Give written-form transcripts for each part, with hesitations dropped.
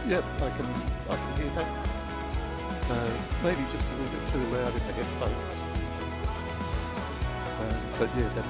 Yeah, I can hear that. Maybe just a little bit too loud in the headphones. But yeah, that.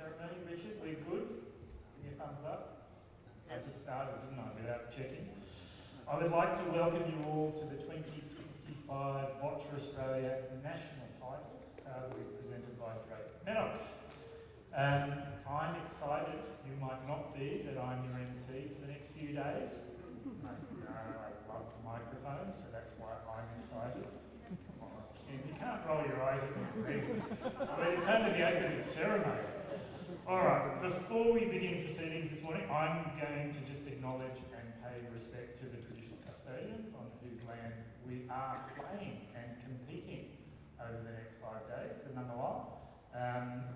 ceremony. Richard, we're good? Give me a thumbs up. I just started, didn't I, without checking. I would like to welcome you all to the 2025 Boccia Australia national title, presented by Drake Maddox. I'm excited, you might not be, that I'm your MC for the next few days. I love the microphone, so that's why I'm excited. Oh, Ken, you can't roll your eyes at me. It's only the opening ceremony. Alright, before we begin proceedings this morning, I'm going to just acknowledge and pay respect to the traditional custodians on whose land we are playing and competing over the next 5 days, the Ngunnawal,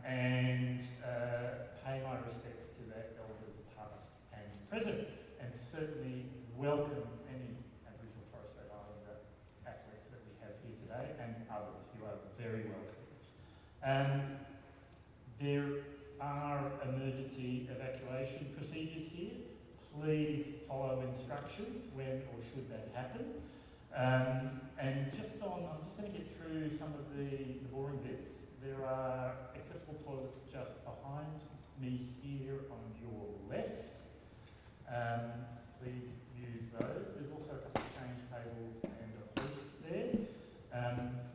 and pay my respects to their elders past and present, and certainly welcome any Aboriginal and Torres Strait Islander athletes that we have here today, and others. You are very welcome. There are emergency evacuation procedures here. Please follow instructions when or should that happen. And I'm just going to get through some of the boring bits. There are accessible toilets just behind me here on your left. Please use those. There's also a couple of change tables and a hoist there.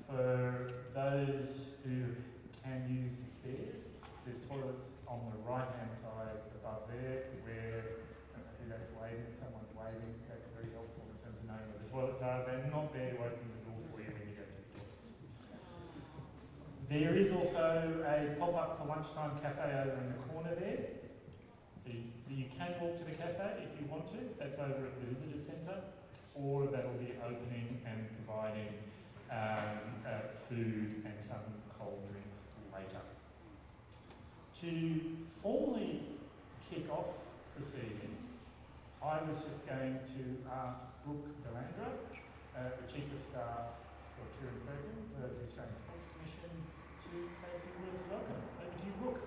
For those who can use the stairs, there's toilets on the right-hand side above there where, I don't know who that's waving, someone's waving. That's very helpful in terms of knowing where the toilets are. They're not there to open the door for you when you go to the toilets. There is also a pop-up for lunchtime cafe over in the corner there. So you can walk to the cafe if you want to. That's over at the visitor centre, or that'll be opening and providing food and some cold drinks later. To formally kick off proceedings, I was just going to ask Brooke Delandro, the Chief of Staff for Kieran Perkins of the Australian Sports Commission, to say a few words of welcome. Over to you, Brooke.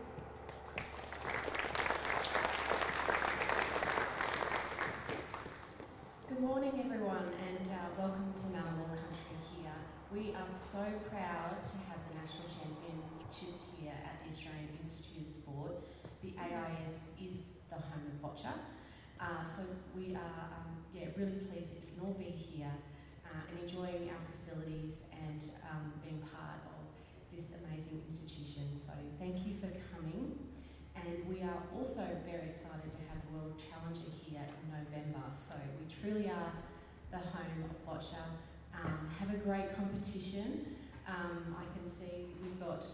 Good morning, everyone, and welcome to Ngunnawal country here. We are so proud to have the National Championships here at the Australian Institute of Sport. The AIS is the home of Boccia, so we are really pleased that you can all be here and enjoying our facilities and being part of this amazing institution. So thank you for coming. And we are also very excited to have the World Challenger here in November. So we truly are the home of Boccia. Have a great competition. I can see we've got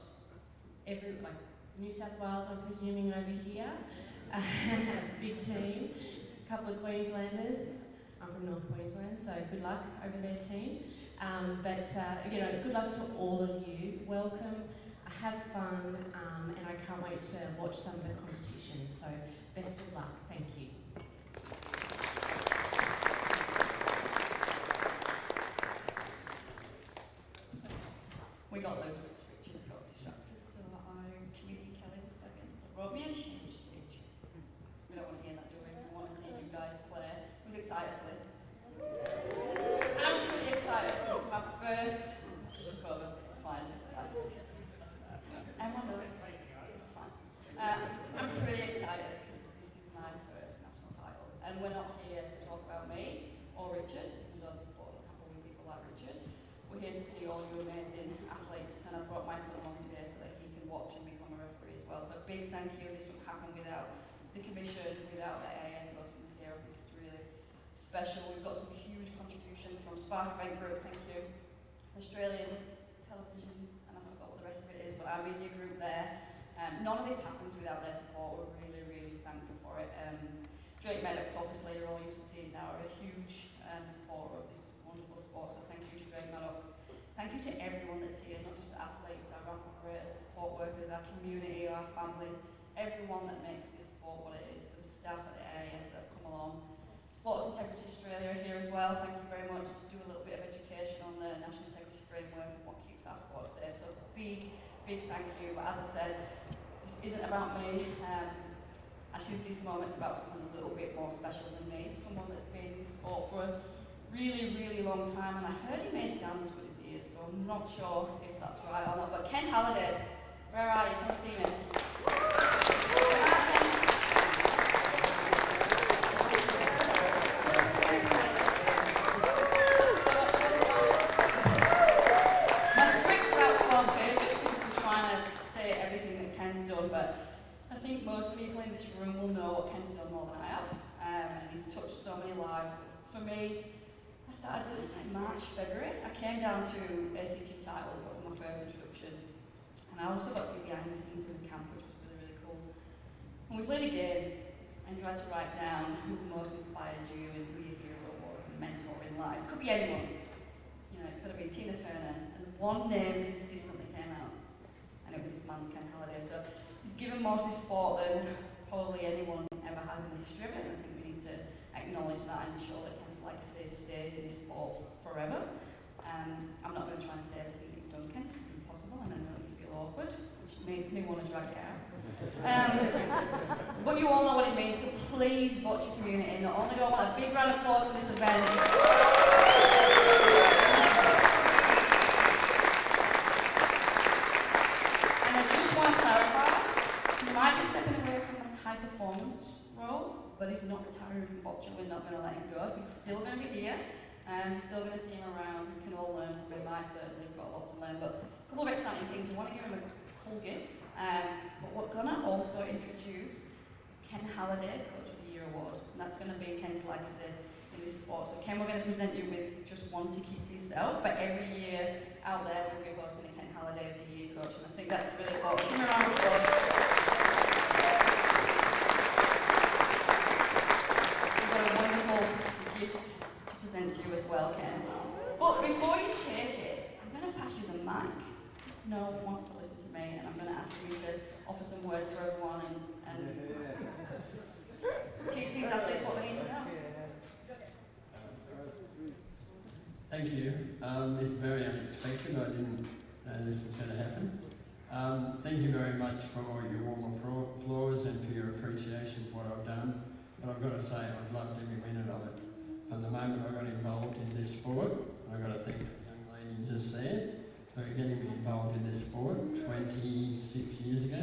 New South Wales, I'm presuming, over here. Big team. A couple of Queenslanders. I'm from North Queensland, so good luck over their team. Good luck to all of you. Welcome. Have fun, and I can't wait to watch some of the competitions. So best of luck. Thank you. We got loose. Richard got distracted, so Community Kelly was second. Wrote me a huge speech. We don't want to hear that, do we? We want to see you guys play. Who's excited for this? I'm pretty excited. It's my first. Just took over. It's fine. It's fine. Everyone knows. It's fine. I'm pretty excited because this is my first national titles, and we're not here to talk about me or Richard. We don't support a couple of people like Richard. We're here to see all you amazing athletes, and I've brought my son along today so that he can watch and become a referee as well. So big thank you. This wouldn't happen without the commission, without the AIS hosting this year. I think it's really special. We've got some huge contributions from Spark Event Group, thank you. Australian Television, and I forgot what the rest of it is, but our media group there. None of this happens without their support. We're really, really thankful for it. Drake Maddox, obviously, you're all used to seeing now, are a huge supporter of this wonderful sport, so thank you to Drake Maddox. Thank you to everyone that's here, not just the athletes, our operators, support workers, our community, our families, everyone that makes this sport what it is, to the staff at the AIS that have come along. Sports Integrity Australia are here as well, thank you very much. Just do a little bit of education on the National Integrity Framework and what keeps our sport safe, so big thank you. But as I said, this isn't about me. Actually, this moment's about someone a little bit more special than me. Someone that's been in this sport for a really, really long time, and I heard he made Dan as good as he is, so I'm not sure if that's right or not. But Ken Halliday, where are you? Can I see him? most people in this room will know what Ken's done more than I have, and he's touched so many lives. For me, I started doing this in March, February. I came down to ACT titles over my first introduction, and I also got to be behind the scenes in the camp, which was really, really cool. And we played a game, and you had to write down who most inspired you and who your hero was and mentor in life. It could be anyone. You know, it could have been Tina Turner, and one name consistently came out, and it was this man's Ken Halliday. So he's given more to this sport than probably anyone ever has in the history of it. I think we need to acknowledge that and ensure that Ken's legacy stays in this sport forever. I'm not going to try and say everything you've done, Ken, because it's impossible, and I know you feel awkward, which makes me want to drag it out. But you all know what it means, so please, Boccia community, not only do I want a big round of applause for this event, and I just want to clarify, you might be stepping away from a high performance role, but he's not retiring from Boccia. We're not going to let him go, so he's still going to be here. We're still going to see him around. We can all learn from him. I certainly have got a lot to learn, but a couple of exciting things. We want to give him a cool gift, but we're going to also introduce Ken Halliday Coach of the Year Award, and that's going to be Ken's legacy in this sport. So Ken, we're going to present you with just one to keep for yourself, but every year out there we'll be hosting a Ken Halliday of the Year Coach, and I think that's really important. Give him a round of applause. We've got a wonderful gift to present to you as well, Ken. But before you take it, I'm going to pass you the mic, because no one wants to listen to me, and I'm going to ask you to offer some words to everyone and teach these athletes what they need to know. Thank you. It's very unexpected. I didn't know this was going to happen. Thank you very much for your warm applause and for your appreciation for what I've done. But I've got to say, I've loved every minute of it. From the moment I got involved in this sport, I've got to thank the young lady just there for getting me involved in this sport 26 years ago.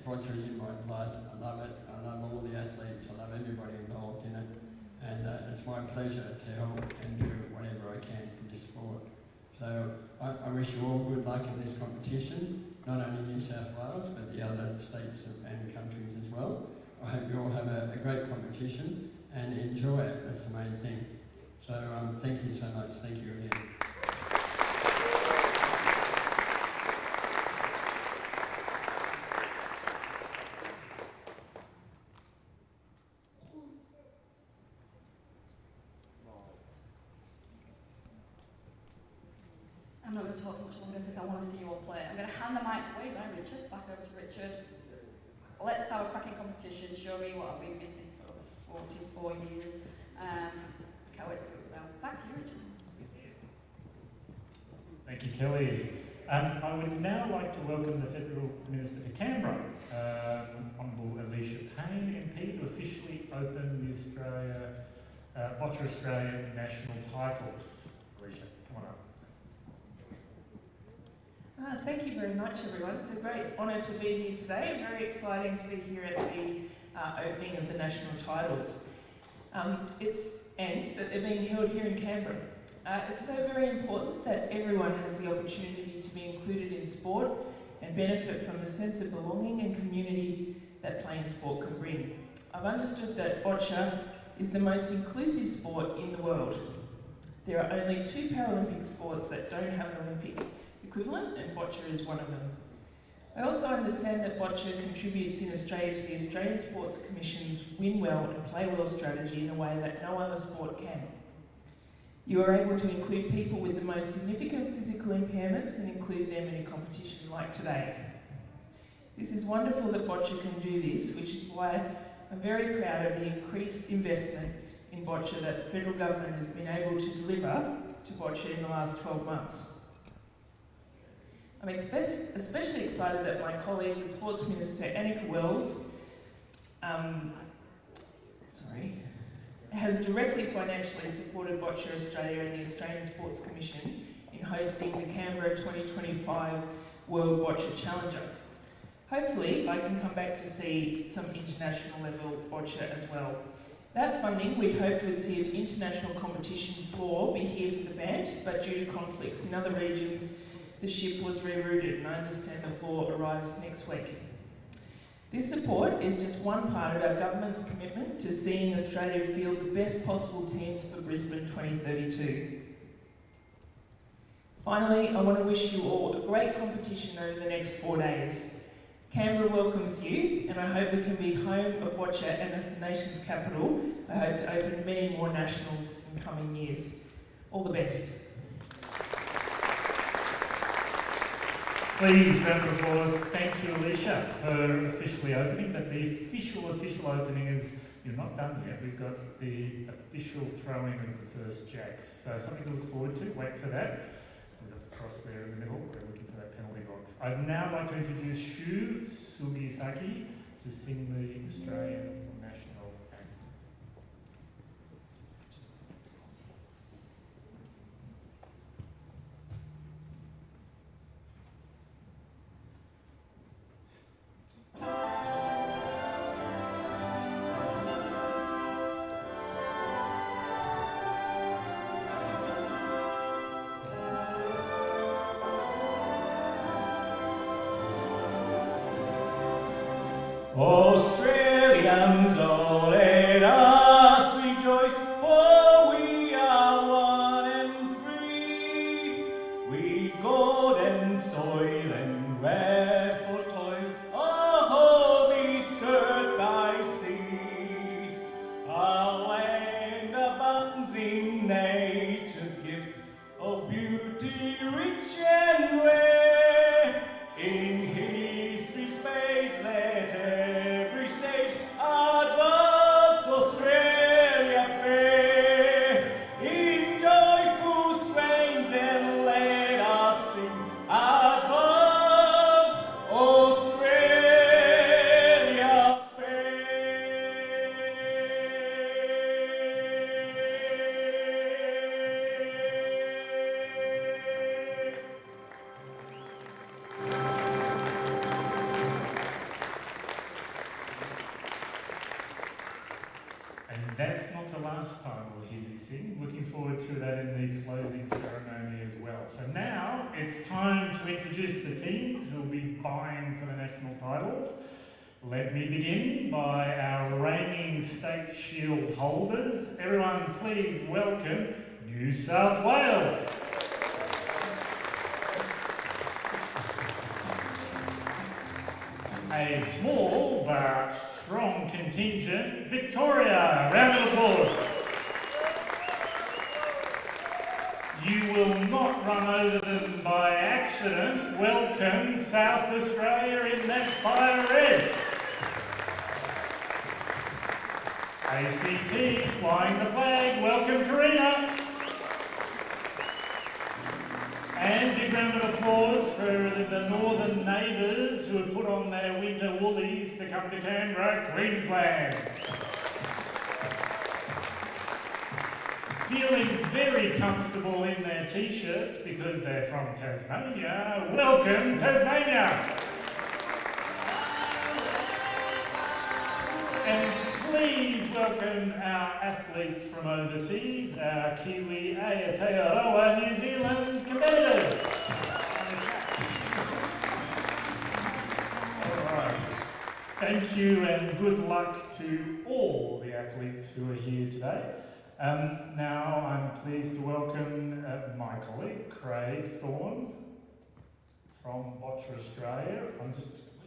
Boccia is in my blood. I love it. I love all the athletes. I love everybody involved in it. And it's my pleasure to help and do whatever I can for this sport. So I wish you all good luck in this competition, not only New South Wales, but the other states and countries as well. I hope you all have a great competition and enjoy it. That's the main thing. So thank you so much. Thank you again. I'm not going to talk much longer because I want to see you all play. I'm going to hand the mic away, going Richard, back over to Richard. Let's have a cracking competition. Show me what I've been missing for 44 years. Can't wait to see what's about. Back to you, Richard. Thank you, Kelly. I would now like to welcome the Federal Minister for Canberra, Honourable Alicia Payne, MP, to officially open the Boccia Australia national titles. Alicia, come on up. Thank you very much, everyone. It's a great honour to be here today. Very exciting to be here at the opening of the national titles. And that they're being held here in Canberra. It's so very important that everyone has the opportunity to be included in sport and benefit from the sense of belonging and community that playing sport can bring. I've understood that Boccia is the most inclusive sport in the world. There are only 2 Paralympic sports that don't have an Olympic equivalent, and Boccia is one of them. I also understand that Boccia contributes in Australia to the Australian Sports Commission's Win Well and Play Well strategy in a way that no other sport can. You are able to include people with the most significant physical impairments and include them in a competition like today. This is wonderful that Boccia can do this, which is why I'm very proud of the increased investment in Boccia that the federal government has been able to deliver to Boccia in the last 12 months. I'm especially excited that my colleague, the Sports Minister, Annika Wells, has directly financially supported Boccia Australia and the Australian Sports Commission in hosting the Canberra 2025 World Boccia Challenger. Hopefully, I can come back to see some international level Boccia as well. That funding, we'd hoped would see an international competition floor be here for the band, but due to conflicts in other regions, the ship was rerouted, and I understand the floor arrives next week. This support is just one part of our government's commitment to seeing Australia field the best possible teams for Brisbane 2032. Finally, I want to wish you all a great competition over the next 4 days. Canberra welcomes you, and I hope we can be home of Boccia and as the nation's capital, I hope to open many more nationals in coming years. All the best. Please, round of applause. Thank you, Alicia, for officially opening. But the official opening is, you're not done yet. We've got the official throwing of the first jacks. So something to look forward to. Wait for that. We've got the cross there in the middle. We're looking for that penalty box. I'd now like to introduce Shu Sugisaki to sing the Australian national anthem. Australians, oh let us rejoice, for we are one and free. We've golden soil and red for toil, a home is girt by sea. A land abounds in nature's gift of beauty rich and rare. In history's space let every stage advance Australia fair. In joyful strains and let us sing, advance Australia fair. And that's not the last time we'll hear you sing. Looking forward to that in the closing ceremony as well. So now it's time to introduce the teams who will be vying for the national titles. Let me begin by our reigning state shield holders. Everyone please welcome New South Wales. A small but strong contingent, Victoria. Round of applause. You will not run over them by accident. Welcome South Australia in that fire red. ACT flying the flag. Welcome Karina. And big round of applause for the northern neighbours who have put on their winter woolies to come to Canberra, Queensland. Feeling very comfortable in their t-shirts because they're from Tasmania. Welcome Tasmania. And please welcome our athletes from overseas, our Kiwi, Aotearoa, New Zealand competitors. Alright. Thank you and good luck to all the athletes who are here today. Now I'm pleased to welcome my colleague, Craig Thorne from Boccia, Australia.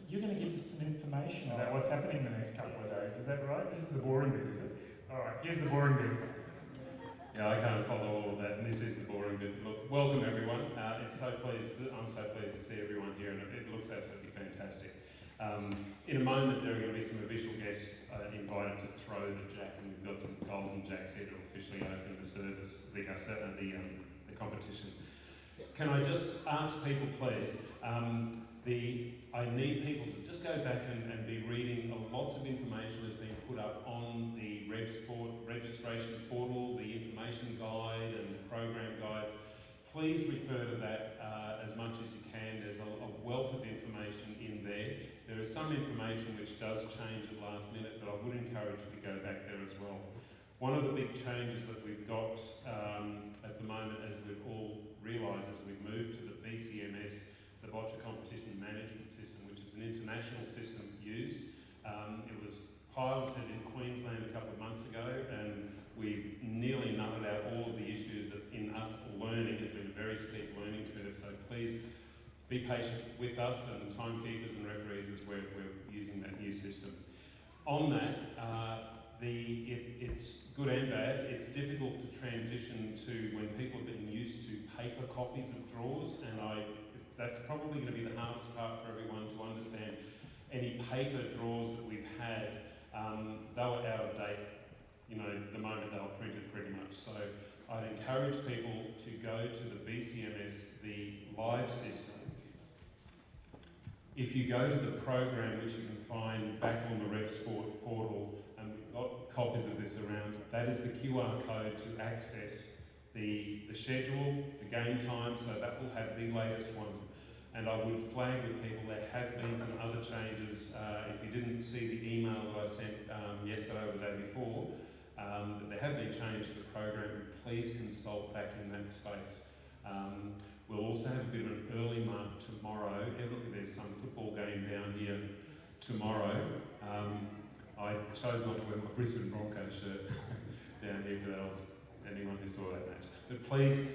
You're going to give us some information about what's happening the next couple of days, is that right? This is the boring bit, is it? Alright, here's the boring bit. Yeah, I can't follow all of that, and this is the boring bit. Look, welcome everyone. I'm so pleased to see everyone here, and it looks absolutely fantastic. In a moment, there are going to be some official guests invited to throw the jack, and we've got some golden jacks here to officially open the service, the competition. Can I just ask people, please? I need people to just go back and be reading. Lots of information has been put up on the RevSport registration portal, the information guide and the program guides. Please refer to that as much as you can. There's a wealth of information in there. There is some information which does change at last minute, but I would encourage you to go back there as well. One of the big changes that we've got at the moment, as we've all realised, as we've moved to the BCMS, the Boccia Competition Management System, which is an international system used. It was piloted in Queensland a couple of months ago, and we've nearly nutted out all of the issues that in us learning. It's been a very steep learning curve, so please be patient with us and timekeepers and referees as we're using that new system. On that, it's good and bad. It's difficult to transition to when people have been used to paper copies of draws, and that's probably going to be the hardest part for everyone to understand. Any paper draws that we've had, they were out of date, the moment they were printed pretty much. So I'd encourage people to go to the BCMS, the live system. If you go to the program, which you can find back on the RevSport portal, and we've got copies of this around, that is the QR code to access the schedule, the game time, so that will have the latest one. And I would flag with people there have been some other changes. If you didn't see the email that I sent yesterday or the day before, that there have been changes to the program, please consult back in that space. We'll also have a bit of an early mark tomorrow. Evidently there's some football game down here tomorrow. I chose not to wear my Brisbane Broncos shirt down here for anyone who saw that match. But please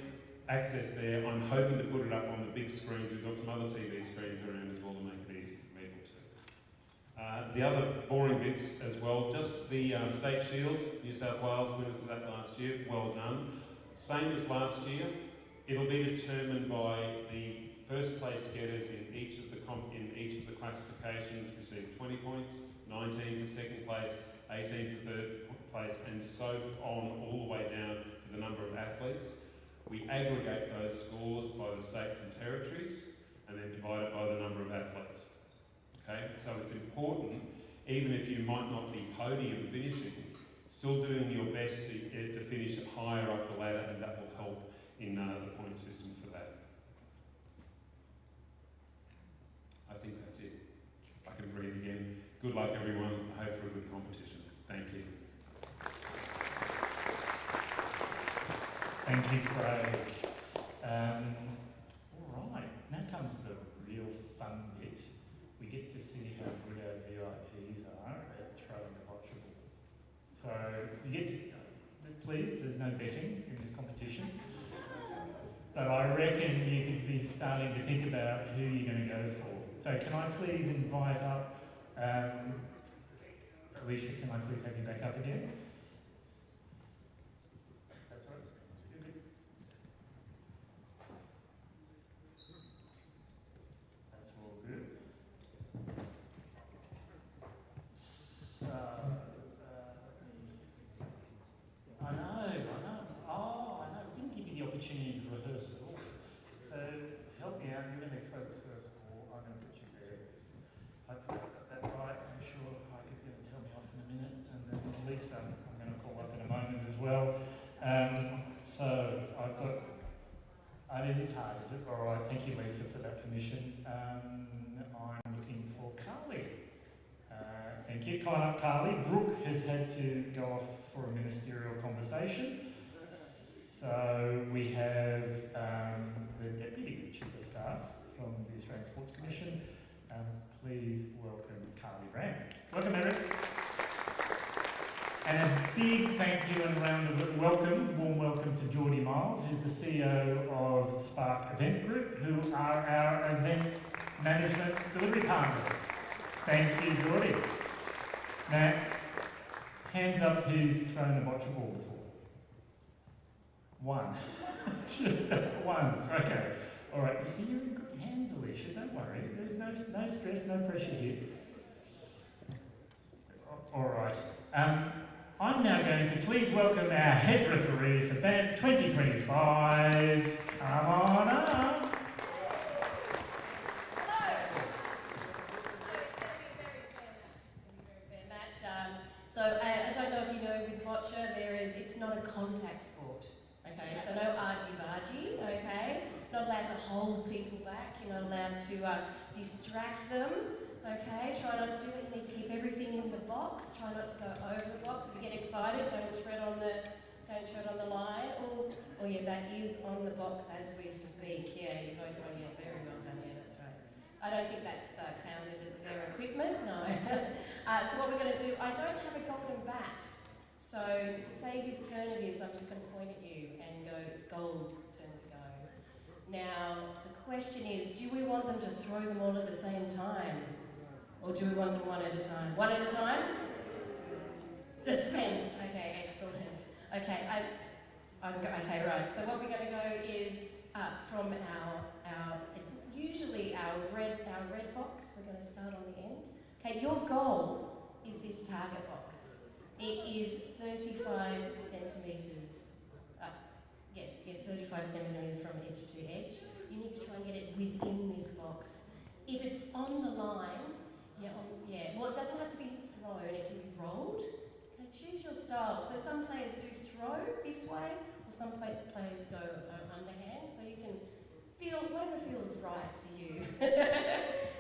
access there. I'm hoping to put it up on the big screens. We've got some other TV screens around as well to make it easy for people to. The other boring bits as well, just the State Shield, New South Wales winners of that last year, well done. Same as last year, it'll be determined by the first place getters in each of the classifications received 20 points, 19 for second place, 18 for third place, and so on all the way down to the number of athletes. We aggregate those scores by the states and territories and then divide it by the number of athletes. Okay, so it's important, even if you might not be podium finishing, still doing your best to finish higher up the ladder, and that will help in the point system for that. I think that's it. I can breathe again. Good luck everyone. I hope for a good competition. Thank you. Thank you, Craig. All right, now comes the real fun bit. We get to see how good our VIPs are at throwing the boccia ball. So you get to, please, there's no betting in this competition. But I reckon you could be starting to think about who you're going to go for. So can I please invite up, Alicia, can I please have you back up again? That's right. That's all good. So, I know. Oh, I know. We didn't give you the opportunity to rehearse at all. So help me out. You're going to throw the first ball. I'm going to put you there. Hopefully I've got that right. I'm sure Heike is going to tell me off in a minute. And then Lisa, I'm going to call up in a moment as well. So I've got... it is hard, is it? All right. Thank you, Lisa, for that permission. I'm looking for Carly. Thank you. Come on up, Carly. Brooke has had to go off for a ministerial conversation. So we have the Deputy Chief of Staff from the Australian Sports Commission. Please welcome Carly Brand. Welcome, Eric. And a big thank you and round of warm welcome to Geordie Miles, who's the CEO of Spark Event Group, who are our event management delivery partners. Thank you, Geordie. Now, hands up who's thrown a boccia ball before. One. Once, okay. All right, you see, you're in good hands, Alicia, don't worry. There's no stress, no pressure here. All right. I'm now going to please welcome our head referee for Band 2025. Come on up. So I don't know if you know with boccia, it's not a contact sport, okay? So no argy-bargy, okay? Not allowed to hold people back, you're not allowed to distract them, okay? Try not to do it, you need to keep everything in the box, try not to go over the box. If you get excited, don't tread on the line. Oh yeah, that is on the box as we speak. Yeah, you both, oh yeah, very well done, yeah, that's right. I don't think that's counted as their equipment, no. So what we're going to do, I don't have a golden bat. So to say whose turn it is, I'm just going to point at you and go, it's Gold's turn to go. Now, the question is, do we want them to throw them all at the same time? Or do we want them one at a time? One at a time? Suspense. Okay, excellent. Okay, okay, right. So what we're going to go is from our usually our red box. We're going to start on the end. Okay, your goal is this target box. It is 35 centimetres. Yes, 35 centimetres from edge to edge. You need to try and get it within this box. If it's on the line, well, it doesn't have to be thrown. It can be rolled. Okay, choose your style. So some players do throw this way, or some players go underhand. So you can feel whatever feels right for you.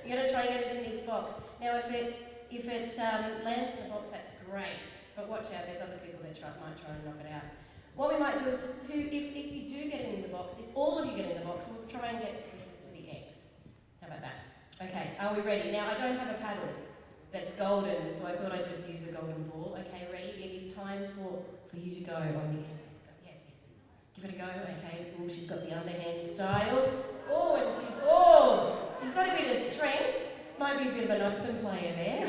You're going to try and get it in this box. Now, if it lands in the box, that's great. But watch out, there's other people that might try and knock it out. What we might do is, if you do get it in the box, if all of you get in the box, we'll try and get closest to the X. How about that? Okay, are we ready? Now, I don't have a paddle that's golden, so I thought I'd just use a golden ball. Okay, ready? It is time for you to go on the end. Let's go. Yes. Give it a go. Okay. Oh, she's got the underhand style. She's got a bit of strength. Might be a bit of an open player there.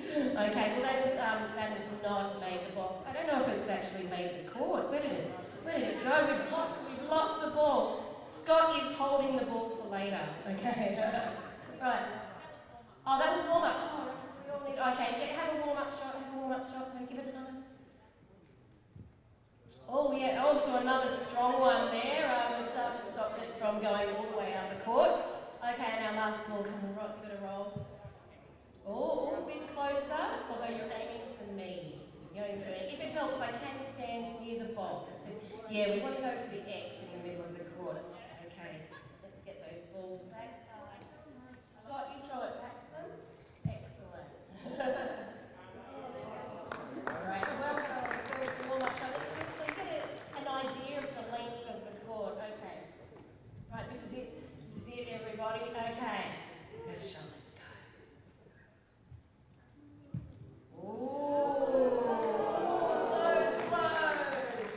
Okay, well that has not made the box. I don't know if it's actually made the court. Where did it go? We've lost the ball. Scott is holding the ball for later. Okay. Right. Oh, that was warm up. Oh, we all need. Okay, have a warm up shot. So give it another. Oh yeah. Oh, so another strong one there. The staff has stopped it from going all the way out the court. Okay, and our last ball. Come on, give it a roll. Oh, a bit closer, although you're aiming for me. If it helps, I can stand near the box. Yeah, we want to go for the X in the middle of the court. Okay, let's get those balls back. Scott, you throw it back to them. Excellent. Right, well done. First warm-up shot. Let's get an idea of the length of the court. Okay. Right, this is it, everybody. Okay. First shot. Ooh, so close.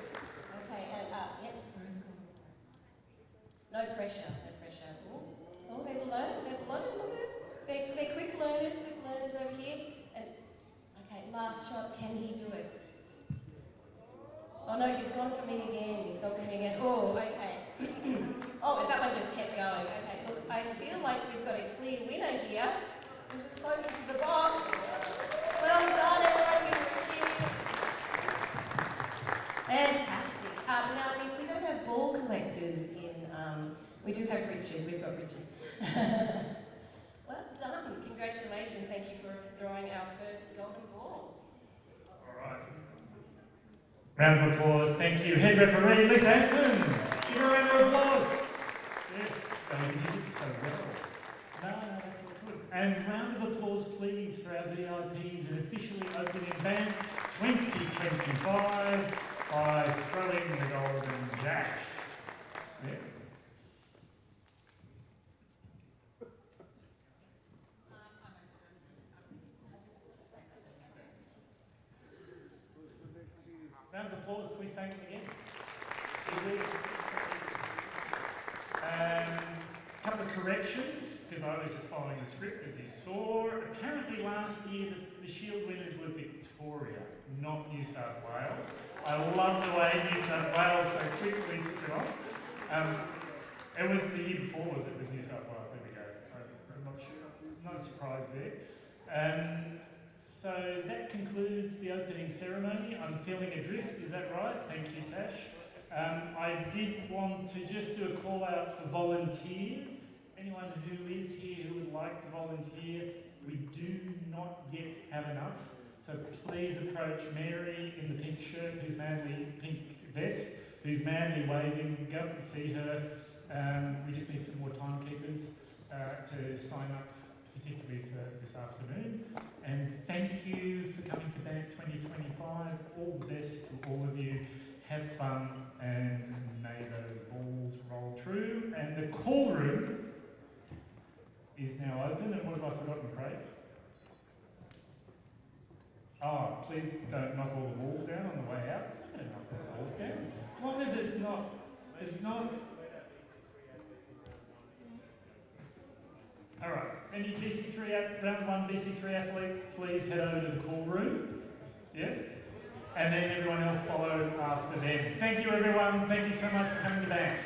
Okay, and let's throw the ball. No pressure. Oh, they've learned. Look at it. They're quick learners over here. And okay, last shot. Can he do it? Oh no, he's gone for me again. Oh, okay. Oh, but that one just kept going. Okay, look, I feel like we've got a clear winner here. This is closer to the box. Well done, everyone. We cheer. Fantastic. Now, we don't have ball collectors in. We do have Richard. We've got Richard. Well done. Congratulations. Thank you for drawing our first golden balls. All right. Round of applause. Thank you, head referee Miss Anthem. Give her a round of applause. Yeah, you did so well. No, that's all good. And round of applause, please, for our VIPs and officially opening band 2025 by throwing the golden jack. Yeah. Round of applause, please thank them again. A couple of corrections, because I was just following the script as you saw. Apparently last year the Shield winners were Victoria, not New South Wales. I love the way New South Wales so quickly took it on. It was the year before, was New South Wales? There we go. I'm not sure. Not a surprise there. So that concludes the opening ceremony. I'm feeling adrift, is that right? Thank you, Tash. I did want to just do a call out for volunteers. Anyone who is here who would like to volunteer, we do not yet have enough. So please approach Mary in the pink shirt, pink vest, who's madly waving. Go up and see her. We just need some more timekeepers to sign up, particularly for this afternoon. And thank you for coming to Band 2025. All the best to all of you. Have fun and may those balls roll true. And the call room Oh, please don't knock all the walls down on the way out. I'm not going to knock all the walls down. As long as it's not. All right. Any round one BC3 athletes, please head over to the call room. Yeah. And then everyone else follow after them. Thank you, everyone. Thank you so much for coming to Banks.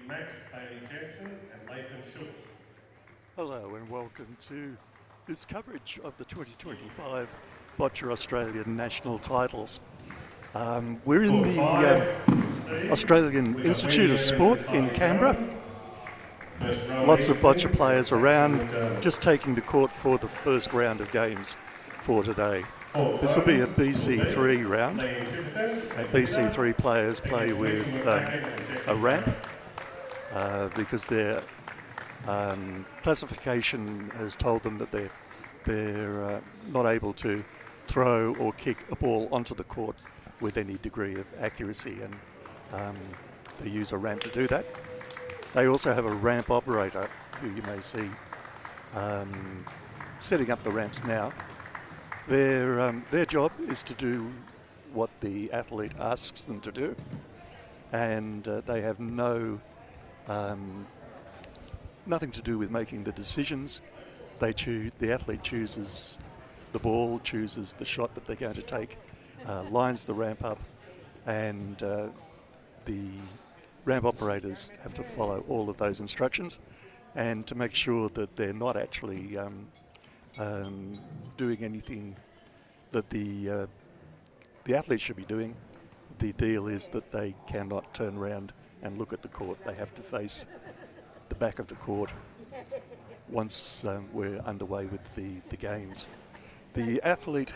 Max Bailey Jensen and Lathan Schultz. Hello and welcome to this coverage of the 2025 Boccia Australian national titles. We're in the Australian Institute of Sport in Canberra. Lots of boccia players around, just taking the court for the first round of games for today. This will be a BC3 round. BC3 players play with a ramp because their classification has told them that they're not able to throw or kick a ball onto the court with any degree of accuracy, and they use a ramp to do that. They also have a ramp operator who you may see setting up the ramps now. Their job is to do what the athlete asks them to do, and they have nothing to do with making the decisions. The athlete chooses the ball, chooses the shot that they're going to take, lines the ramp up, and the ramp operators have to follow all of those instructions, and to make sure that they're not actually doing anything that the athlete should be doing. The deal is that they cannot turn around and look at the court. They have to face the back of the court once we're underway with the games. The athlete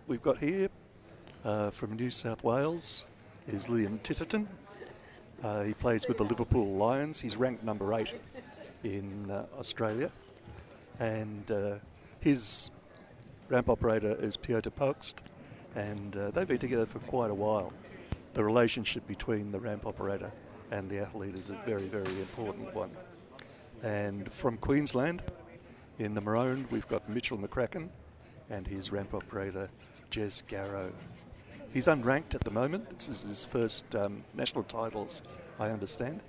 we've got here from New South Wales is Liam Titterton. He plays with the Liverpool Lions. He's ranked number 8 in Australia, and his ramp operator is Piotr Pogst, and they've been together for quite a while. The relationship between the ramp operator and the athlete is a very, very important one. And from Queensland, in the maroon, we've got Mitchell McCracken and his ramp operator, Jez Garrow. He's unranked at the moment. This is his first national titles, I understand.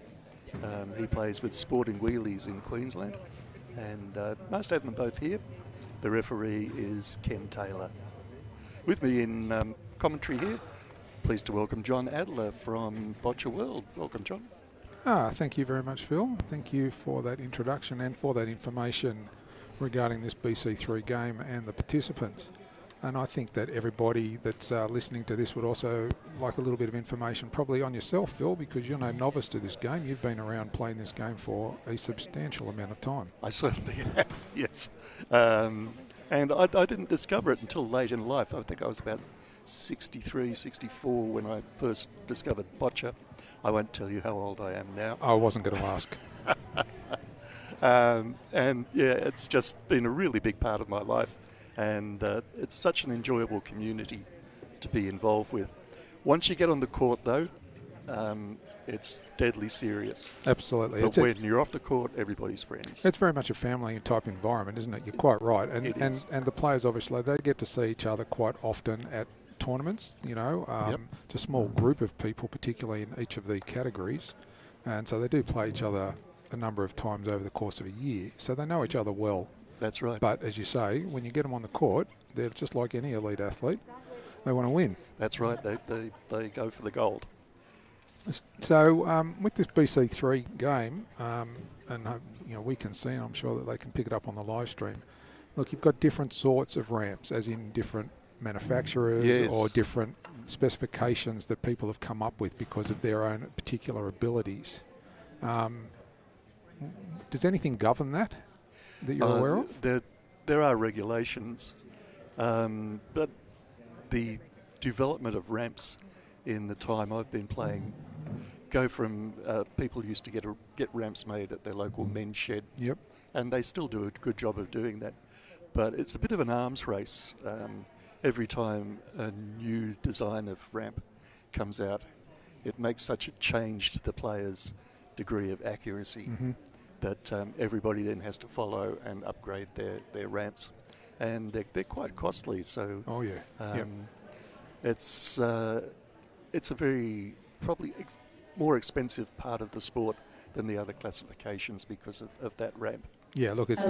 He plays with Sporting Wheelies in Queensland, and nice to have them both here. The referee is Ken Taylor. With me in commentary here, pleased to welcome John Adler from Boccia World. Welcome, John. Thank you very much, Phil. Thank you for that introduction and for that information regarding this BC3 game and the participants. And I think that everybody that's listening to this would also like a little bit of information probably on yourself, Phil, because you're no novice to this game. You've been around playing this game for a substantial amount of time. I certainly have, yes. And I didn't discover it until late in life. I think I was about 63, 64 when I first discovered boccia. I won't tell you how old I am now. I wasn't going to ask. And yeah, it's just been a really big part of my life. And it's such an enjoyable community to be involved with. Once you get on the court, though, it's deadly serious. Absolutely. But when you're off the court, everybody's friends. It's very much a family type environment, isn't it? You're quite right. And the players, obviously, they get to see each other quite often at tournaments, you know. Yep. It's a small group of people, particularly in each of the categories. And so they do play each other a number of times over the course of a year. So they know each other well. That's right. But as you say, when you get them on the court, they're just like any elite athlete. They want to win. That's right. They go for the gold. So with this BC3 game, and you know, we can see, and I'm sure that they can pick it up on the live stream. Look, you've got different sorts of ramps, as in different manufacturers, yes, or different specifications that people have come up with because of their own particular abilities. Does anything govern that you're aware of? There are regulations, but the development of ramps in the time I've been playing go from people used to get ramps made at their local men's shed. Yep. And they still do a good job of doing that. But it's a bit of an arms race. Every time a new design of ramp comes out, it makes such a change to the player's degree of accuracy that everybody then has to follow and upgrade their ramps. And they're quite costly, so it's a very probably more expensive part of the sport than the other classifications because of that ramp. Yeah, look, it's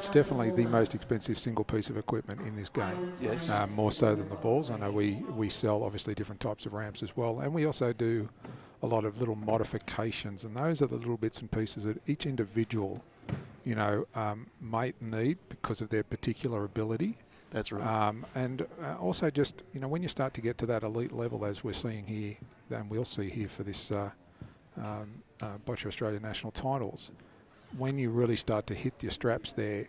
definitely the most expensive single piece of equipment in this game. Yes. More so than the balls. I know we sell obviously different types of ramps as well, and we also do a lot of little modifications, and those are the little bits and pieces that each individual, might need because of their particular ability. That's right. And also just, when you start to get to that elite level, as we're seeing here, and we'll see here for this Boccia Australia national titles, when you really start to hit your straps there,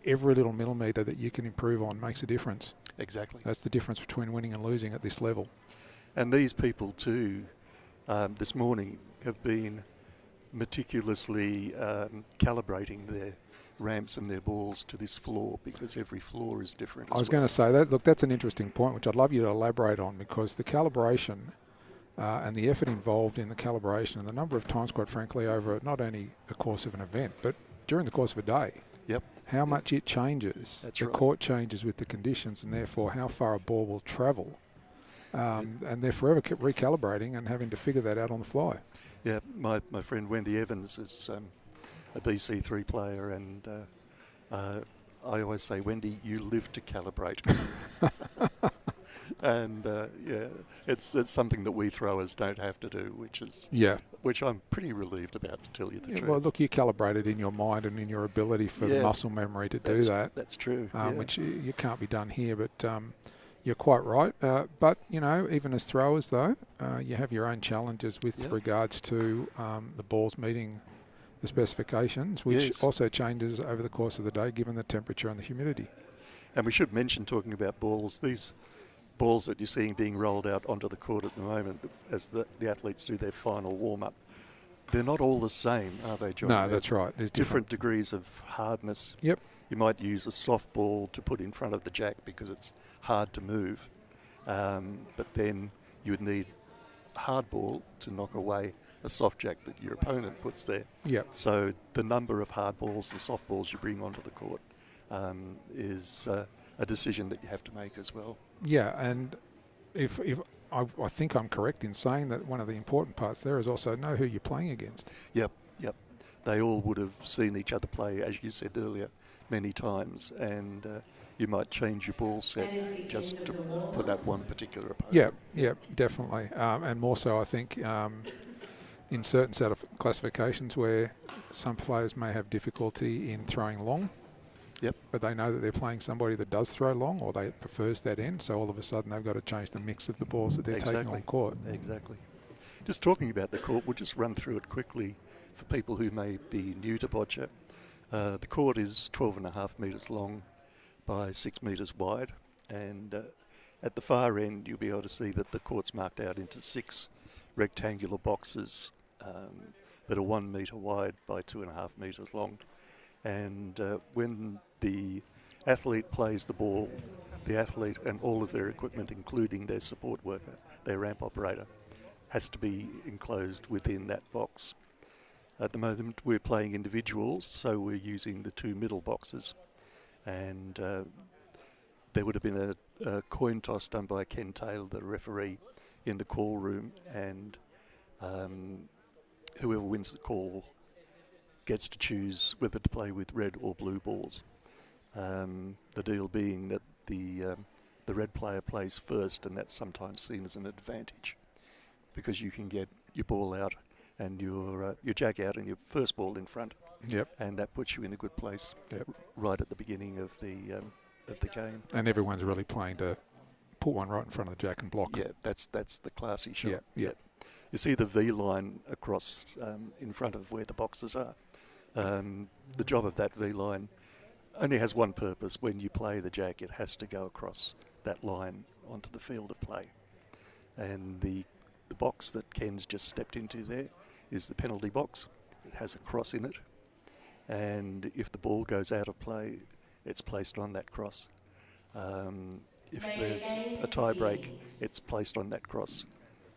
every little millimetre that you can improve on makes a difference. Exactly. That's the difference between winning and losing at this level. And these people too, this morning, have been meticulously calibrating their ramps and their balls to this floor, because every floor is different. I was going to say that. Look, that's an interesting point, which I'd love you to elaborate on, because the calibration and the effort involved in the calibration and the number of times, quite frankly, over not only the course of an event, but during the course of a day. Yep. How much it changes. That's the right. court changes with the conditions, and therefore how far a ball will travel. And they're forever recalibrating and having to figure that out on the fly. Yeah, my friend Wendy Evans is a BC3 player, and I always say, Wendy, you live to calibrate. And it's something that we throwers don't have to do, which I'm pretty relieved about, to tell you the truth. Well, look, you calibrate it in your mind and in your ability for the muscle memory to do that. That's true. Which you can't be done here, but you're quite right. But, even as throwers, though, you have your own challenges with regards to the balls meeting the specifications, which also changes over the course of the day, given the temperature and the humidity. And we should mention, talking about balls, these balls that you're seeing being rolled out onto the court at the moment as the athletes do their final warm-up, they're not all the same, are they, John? No, that's right. There's different degrees of hardness. Yep. You might use a soft ball to put in front of the jack because it's hard to move, but then you would need a hard ball to knock away a soft jack that your opponent puts there. Yep. So the number of hard balls and soft balls you bring onto the court is a decision that you have to make as well. Yeah, and if I think I'm correct in saying that one of the important parts there is also know who you're playing against. Yep. They all would have seen each other play, as you said earlier, many times, and you might change your ball set just for that one particular opponent. Yeah, definitely. And more so, I think, in certain set of classifications where some players may have difficulty in throwing long. Yep. But they know that they're playing somebody that does throw long, or they prefers that end, so all of a sudden they've got to change the mix of the balls that they're taking on court. Exactly. Just talking about the court, we'll just run through it quickly for people who may be new to Boccia. The court is 12.5 metres long by 6 metres wide, and at the far end you'll be able to see that the court's marked out into 6 rectangular boxes that are 1 metre wide by 2.5 metres long. And when the athlete plays the ball, the athlete and all of their equipment, including their support worker, their ramp operator, has to be enclosed within that box. At the moment we're playing individuals, so we're using the 2 middle boxes, and there would have been a coin toss done by Ken Taylor, the referee, in the call room, and whoever wins the call gets to choose whether to play with red or blue balls. The deal being that the red player plays first, and that's sometimes seen as an advantage because you can get your ball out and your jack out and your first ball in front. Yep. And that puts you in a good place right at the beginning of the game. And everyone's really playing to put one right in front of the jack and block. Yeah, that's the classy shot. Yeah. You see the V line across in front of where the boxes are. The job of that V line only has one purpose. When you play the jack, it has to go across that line onto the field of play. And the box that Ken's just stepped into there is the penalty box. It has a cross in it. And if the ball goes out of play, it's placed on that cross. If there's a tie break, it's placed on that cross.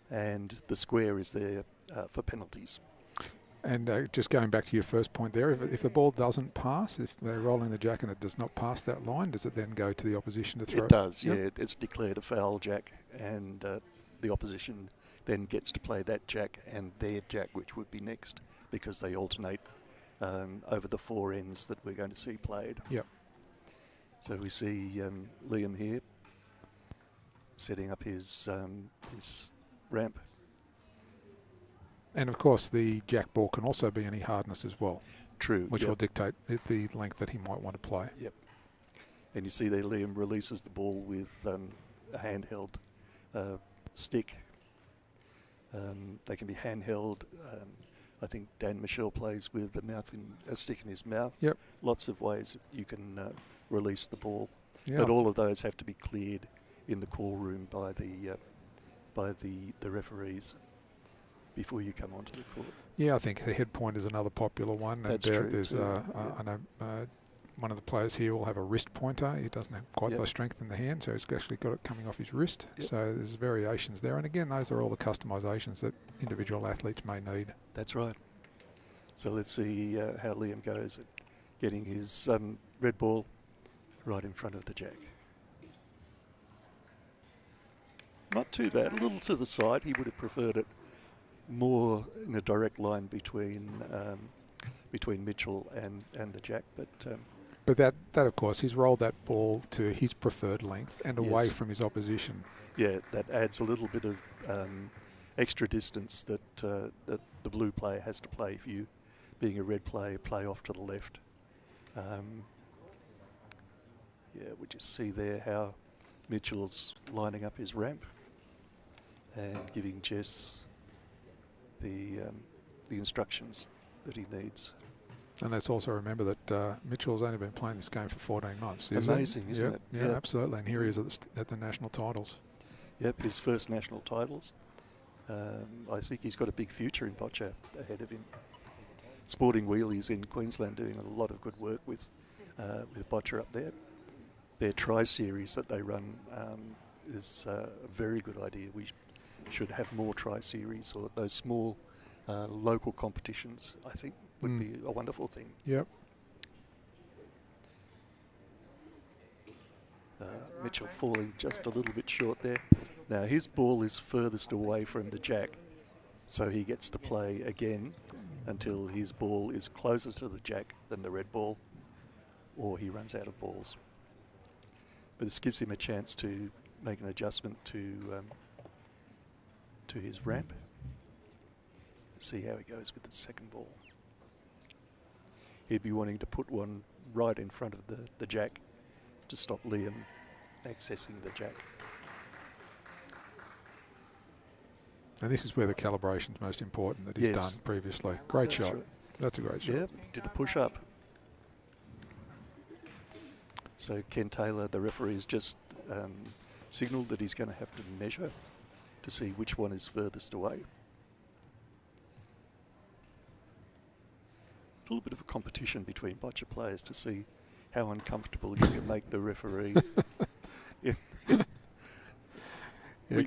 And the square is there for penalties. And just going back to your first point there, if the ball doesn't pass, if they're rolling the jack and it does not pass that line, does it then go to the opposition to throw? It does, yeah. It's declared a foul jack, and the opposition then gets to play that jack and their jack, which would be next, because they alternate over the 4 ends that we're going to see played. Yep. So we see Liam here setting up his ramp. And of course, the jack ball can also be any hardness as well. True. Which will dictate the length that he might want to play. Yep. And you see there, Liam releases the ball with a handheld stick. They can be handheld. I think Dan Michel plays with a stick in his mouth. Yep. Lots of ways you can release the ball. Yeah. But all of those have to be cleared in the call room by the referees before you come onto the court. Yeah, I think the head point is another popular one. That's and true. There's I know one of the players here will have a wrist pointer. He doesn't have quite the strength in the hand, so he's actually got it coming off his wrist. Yep. So there's variations there. And again, those are all the customisations that individual athletes may need. That's right. So let's see how Liam goes at getting his red ball right in front of the jack. Not too bad. A little to the side. He would have preferred it more in a direct line between Mitchell and the jack, but that of course, he's rolled that ball to his preferred length and away from his opposition. Yeah, that adds a little bit of extra distance that the blue player has to play. If you, being a red player, play off to the left. We just see there how Mitchell's lining up his ramp and giving Jess the instructions that he needs. And let's also remember that Mitchell's only been playing this game for 14 months. Amazing, isn't it? Yeah, absolutely. And here he is at the national titles. Yep, his first national titles. I think he's got a big future in Boccia ahead of him. Sporting Wheelies in Queensland doing a lot of good work with Boccia up there. Their tri-series that they run is a very good idea. We should have more tri-series, or those small local competitions, I think, would be a wonderful thing. Yep. Mitchell falling just a little bit short there. Now his ball is furthest away from the jack, so he gets to play again until his ball is closer to the jack than the red ball, or he runs out of balls. But this gives him a chance to make an adjustment to his ramp. See how he goes with the second ball. He'd be wanting to put one right in front of the jack to stop Liam accessing the jack. And this is where the calibration is most important that he's done previously. Great shot. Right. That's a great shot. Yeah, did a push-up. So Ken Taylor, the referee, has just signalled that he's going to have to measure to see which one is furthest away. It's a little bit of a competition between Boccia players to see how uncomfortable you can make the referee.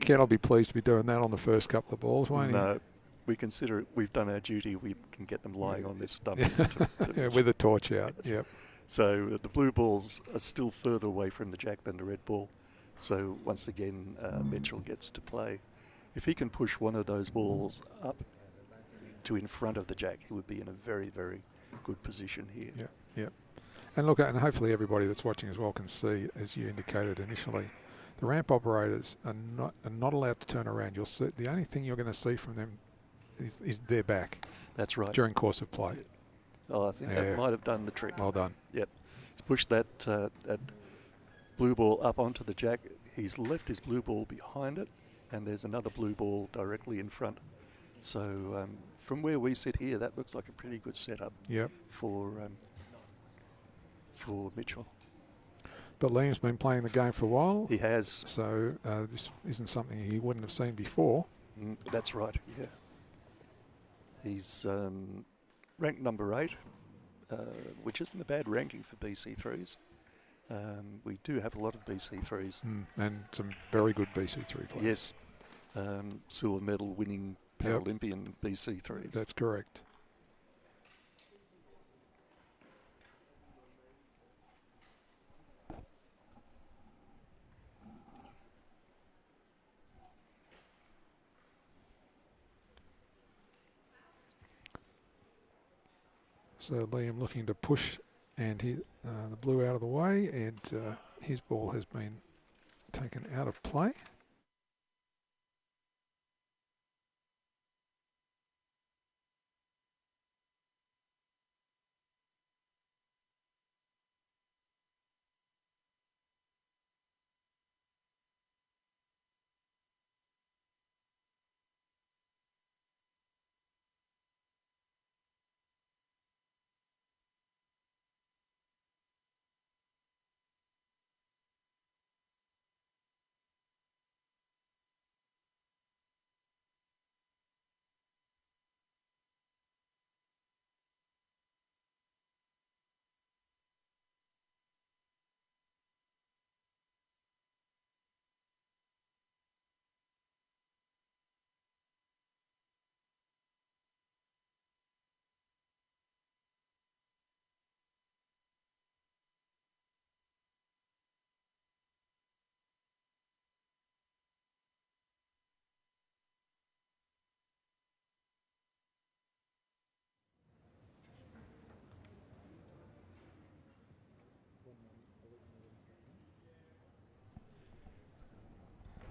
Ken will be pleased to be doing that on the first couple of balls, won't he? No, we consider it, we've done our duty. We can get them lying on their stomach. With a torch out. Yep. So the blue balls are still further away from the jack than the red ball. So once again, Mitchell gets to play. If he can push one of those balls up to in front of the jack, he would be in a very, very good position here. Yeah, yeah. And look, and hopefully everybody that's watching as well can see, as you indicated initially, the ramp operators are not allowed to turn around. You'll see the only thing you're going to see from them is their back. That's right. During course of play. Oh, I think that might have done the trick. Well done. Yep. He's pushed that blue ball up onto the jack. He's left his blue ball behind it, and there's another blue ball directly in front. So from where we sit here, that looks like a pretty good setup. Yep. For Mitchell. But Liam's been playing the game for a while. He has. So this isn't something he wouldn't have seen before. That's right, yeah. He's ranked number 8, which isn't a bad ranking for BC3s. We do have a lot of BC3s. And some very good BC3 players. Yes. Silver medal winning Paralympian BC3s. That's correct. So Liam looking to push and the blue out of the way, and his ball has been taken out of play.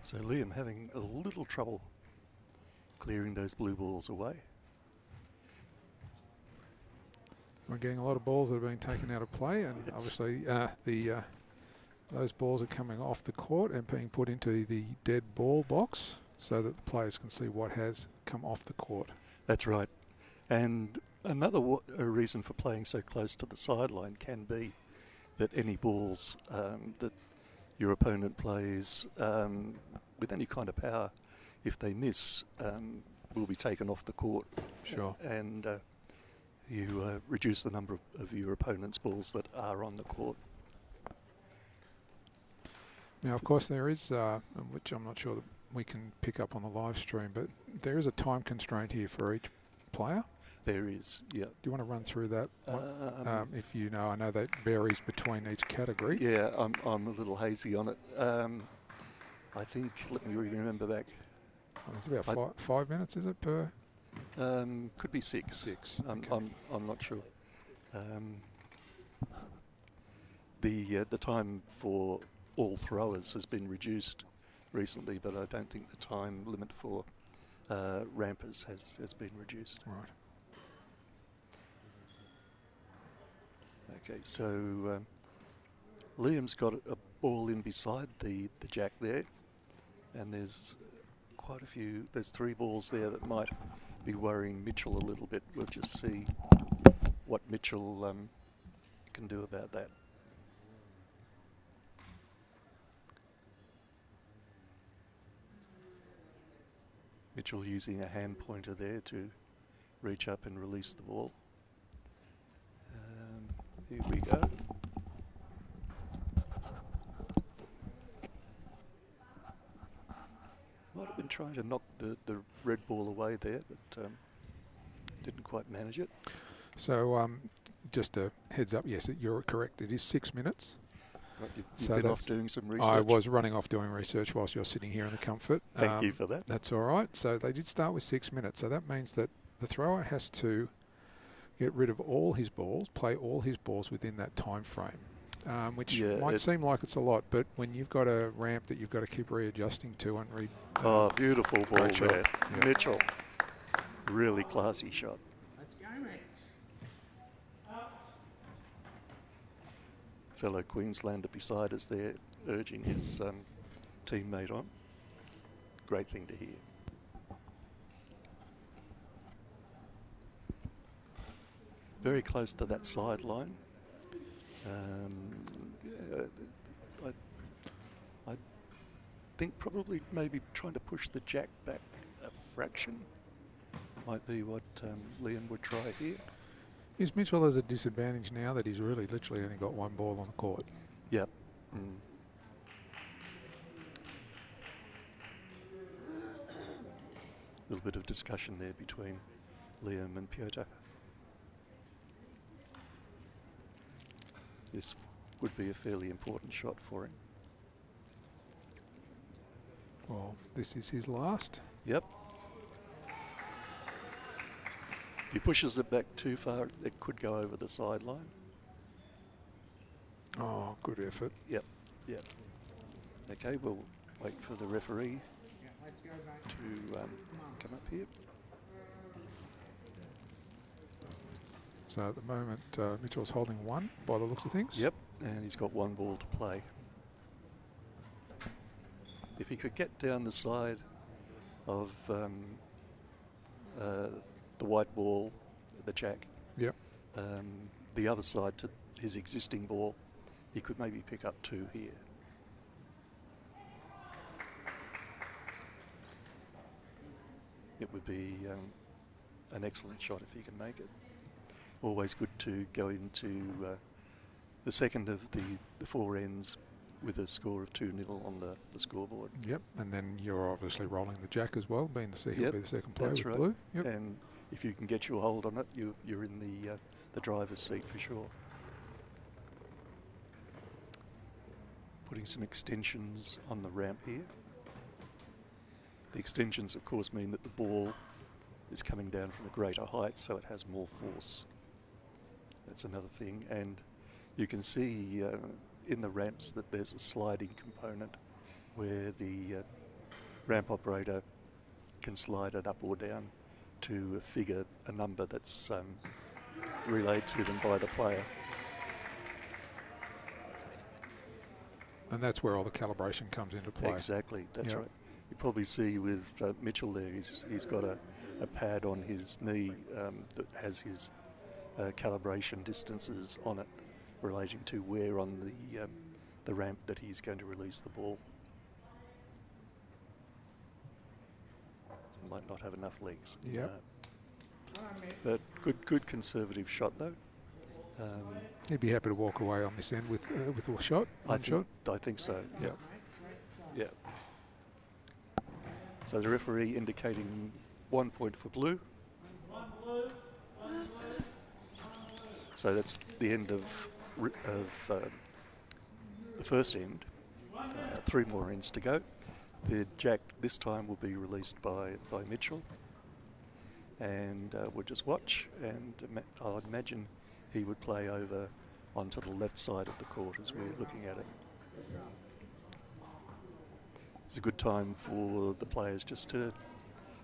So Liam having a little trouble clearing those blue balls away. We're getting a lot of balls that are being taken out of play, and Yes. obviously those balls are coming off the court and being put into the dead ball box so that the players can see what has come off the court. That's right. And another a reason for playing so close to the sideline can be that any balls that your opponent plays with any kind of power, if they miss, will be taken off the court. Sure. And you reduce the number of your opponent's balls that are on the court. Now, of course, there is, which I'm not sure that we can pick up on the live stream, but there is a time constraint here for each player. There is, yeah. Do you want to run through that? If you know, I know that varies between each category. Yeah, I'm a little hazy on it. I think, let me remember back. It's about 5 minutes, is it, per? Could be 6. 6. Okay. I'm not sure. The time for all throwers has been reduced recently, but I don't think the time limit for rampers has been reduced. Right. Okay, so Liam's got a ball in beside the jack there, and there's quite a few, there's 3 balls there that might be worrying Mitchell a little bit. We'll just see what Mitchell can do about that. Mitchell using a hand pointer there to reach up and release the ball. Here we go. Might have been trying to knock the red ball away there, but didn't quite manage it. So just a heads up, yes, you're correct. It is 6 minutes. Right, you've been off doing some research. I was running off doing research whilst you're sitting here in the comfort. Thank you for that. That's all right. So they did start with 6 minutes. So that means that the thrower has to get rid of all his balls, play all his balls within that time frame, which might seem like it's a lot, but when you've got a ramp that you've got to keep readjusting to and oh, beautiful ball there. Yep. Mitchell. Really classy shot. Let's go, mate. Fellow Queenslander beside us there, urging his teammate on. Great thing to hear. Very close to that sideline. I think probably maybe trying to push the jack back a fraction might be what Liam would try here. Is Mitchell at a disadvantage now that he's really literally only got 1 ball on the court? Yep. A little bit of discussion there between Liam and Piotr. This would be a fairly important shot for him. Well, this is his last. Yep. If he pushes it back too far, it could go over the sideline. Oh, good effort. Yep, yep. Okay, we'll wait for the referee to come up here. So at the moment, Mitchell's holding 1 by the looks of things. Yep, and he's got 1 ball to play. If he could get down the side of the white ball, the jack, yep, the other side to his existing ball, he could maybe pick up 2 here. It would be an excellent shot if he can make it. Always good to go into the second of the 4 ends with a score of 2-0 on the scoreboard. Yep, and then you're obviously rolling the jack as well, being he'll be the second player that's with right. blue. Yep. And if you can get your hold on it, you're in the driver's seat for sure. Putting some extensions on the ramp here. The extensions, of course, mean that the ball is coming down from a greater height, so it has more force. That's another thing. And you can see in the ramps that there's a sliding component where the ramp operator can slide it up or down to figure a number that's relayed to them by the player. And that's where all the calibration comes into play. Exactly, that's right. You probably see with Mitchell there, he's got a pad on his knee that has his calibration distances on it relating to where on the ramp that he's going to release the ball. Might not have enough legs. Yeah. But good conservative shot though. He'd be happy to walk away on this end with a shot. I think so. Yeah. Yeah. So the referee indicating 1 point for blue. So that's the end of the first end. 3 more ends to go. The jack this time will be released by Mitchell, and we'll just watch. And I'd imagine he would play over onto the left side of the court as we're looking at it. It's a good time for the players just to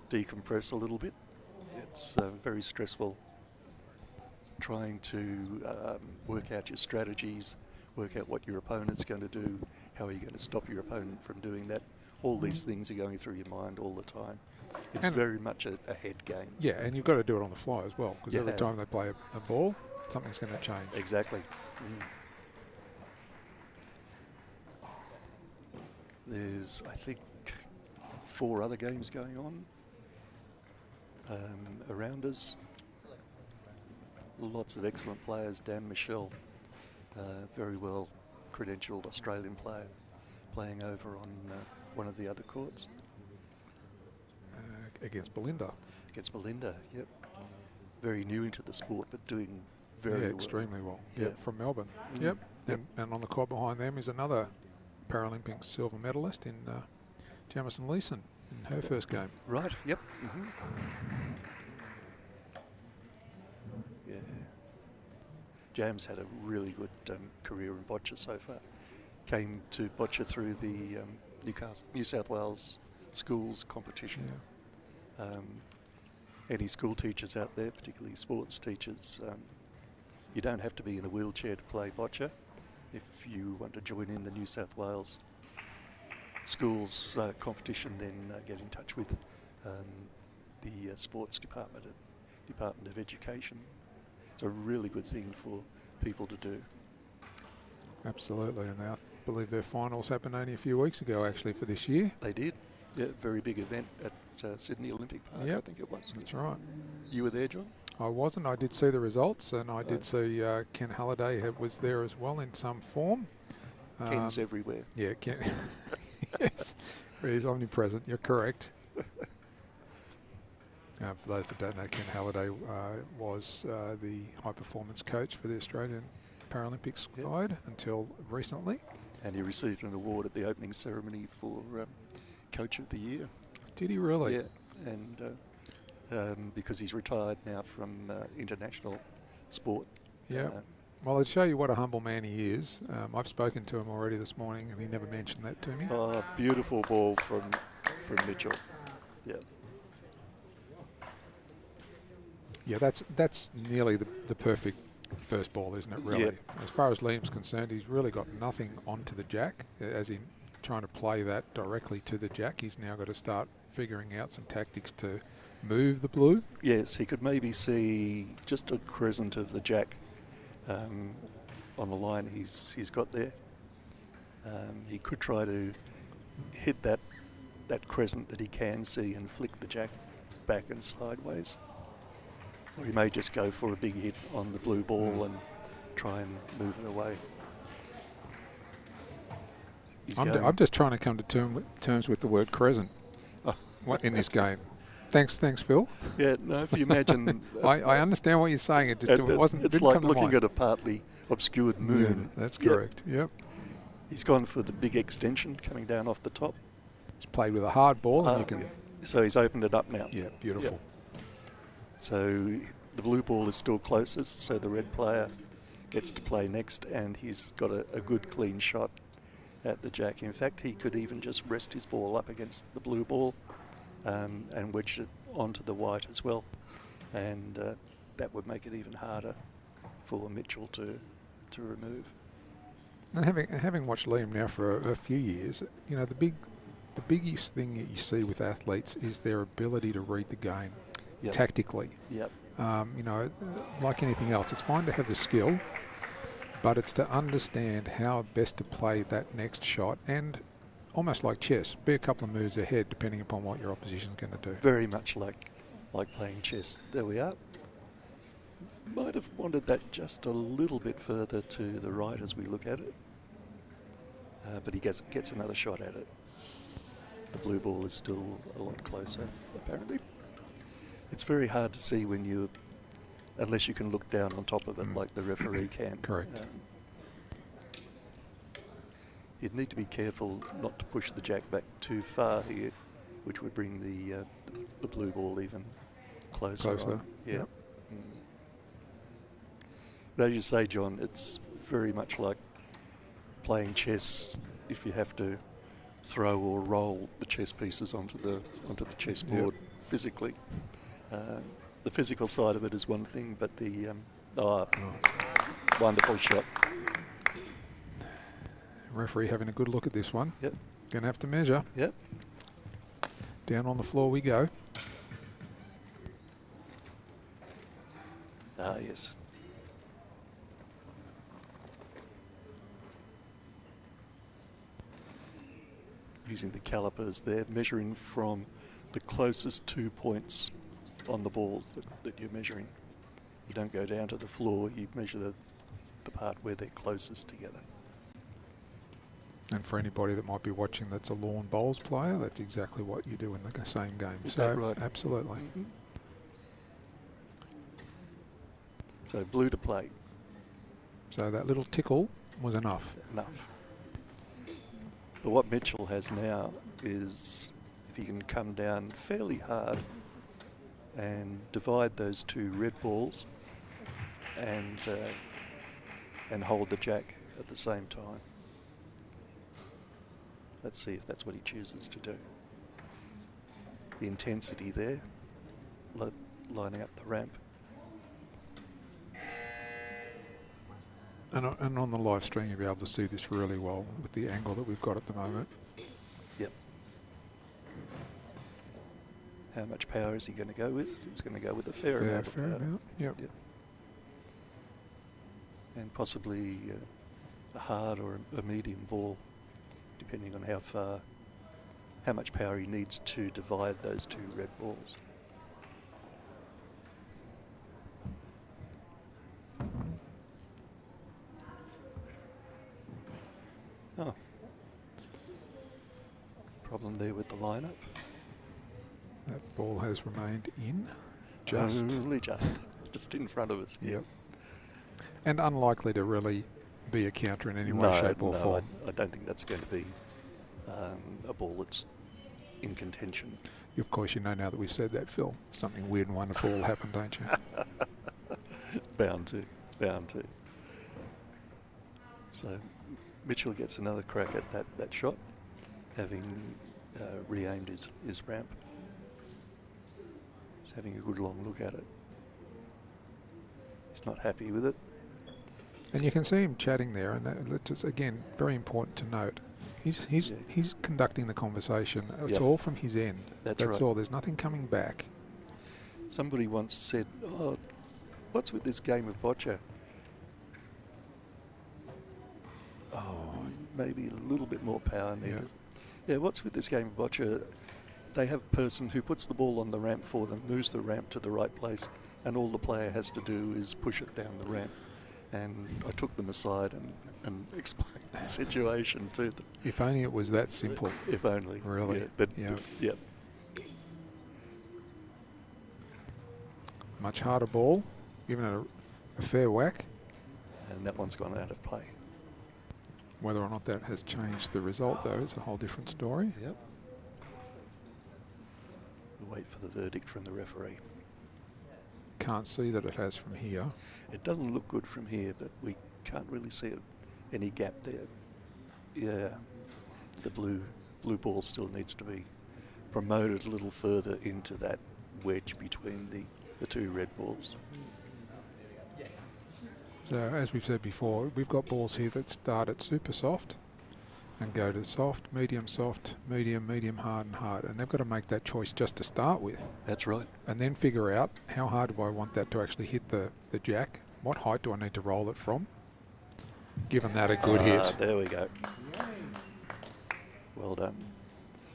decompress a little bit. It's very stressful trying to work out your strategies, work out what your opponent's going to do, how are you going to stop your opponent from doing that. All these things are going through your mind all the time. It's very much a head game. Yeah, and you've got to do it on the fly as well, because every time they play a ball, something's going to change. Exactly. There's, I think, 4 other games going on around us. Lots of excellent players. Dan Michel, very well credentialed Australian player, playing over on one of the other courts. Against Belinda. Against Belinda, yep. Very new into the sport, but doing very well. Extremely well. Yeah, from Melbourne. Yep. And on the court behind them is another Paralympic silver medalist in Jamison Leeson in her first game. Right, yep. Yeah. Jam's had a really good career in Boccia so far. Came to Boccia through the New South Wales schools competition. Any school teachers out there, particularly sports teachers, you don't have to be in a wheelchair to play Boccia. If you want to join in the New South Wales schools competition, then get in touch with the sports department at Department of Education. It's a really good thing for people to do. Absolutely, and I believe their finals happened only a few weeks ago actually for this year. They did. Yeah, very big event at Sydney Olympic Park, I think it was. That's right. You were there, John? I wasn't. I did see the results, and I did see Ken Halliday was there as well in some form. Ken's everywhere. Yeah, Ken. Yes, he's omnipresent. You're correct. For those that don't know, Ken Halliday was the high-performance coach for the Australian Paralympic squad until recently. And he received an award at the opening ceremony for Coach of the Year. Did he really? Yeah, and because he's retired now from international sport. Yeah. Well, I'll show you what a humble man he is. I've spoken to him already this morning, and he never mentioned that to me. Oh, beautiful ball from Mitchell. Yeah. Yeah, that's nearly the perfect first ball, isn't it, really? Yeah. As far as Liam's concerned, he's really got nothing onto the jack, as in trying to play that directly to the jack. He's now got to start figuring out some tactics to move the blue. Yes, he could maybe see just a crescent of the jack on the line he's got there. He could try to hit that crescent that he can see and flick the jack back and sideways. Or he may just go for a big hit on the blue ball and try and move it away. I'm just trying to come to terms with the word crescent in this game. Thanks, Phil. Yeah, no, if you imagine... I understand what you're saying. It wasn't. It's like looking at a partly obscured moon. That's correct, yep. He's gone for the big extension coming down off the top. He's played with a hard ball. And you can so he's opened it up now. Yeah, beautiful. Yep. So the blue ball is still closest, so the red player gets to play next, and he's got a good clean shot at the jack. In fact, he could even just rest his ball up against the blue ball and wedge it onto the white as well. And that would make it even harder for Mitchell to remove. And having watched Liam now for a few years, you know, the biggest thing that you see with athletes is their ability to read the game tactically. Yep. You know, like anything else, it's fine to have the skill, but it's to understand how best to play that next shot, and almost like chess, be a couple of moves ahead depending upon what your opposition's going to do. Very much like playing chess. There we are. Might have wanted that just a little bit further to the right as we look at it, but he gets another shot at it. The blue ball is still a lot closer, apparently. It's very hard to see when unless you can look down on top of it like the referee can. Correct. You'd need to be careful not to push the jack back too far here, which would bring the blue ball even closer. On. Yeah. Yep. But as you say, John, it's very much like playing chess. If you have to throw or roll the chess pieces onto the chessboard physically, the physical side of it is one thing, but the wonderful shot. Referee having a good look at this one. Yep. Going to have to measure. Yep. Down on the floor we go. Yes. Using the calipers there, measuring from the closest 2 points on the balls that you're measuring. You don't go down to the floor, you measure the part where they're closest together. And for anybody that might be watching that's a lawn bowls player, that's exactly what you do in the same game. Is that right? Absolutely. Mm-hmm. So blue to play. So that little tickle was enough. Enough. But what Mitchell has now is if he can come down fairly hard and divide those two red balls and hold the jack at the same time. Let's see if that's what he chooses to do. The intensity there, lining up the ramp. And on the live stream, you'll be able to see this really well with the angle that we've got at the moment. Yep. How much power is he going to go with? He's going to go with a fair amount of power. Amount, yep. And possibly a hard or a medium ball, depending on how much power he needs to divide those two red balls. Oh. Problem there with the lineup. That ball has remained in. Only just in front of us. Yep. And unlikely to really be a counter in any way, shape or form. I don't think that's going to be a ball that's in contention. Of course, you know now that we've said that, Phil, something weird and wonderful will happen, don't you? Bound to. So Mitchell gets another crack at that shot, having re-aimed his ramp. He's having a good long look at it. He's not happy with it. And you can see him chatting there, and it's again very important to note. He's conducting the conversation. It's all from his end. That's right. All. There's nothing coming back. Somebody once said, "Oh, what's with this game of boccia?" Oh, maybe a little bit more power needed. Yeah, what's with this game of boccia? They have a person who puts the ball on the ramp for them, moves the ramp to the right place, and all the player has to do is push it down the ramp. And I took them aside and explained the situation to them. If only it was that simple. If only. Really. Yeah. Much harder ball, given it a fair whack. And that one's gone out of play. Whether or not that has changed the result, though, is a whole different story. Yep. We'll wait for the verdict from the referee. Can't see that it has from here. It doesn't look good from here, but we can't really see any gap there. Yeah, the blue ball still needs to be promoted a little further into that wedge between the two red balls. So as we've said before, we've got balls here that start at super soft and go to soft, medium, medium hard and hard. And they've got to make that choice just to start with. That's right. And then figure out how hard do I want that to actually hit the jack? What height do I need to roll it from? Giving that a good hit. There we go. Well done.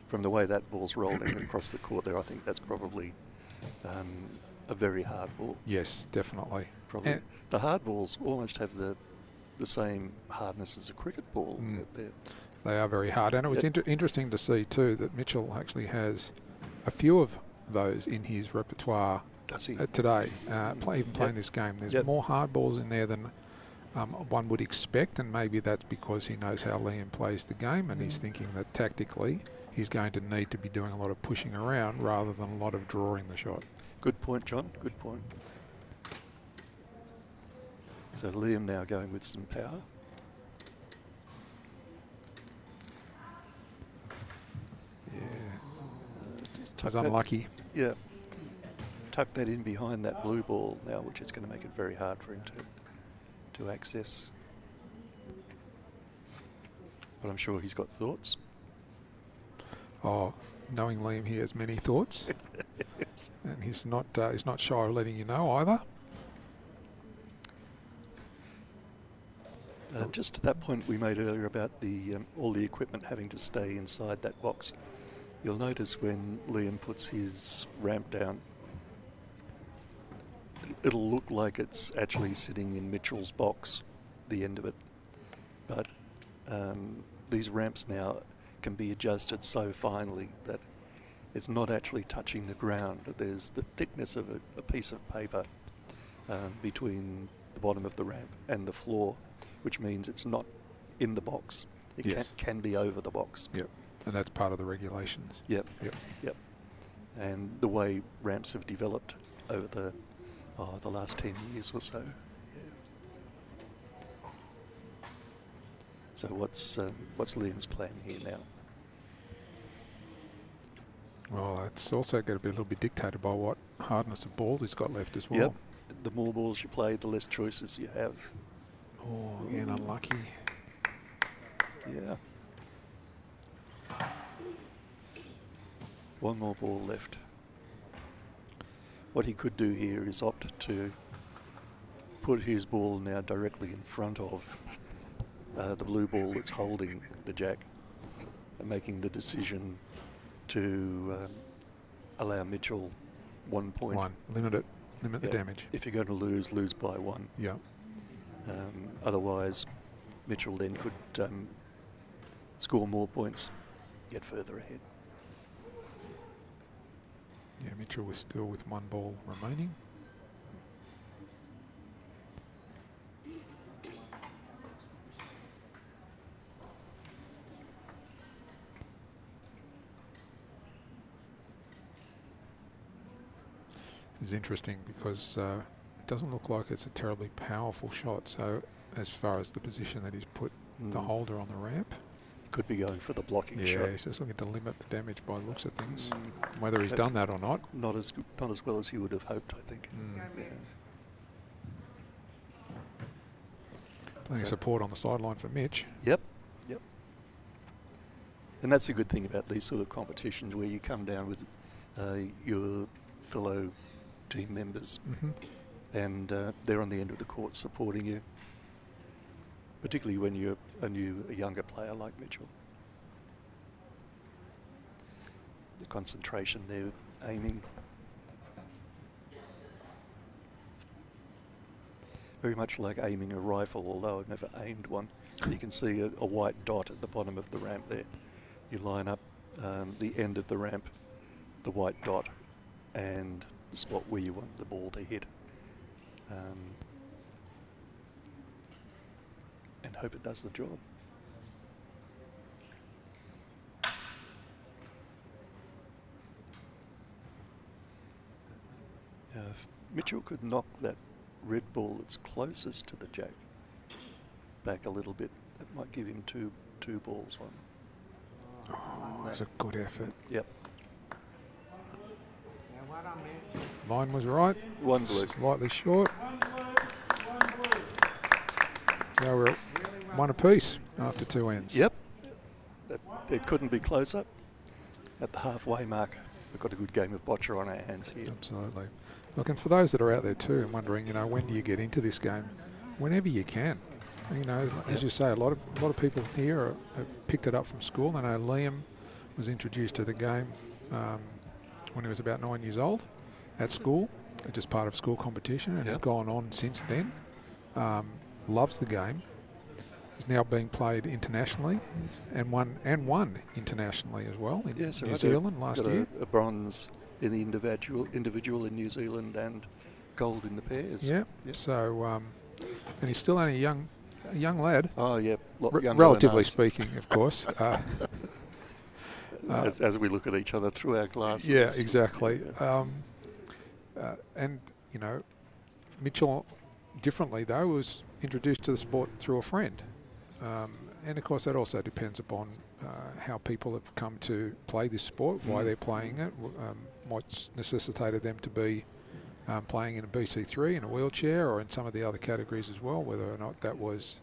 From the way that ball's rolling across the court there, I think that's probably a very hard ball. Yes, definitely. Probably. And the hard balls almost have the same hardness as a cricket ball. they are very hard. And it was interesting to see too that Mitchell actually has a few of those in his repertoire. Does he? Today, even playing this game. There's more hard balls in there than one would expect, and maybe that's because he knows how Liam plays the game and he's thinking that tactically he's going to need to be doing a lot of pushing around rather than a lot of drawing the shot. Good point, John. Good point. So Liam now going with some power. Yeah. Just Was unlucky. Yeah. Tuck that in behind that blue ball now, which is going to make it very hard for him to access. But I'm sure he's got thoughts. Oh, knowing Liam, he has many thoughts. Yes. And he's not shy of letting you know either. Just to that point we made earlier about all the equipment having to stay inside that box, you'll notice when Liam puts his ramp down, it'll look like it's actually sitting in Mitchell's box, the end of it. But these ramps now can be adjusted so finely that it's not actually touching the ground. There's the thickness of a piece of paper between the bottom of the ramp and the floor, which means it's not in the box. It can be over the box. Yep. And that's part of the regulations. Yep. And the way ramps have developed over the last 10 years or so. Yeah. So what's Liam's plan here now? Well, it's also going to be a little bit dictated by what hardness of ball he's got left as well. Yep. The more balls you play, the less choices you have. Oh, again, unlucky. Yeah. One more ball left. What he could do here is opt to put his ball now directly in front of the blue ball that's holding the jack, and making the decision to allow Mitchell 1 point. Limit the damage. If you're going to lose by one. Yeah. Otherwise, Mitchell then could score more points, get further ahead. Yeah, Mitchell was still with one ball remaining. This is interesting because it doesn't look like it's a terribly powerful shot. So as far as the position that he's put the holder on the ramp. Could be going for the blocking shot. Yeah, he's just looking to limit the damage by the looks of things. Whether he's done that or not. Not as well as he would have hoped, I think. Yeah. Plenty of support on the sideline for Mitch. Yep. And that's a good thing about these sort of competitions where you come down with your fellow team members and they're on the end of the court supporting you, particularly when you're a younger player like Mitchell. The concentration there, aiming. Very much like aiming a rifle, although I've never aimed one. You can see a white dot at the bottom of the ramp there. You line up the end of the ramp, the white dot, and the spot where you want the ball to hit. And hope it does the job. If Mitchell could knock that red ball that's closest to the jack back a little bit, that might give him two 2 balls on. Oh, that's a good effort. Yep. Mine was right. 1 blue. Slightly short. Now we're at 1 apiece after 2 ends. Yep. It couldn't be closer. At the halfway mark, we've got a good game of boccia on our hands here. Absolutely. Look, and for those that are out there too and wondering, when do you get into this game? Whenever you can. As you say, a lot of people here have picked it up from school. I know Liam was introduced to the game when he was about 9 years old at school, just part of school competition, and has gone on since then. Loves the game. It's now being played internationally and won internationally as well in New Zealand last year. A bronze in the individual in New Zealand and gold in the pairs. Yeah. Yep. So, and he's still only a young lad. Oh, yeah. Relatively speaking, of course. As we look at each other through our glasses. Yeah, exactly. And, Mitchell, differently though, was introduced to the sport through a friend. And of course that also depends upon how people have come to play this sport, why they're playing it, what's necessitated them to be playing in a BC3, in a wheelchair, or in some of the other categories as well, whether or not that was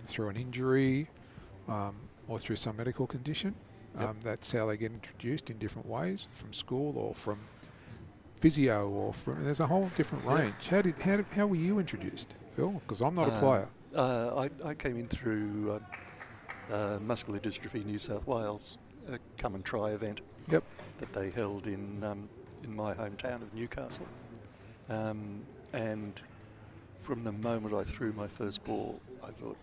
through an injury or through some medical condition. That's how they get introduced in different ways, from school or from physio, or from, there's a whole different range. How were you introduced, Phil? Because I'm not a player. I came in through Muscular Dystrophy New South Wales, a come and try event that they held in my hometown of Newcastle. And from the moment I threw my first ball, I thought,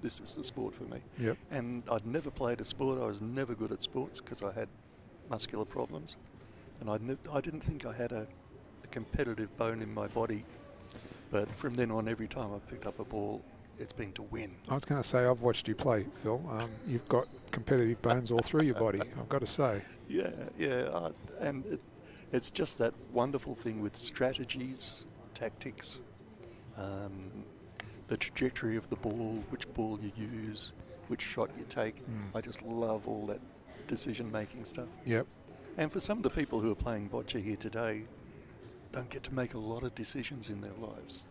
this is the sport for me. Yep. And I'd never played a sport. I was never good at sports because I had muscular problems. And I didn't think I had a competitive bone in my body. But from then on, every time I picked up a ball, it's been to win. I was going to say, I've watched you play, Phil. You've got competitive bones all through your body, I've got to say. And it's just that wonderful thing with strategies, tactics, the trajectory of the ball, which ball you use, which shot you take. I just love all that decision-making stuff. Yep. And for some of the people who are playing boccia here today, don't get to make a lot of decisions in their lives.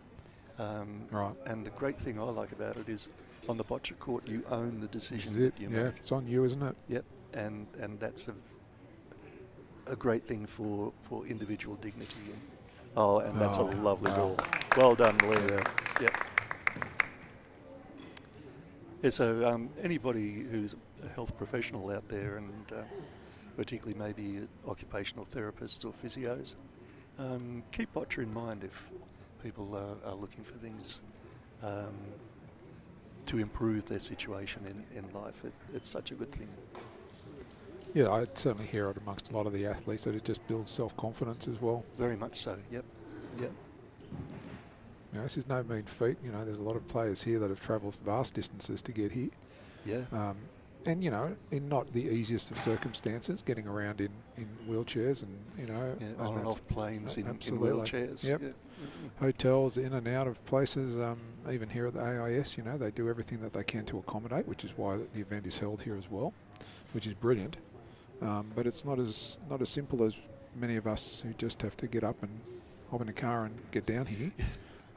Right. And the great thing I like about it is on the boccia court, you own the decision that you make. Yeah, it's on you, isn't it? Yep. And that's a great thing for individual dignity. And that's a lovely ball. Well done, Liam. Yep. Yeah, so anybody who's a health professional out there, and particularly maybe occupational therapists or physios, keep boccia in mind if people are looking for things to improve their situation in life. It's such a good thing. Yeah, I certainly hear it amongst a lot of the athletes that it just builds self-confidence as well. Very much so, yep. This is no mean feat. There's a lot of players here that have travelled vast distances to get here. Yeah. And, in not the easiest of circumstances, getting around in wheelchairs and, on and off planes in wheelchairs. Yep. Yeah. Hotels, in and out of places, even here at the AIS, they do everything that they can to accommodate, which is why the event is held here as well, which is brilliant. But it's not as simple as many of us who just have to get up and hop in a car and get down here.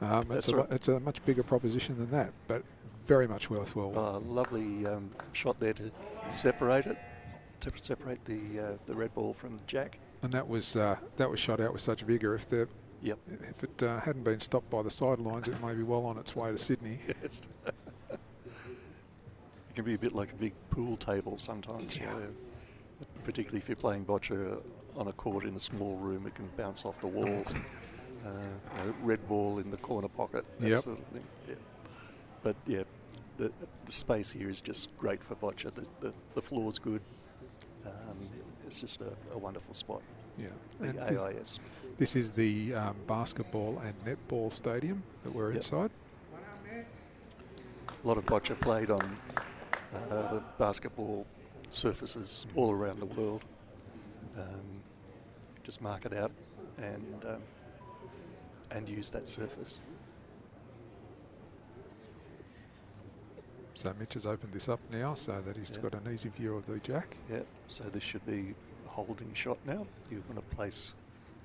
It's a much bigger proposition than that, but very much worthwhile. Lovely shot there to separate it, separate the red ball from the jack. And that was shot out with such vigour. If it hadn't been stopped by the sidelines, it may be well on its way to Sydney. Yes. It can be a bit like a big pool table sometimes. Yeah. Particularly if you're playing boccia on a court in a small room, it can bounce off the walls. A red ball in the corner pocket, that sort of thing. Yeah. But the space here is just great for boccia. The floor's good. It's just a wonderful spot. Yeah. The AIS. This is the basketball and netball stadium that we're inside. A lot of boccia played on basketball surfaces all around the world. Just mark it out and use that surface. So Mitch has opened this up now so that he's got an easy view of the jack. Yeah, so this should be a holding shot now. You want to place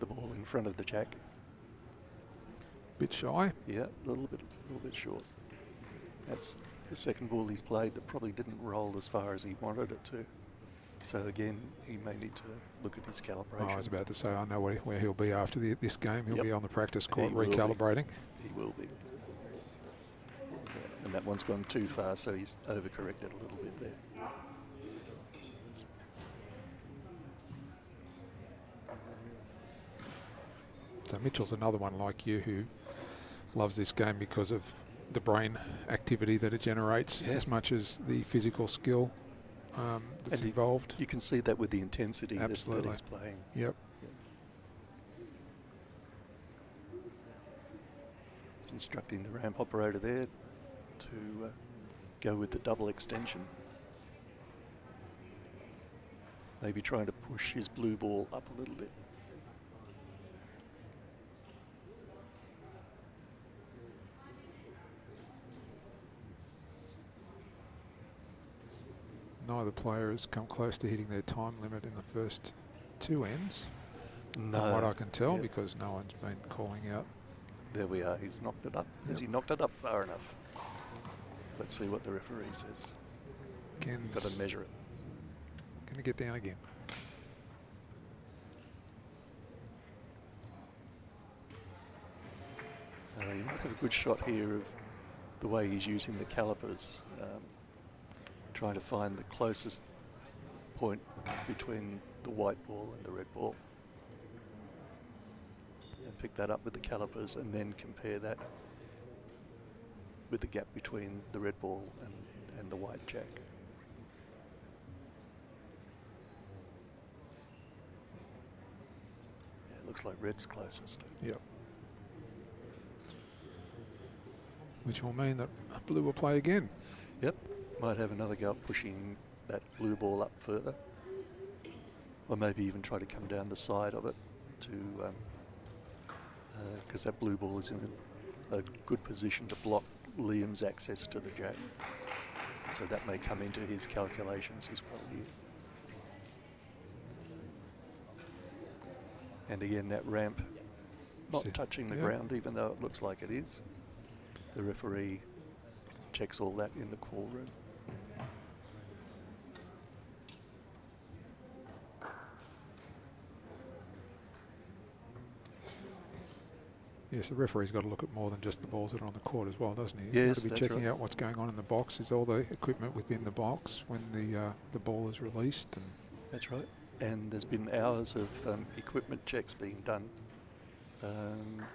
the ball in front of the jack. Bit shy. Yeah, a little bit short. That's the second ball he's played that probably didn't roll as far as he wanted it to. So again, he may need to look at his calibration. I was about to say, I know where he'll be after this game. He'll be on the practice court He will recalibrating. He will be. And that one's gone too far, so he's overcorrected a little bit there. So Mitchell's another one like you who loves this game because of the brain activity that it generates as much as the physical skill that's involved. You can see that with the intensity that he's playing. Yep. He's instructing the ramp operator there to go with the double extension. Maybe trying to push his blue ball up a little bit. Neither player has come close to hitting their time limit in the first two ends. No. From what I can tell, because no one's been calling out. There we are. He's knocked it up. Has he knocked it up far enough? Let's see what the referee says. Got to measure it. Going to get down again. You might have a good shot here of the way he's using the calipers, trying to find the closest point between the white ball and the red ball. And pick that up with the calipers and then compare that with the gap between the red ball and the white jack. Yeah, it looks like red's closest. Yep. Which will mean that blue will play again. Yep. Might have another go at pushing that blue ball up further. Or maybe even try to come down the side of it to, because that blue ball is in a good position to block Liam's access to the jack. So that may come into his calculations as well here. And again, that ramp not touching the ground, even though it looks like it is. The referee checks all that in the call room. Yes, the referee's got to look at more than just the balls that are on the court as well, doesn't he? Yes, He's got to be checking out what's going on in the box. Is all the equipment within the box when the ball is released? And that's right. And there's been hours of equipment checks being done.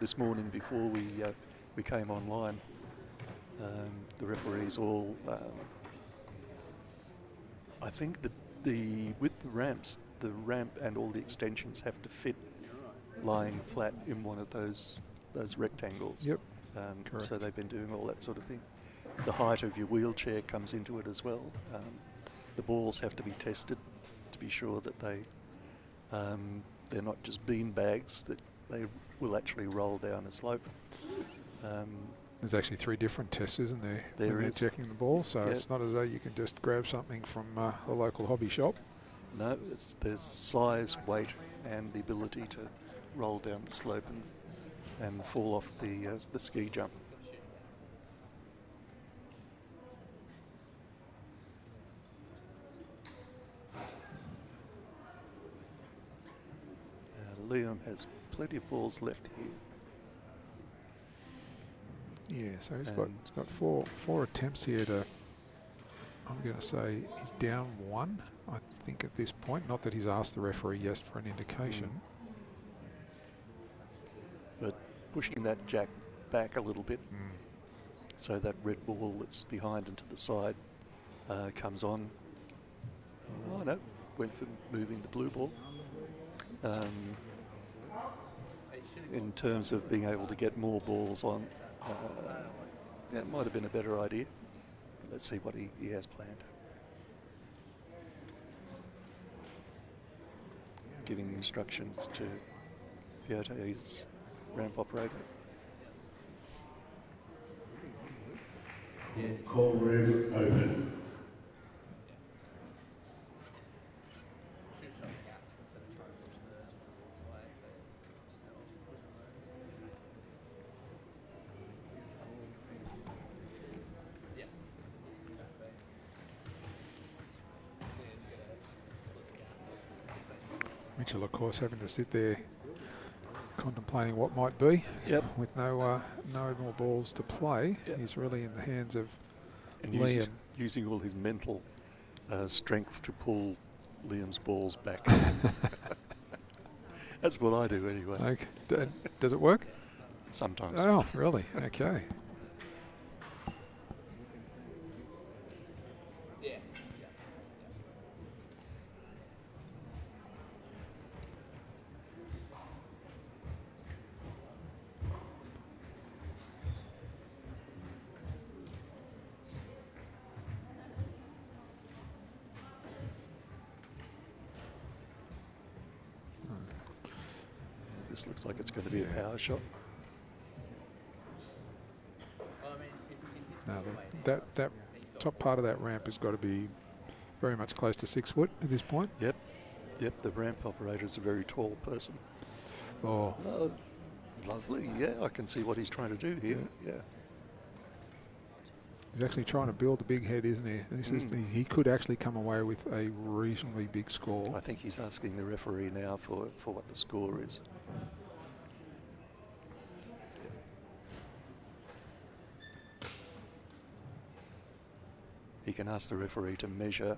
This morning before we came online, the referees all, I think that with the ramps, the ramp and all the extensions have to fit lying flat in one of those rectangles. Yep. So they've been doing all that sort of thing. The height of your wheelchair comes into it as well. The balls have to be tested to be sure that they're not just bean bags, that they will actually roll down a slope. There's actually 3 different tests, isn't there? There when is. they're checking the ball, so it's not as though you can just grab something from a local hobby shop. No, there's size, weight, and the ability to roll down the slope and fall off the ski jump. Liam has plenty of balls left here. Yeah, so he's got four attempts here to. I'm going to say he's down 1, I think, at this point. Not that he's asked the referee yet for an indication. But pushing that jack back a little bit so that red ball that's behind and to the side comes on. Oh no, went for moving the blue ball. In terms of being able to get more balls on, it might have been a better idea. But let's see what he has planned. Giving instructions to Piotr, his ramp operator. Call room open. Mitchell, of course, having to sit there contemplating what might be. Yep. With no more balls to play. Yep. He's really in the hands of and using all his mental strength to pull Liam's balls back. That's what I do anyway. Okay. Does it work? Sometimes. Oh, really? Okay. This looks like it's going to be a power shot. No, that top part of that ramp has got to be very much close to 6 foot at this point. Yep. The ramp operator is a very tall person. Oh, lovely. Yeah, I can see what he's trying to do here. Yeah. He's actually trying to build a big head, isn't he? He could actually come away with a reasonably big score. I think he's asking the referee now for what the score is. He can ask the referee to measure,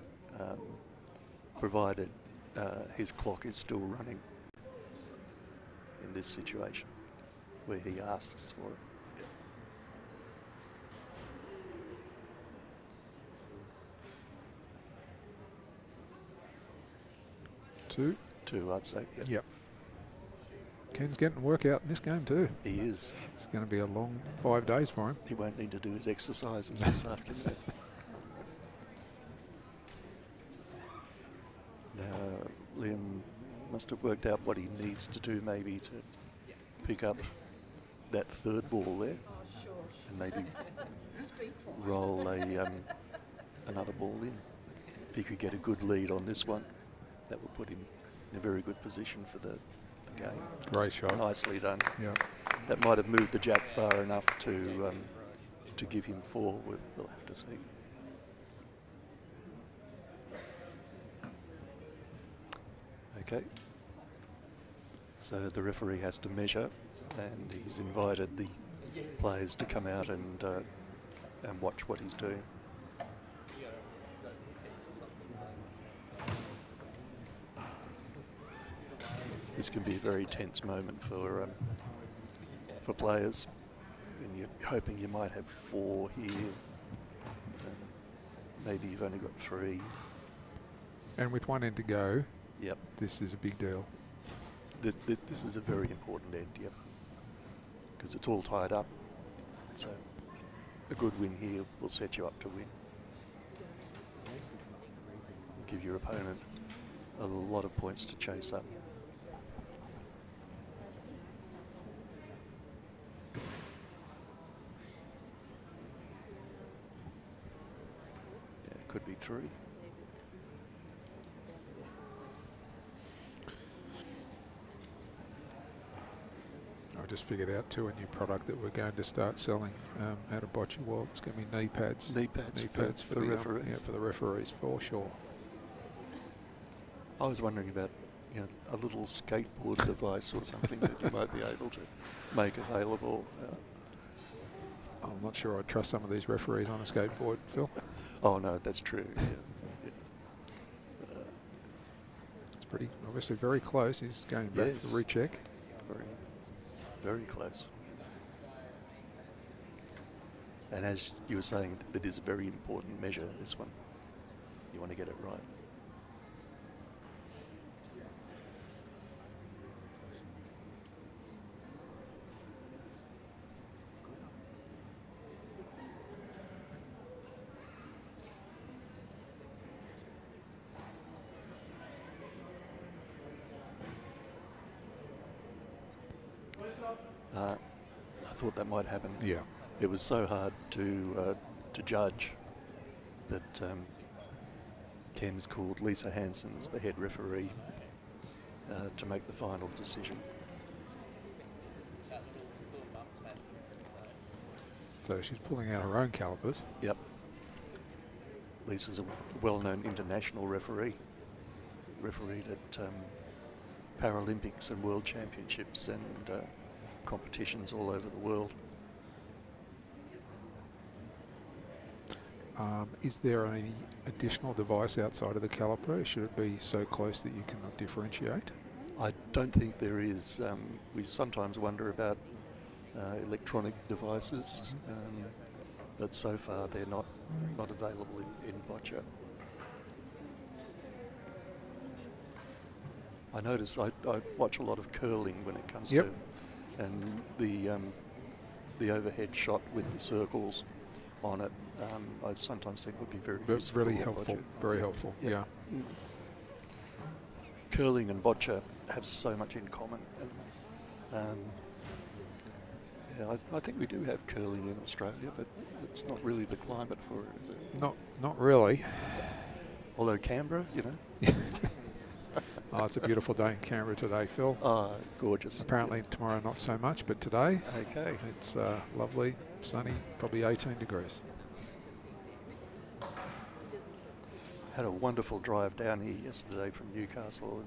provided his clock is still running in this situation where he asks for it. Two, I'd say. Yep. Ken's getting work out in this game too. He is. It's going to be a long 5 days for him. He won't need to do his exercises this afternoon. Now, Liam must have worked out what he needs to do maybe to pick up that third ball there. And maybe roll another ball in. If he could get a good lead on this one, that would put him in a very good position for the game. Great shot. Nicely done. Yeah. That might have moved the jack far enough to give him 4. We'll have to see. Okay. So the referee has to measure, and he's invited the players to come out and watch what he's doing. This can be a very tense moment for players, and you're hoping you might have 4 here. Maybe you've only got 3. And with 1 end to go, yep, this is a big deal. This is a very important end, yep, because it's all tied up. So a good win here will set you up to win. Give your opponent a lot of points to chase up. Yeah, it could be 3. I just figured out too a new product that we're going to start selling out of Boccia World. It's going to be knee pads. Knee pads for the referees. Yeah, for the referees, for sure. I was wondering about, a little skateboard device or something that you might be able to make available. I'm not sure I'd trust some of these referees on a skateboard, Phil. Oh no, that's true. Yeah. It's pretty obviously very close. He's going back for recheck. Very close. And as you were saying, that is a very important measure, this one. You want to get it right. I thought that might happen. Yeah. It was so hard to to judge that Ken's called Lisa Hansen's the head referee to make the final decision. So she's pulling out her own calipers. Yep. Lisa's a well-known international referee. Refereed at Paralympics and World Championships and competitions all over the world. Is there any additional device outside of the caliper? Should it be so close that you cannot differentiate? I don't think there is. We sometimes wonder about electronic devices, but so far they're not available in Boccia. I notice I watch a lot of curling when it comes to, and the overhead shot with the circles on it, I sometimes think would be very useful. Really helpful, very helpful, yeah. Curling and Boccia have so much in common. And, I think we do have curling in Australia, but it's not really the climate for it, is it? Not really. Although Canberra, you know. Oh, it's a beautiful day in Canberra today, Phil. Oh, gorgeous. Apparently tomorrow not so much, but today it's lovely, sunny, probably 18 degrees. Had a wonderful drive down here yesterday from Newcastle.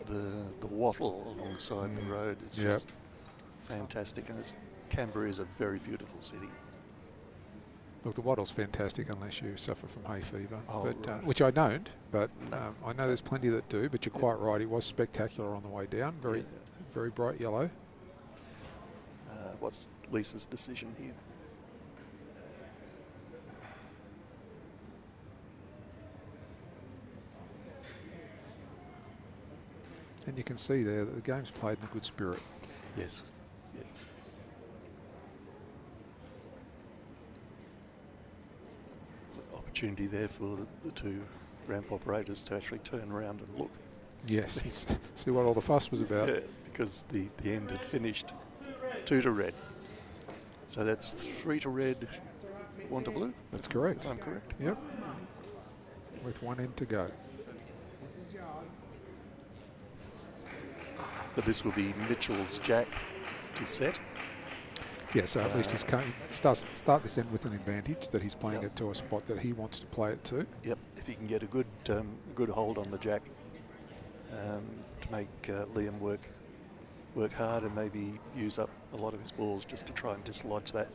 The wattle alongside the road is just fantastic, and Canberra is a very beautiful city. Look, the wattle's fantastic unless you suffer from hay fever, Right. which I don't, but I know there's plenty that do, but you're quite right, it was spectacular on the way down, very bright yellow. What's Lisa's decision here? And you can see there that the game's played in a good spirit. Yes, yes. There's an opportunity there for the two ramp operators to actually turn around and look. Yes, see what all the fuss was about. Yeah, because the end had finished 2 to red. So that's 3 to red, 1 to blue. That's correct. I'm correct. Yep. With 1 end to go. But this will be Mitchell's jack to set. Yeah, so at least he's start this end with an advantage that he's playing it to a spot that he wants to play it to. Yep, if he can get a good hold on the jack to make Liam work hard and maybe use up a lot of his balls just to try and dislodge that,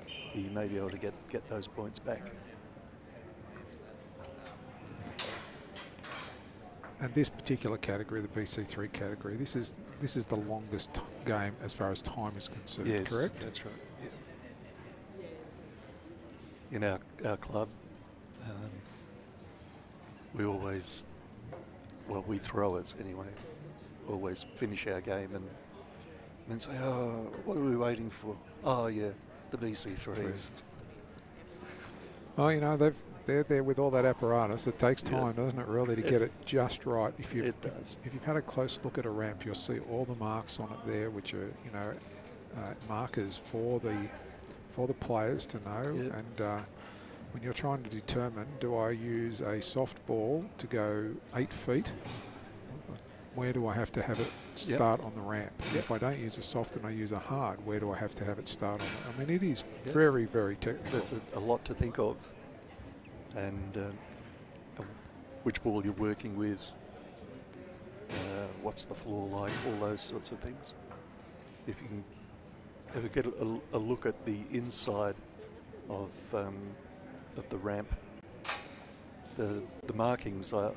he may be able to get those points back. And this particular category, the BC3 category, this is the longest game as far as time is concerned, yes, correct? That's right. Yeah. In our club, we always, we throwers anyway, always finish our game and then say, oh, what are we waiting for? Oh yeah, the BC3s. Oh, you know, they're there with all that apparatus. It takes time, doesn't it, really, to get it just right. It does. If you've had a close look at a ramp, you'll see all the marks on it there, which are, you know, markers for the players to know. Yeah. And when you're trying to determine, do I use a soft ball to go 8 feet? Where do I have to have it start on the ramp? If I don't use a soft and I use a hard, where do I have to have it start on? I mean, it is very, very technical. There's a lot to think of, and which ball you're working with, what's the floor like, all those sorts of things. If you can ever get a look at the inside of the ramp, the markings are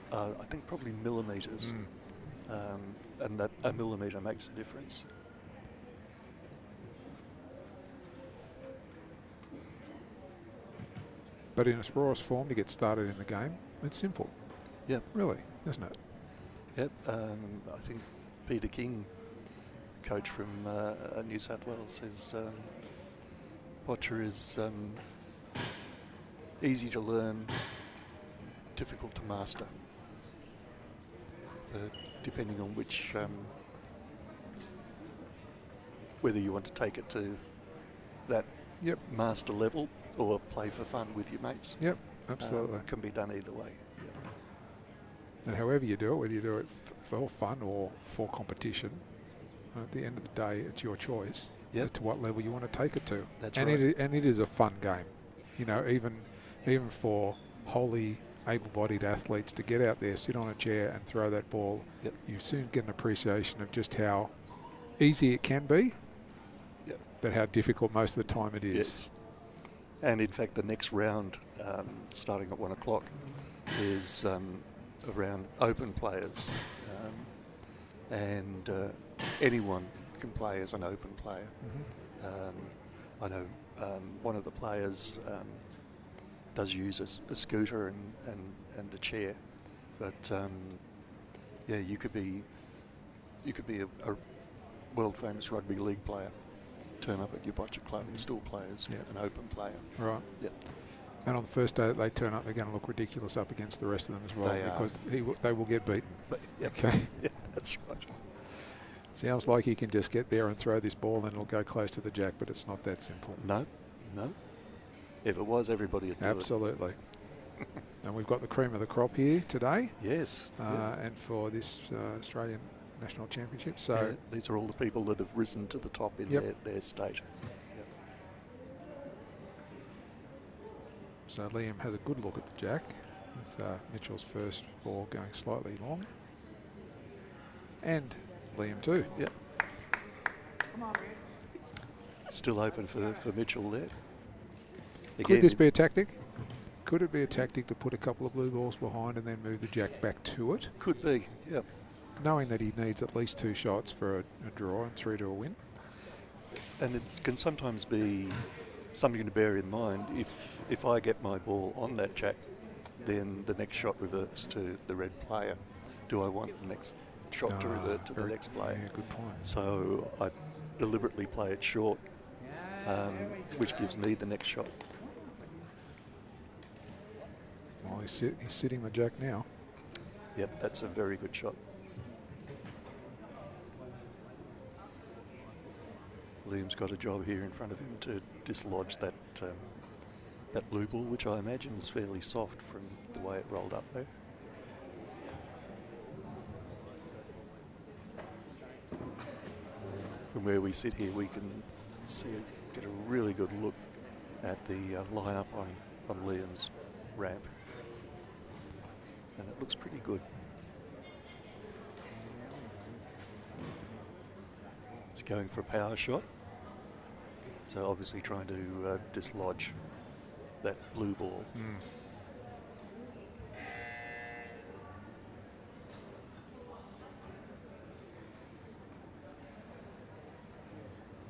I think probably millimetres, and that a millimetre makes a difference. But in its rawest form, to get started in the game, it's simple. Yeah, really, isn't it? Yep. I think Peter King, coach from New South Wales, says Boccia is easy to learn, difficult to master. So depending on which, whether you want to take it to that Yep. master level or play for fun with your mates. Yep, absolutely. Can be done either way. Yep. And however you do it, whether you do it for fun or for competition, at the end of the day, it's your choice as to what level you want to take it to. That's and right. And it is a fun game. You know, even for wholly able-bodied athletes to get out there, sit on a chair and throw that ball, you soon get an appreciation of just how easy it can be, but how difficult most of the time it is. Yes. And in fact, the next round, starting at 1 o'clock, is around open players. And anyone can play as an open player. I know one of the players does use a scooter and a chair, but yeah, you could be a world famous rugby league player, turn up at your Boccia club and still play as an open player. Right. Yep. And on the first day that they turn up, they're going to look ridiculous up against the rest of them as well, because they will get beaten. Okay. Yeah, that's right. Sounds like you can just get there and throw this ball and it'll go close to the jack, but it's not that simple. No. If it was, everybody would do it. Absolutely. And we've got the cream of the crop here today. Yes. And for this Australian National Championship. So these are all the people that have risen to the top in their state. So Liam has a good look at the jack, with Mitchell's first ball going slightly long. And Liam too. Yep. Still open for Mitchell there. Again, could this be a tactic? Could it be a tactic to put a couple of blue balls behind and then move the jack back to it? Could be, yep. Knowing that he needs at least 2 shots for a draw and 3 to a win. And it can sometimes be something to bear in mind. If I get my ball on that jack, then the next shot reverts to the red player. Do I want the next shot to revert to the next player? Yeah, good point. So I deliberately play it short, which gives me the next shot. Well, he's sitting the jack now. Yep, that's a very good shot. Liam's got a job here in front of him to dislodge that that blue ball, which I imagine is fairly soft from the way it rolled up there. From where we sit here, we can get a really good look at the lineup on Liam's ramp, and it looks pretty good. It's going for a power shot, so obviously trying to dislodge that blue ball.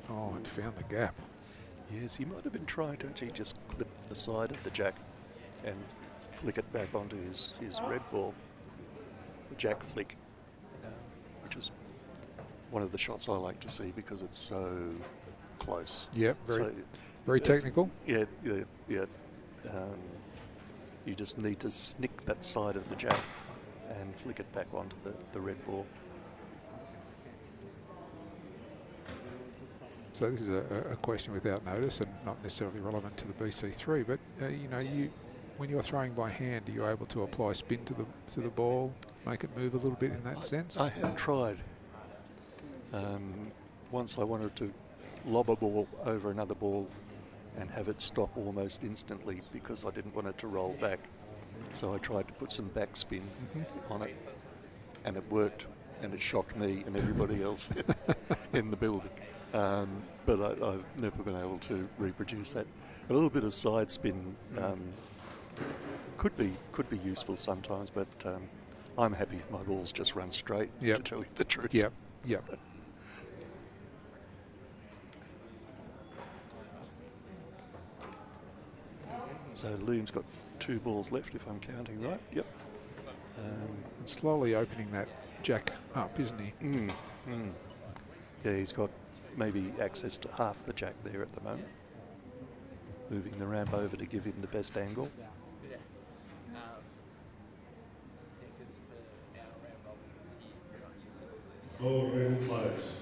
Oh, and found the gap. Yes, he might have been trying to actually just clip the side of the jack and flick it back onto his red ball, the jack flick, which is one of the shots I like to see because it's so close. Yep, very technical. Yeah. You just need to snick that side of the jack and flick it back onto the red ball. So this is a question without notice and not necessarily relevant to the BC3, but you know, when you're throwing by hand, are you able to apply spin to the ball, make it move a little bit in that sense? I have tried. Once I wanted to lob a ball over another ball and have it stop almost instantly because I didn't want it to roll back. So I tried to put some backspin on it, and it worked, and it shocked me and everybody else in the building. But I've never been able to reproduce that. A little bit of side spin could be useful sometimes, but I'm happy if my balls just run straight, to tell you the truth. Yep. So Liam's got 2 balls left, if I'm counting right. Yep. Slowly opening that jack up, isn't he? Yeah, he's got maybe access to half the jack there at the moment. Moving the ramp over to give him the best angle. Ballroom close.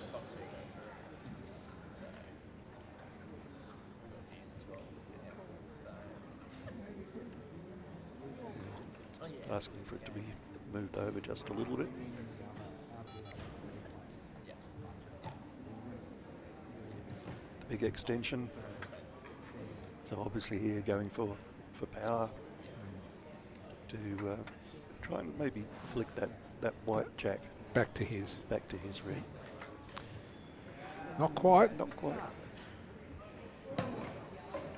Just asking for it to be moved over just a little bit. The big extension. So obviously here going for power to try and maybe flick that white jack Back to his. back to his red. Not quite, Not quite.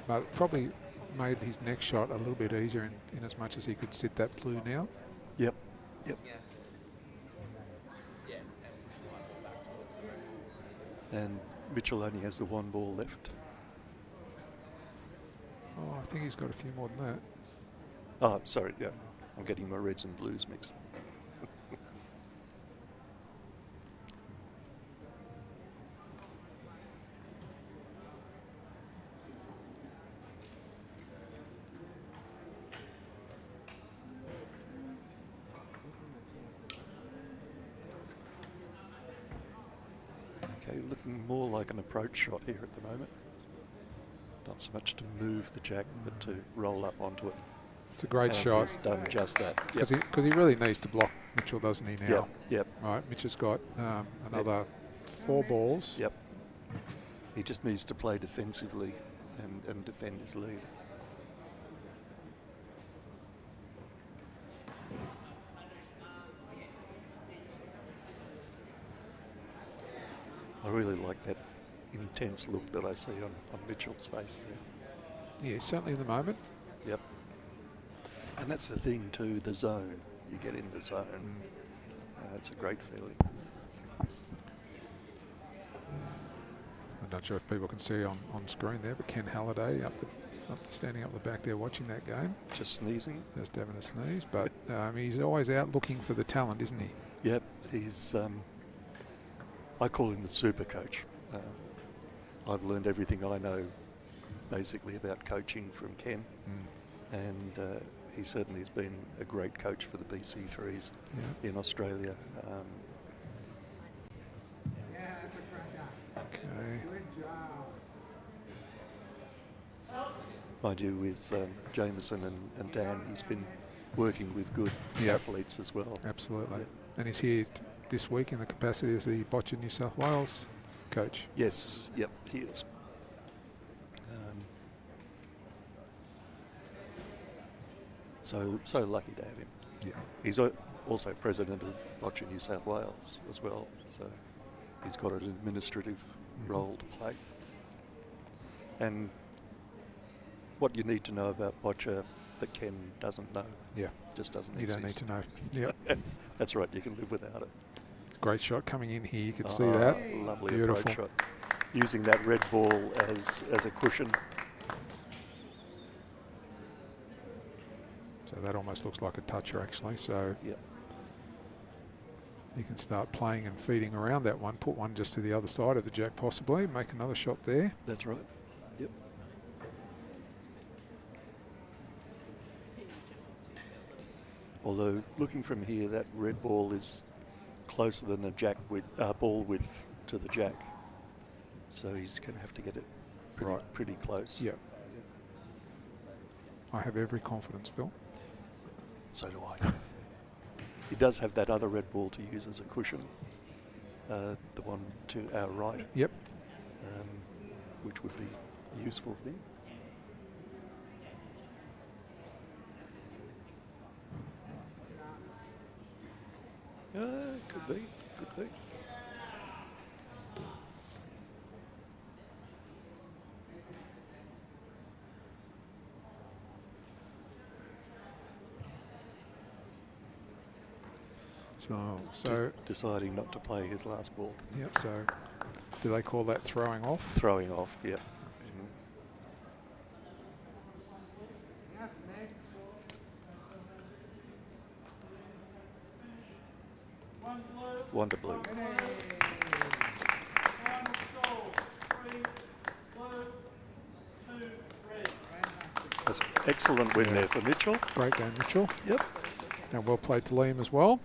but probably made his next shot a little bit easier in as much as he could sit that blue now. Yep. Yep. And Mitchell only has the one ball left. Oh, I think he's got a few more than that. Oh, sorry, yeah. I'm getting my reds and blues mixed. Okay, looking more like an approach shot here at the moment. Not so much to move the jack, but to roll up onto it. It's a great And shot. he's done just that. Because he really needs to block Mitchell, doesn't he, now? Yep, yep. Right, Mitch has got another 4 balls. Yep. He just needs to play defensively and defend his lead. I really like that intense look that I see on Mitchell's face there. Yeah, certainly in the moment. Yep. And that's the thing too, the zone. You get in the zone. It's a great feeling. I'm not sure if people can see on screen there, but Ken Halliday standing up the back there watching that game. Just sneezing. Just having a sneeze, but he's always out looking for the talent, isn't he? Yep, he's, I call him the super coach. I've learned everything I know basically about coaching from Ken. And he certainly has been a great coach for the BC3s in Australia. Okay. Mind you, with Jameson and Dan, he's been working with good athletes as well. Absolutely. Yep. And he's here this week in the capacity as the Boccia New South Wales coach. Yes, yep, he is. So lucky to have him. Yeah. He's also president of Boccia New South Wales as well, so he's got an administrative role to play. And what you need to know about Boccia that Ken doesn't know, just doesn't exist. You don't need to know. Yep. That's right, you can live without it. Great shot coming in here, you can see that. Lovely Beautiful approach shot. Using that red ball as a cushion. So that almost looks like a toucher actually, so yep. You can start playing and feeding around that one, put one just to the other side of the jack possibly, make another shot there. That's right, yep. Although looking from here, that red ball is closer than a jack with ball width to the jack, so he's going to have to get it pretty close. Yep. I have every confidence, Phil. So do I. He does have that other red ball to use as a cushion, the one to our right. Yep. Which would be a useful thing. Could be, could be. So deciding not to play his last ball. Yep, so do they call that throwing off? Throwing off, yeah. One to blue. That's an excellent win there for Mitchell. Great game, Mitchell. Yep. And well played to Liam as well.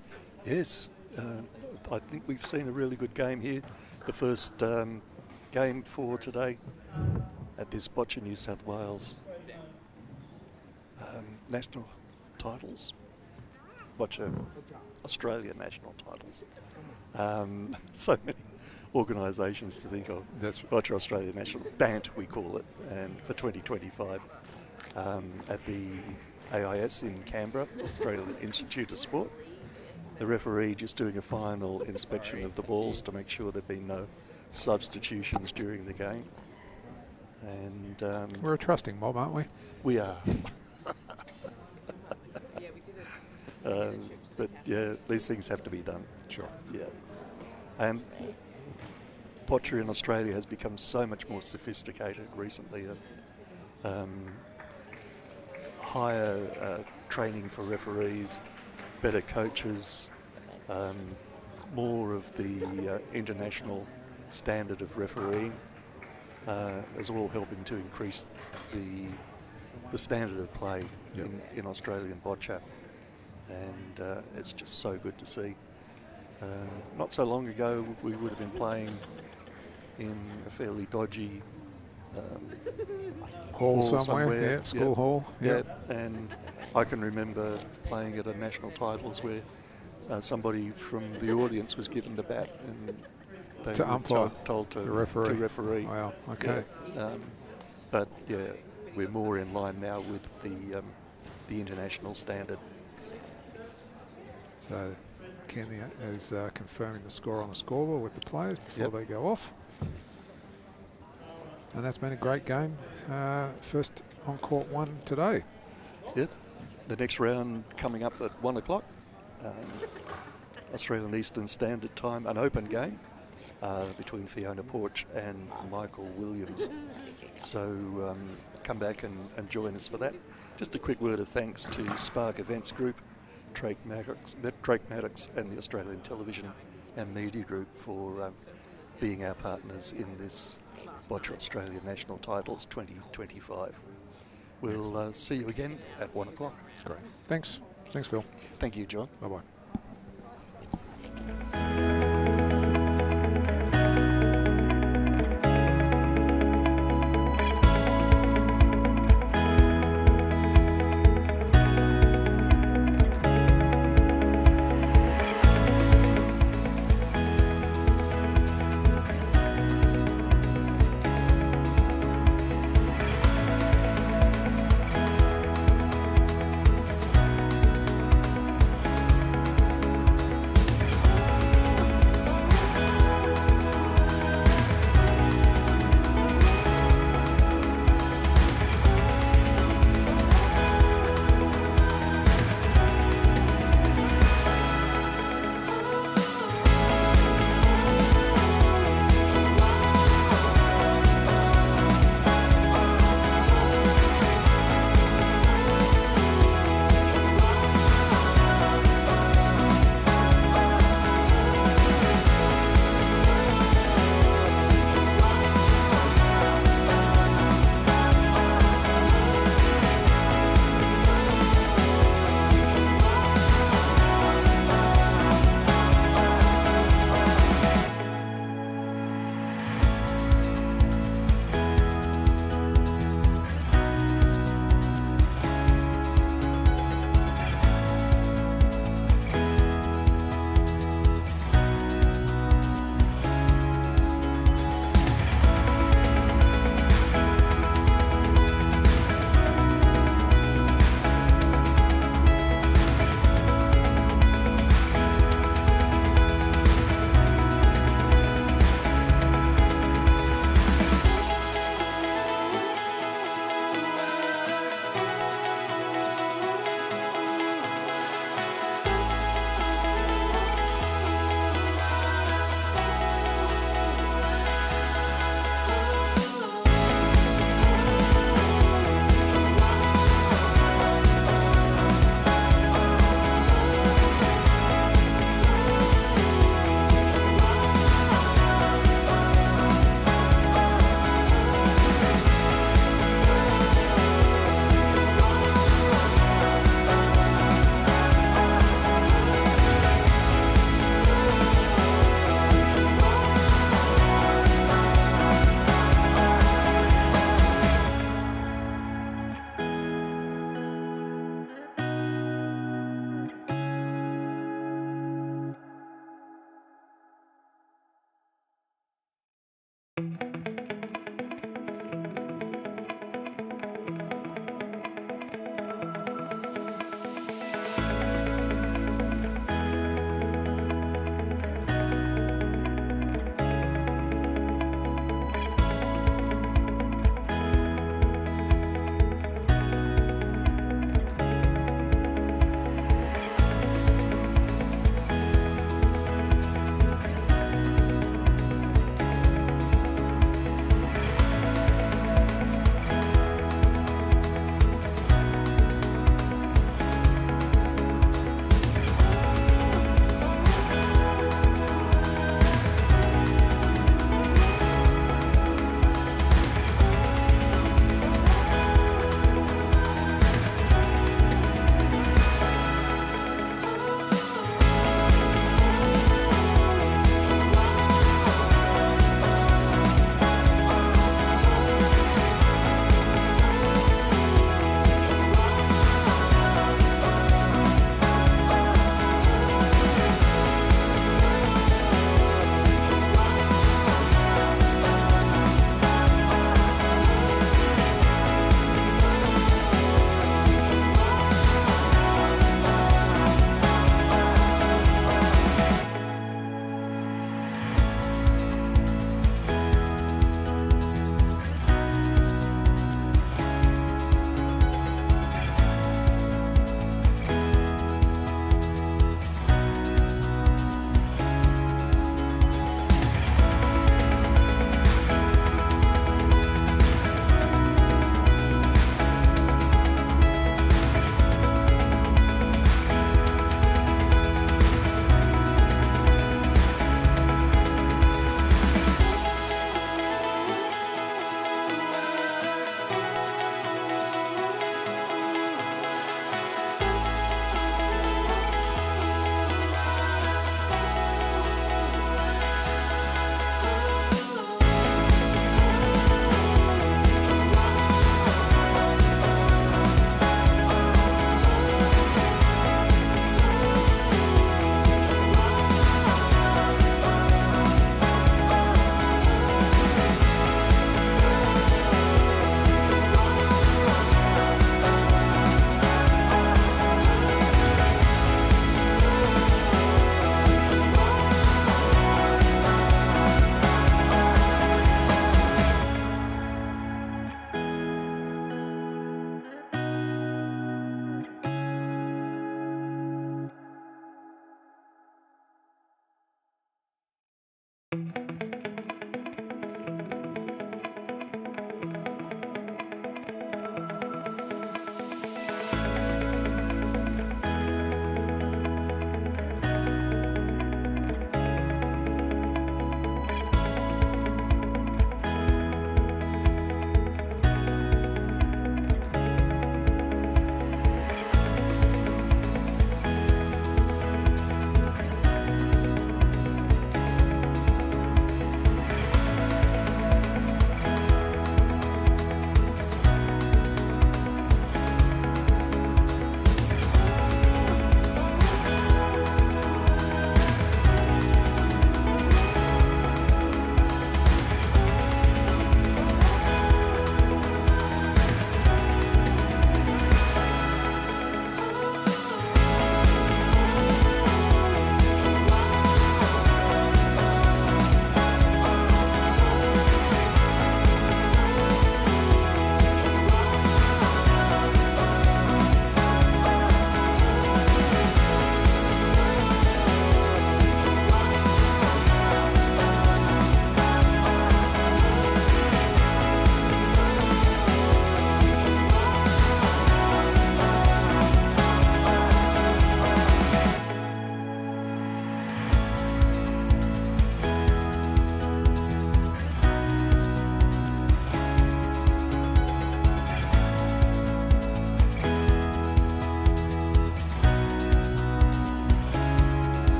Yes, I think we've seen a really good game here. The first game for today at this Boccia New South Wales national titles. Boccia Australia national titles. So many organisations to think of. That's Boccia Australia National, BANT we call it, and for 2025 at the AIS in Canberra, Australian Institute of Sport. The referee just doing a final inspection of the balls to make sure there've been no substitutions during the game. And we're a trusting mob, aren't we? we are. But yeah, these things have to be done. Sure. Yeah. And Boccia in Australia has become so much more sophisticated recently. Higher training for referees, better coaches, more of the international standard of refereeing is all helping to increase the standard of play in Australian boccia. And it's just so good to see. Not so long ago, we would have been playing in a fairly dodgy hall somewhere. Yeah, school hall. Yeah, and I can remember playing at a national titles where somebody from the audience was given the bat and they to were umpire, told to referee. referee. Wow. Okay. Yeah. But yeah, we're more in line now with the international standard. So Kenny is confirming the score on the scoreboard with the players before they go off. And that's been a great game. First on court one today. Yeah. The next round coming up at 1 o'clock. Australian Eastern Standard Time, an open game between Fiona Porch and Michael Williams. So come back and join us for that. Just a quick word of thanks to Spark Events Group, Drake Maddox and the Australian Television and Media Group for being our partners in this Boccia Australia National Titles 2025. We'll see you again at 1 o'clock. Great. Thanks. Thanks, Phil. Thank you, John. Bye-bye.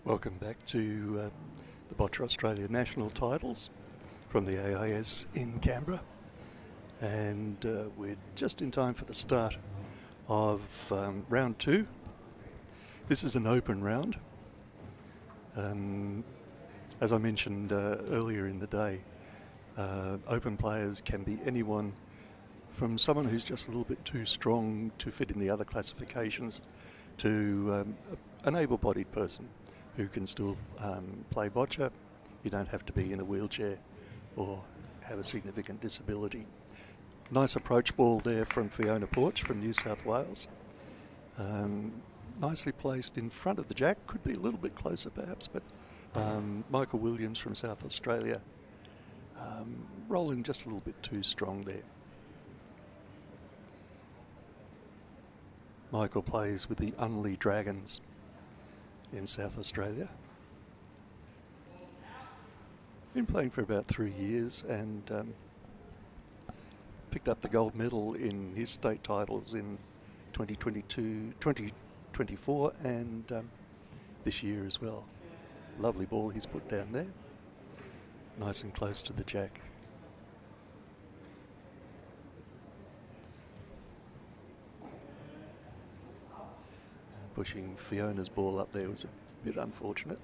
Welcome back to the Boccia Australia national titles from the AIS in Canberra, and we're just in time for the start of round 2. This is an open round. As I mentioned earlier in the day, open players can be anyone from someone who's just a little bit too strong to fit in the other classifications to an able-bodied person who can still play boccia. You don't have to be in a wheelchair or have a significant disability. Nice approach ball there from Fiona Porch from New South Wales. Nicely placed in front of the jack, could be a little bit closer perhaps, but Michael Williams from South Australia rolling just a little bit too strong there. Michael plays with the Unley Dragons in South Australia. Been playing for about 3 years and picked up the gold medal in his state titles in 2024 and this year as well. Lovely ball he's put down there. Nice and close to the jack. Pushing Fiona's ball up there was a bit unfortunate.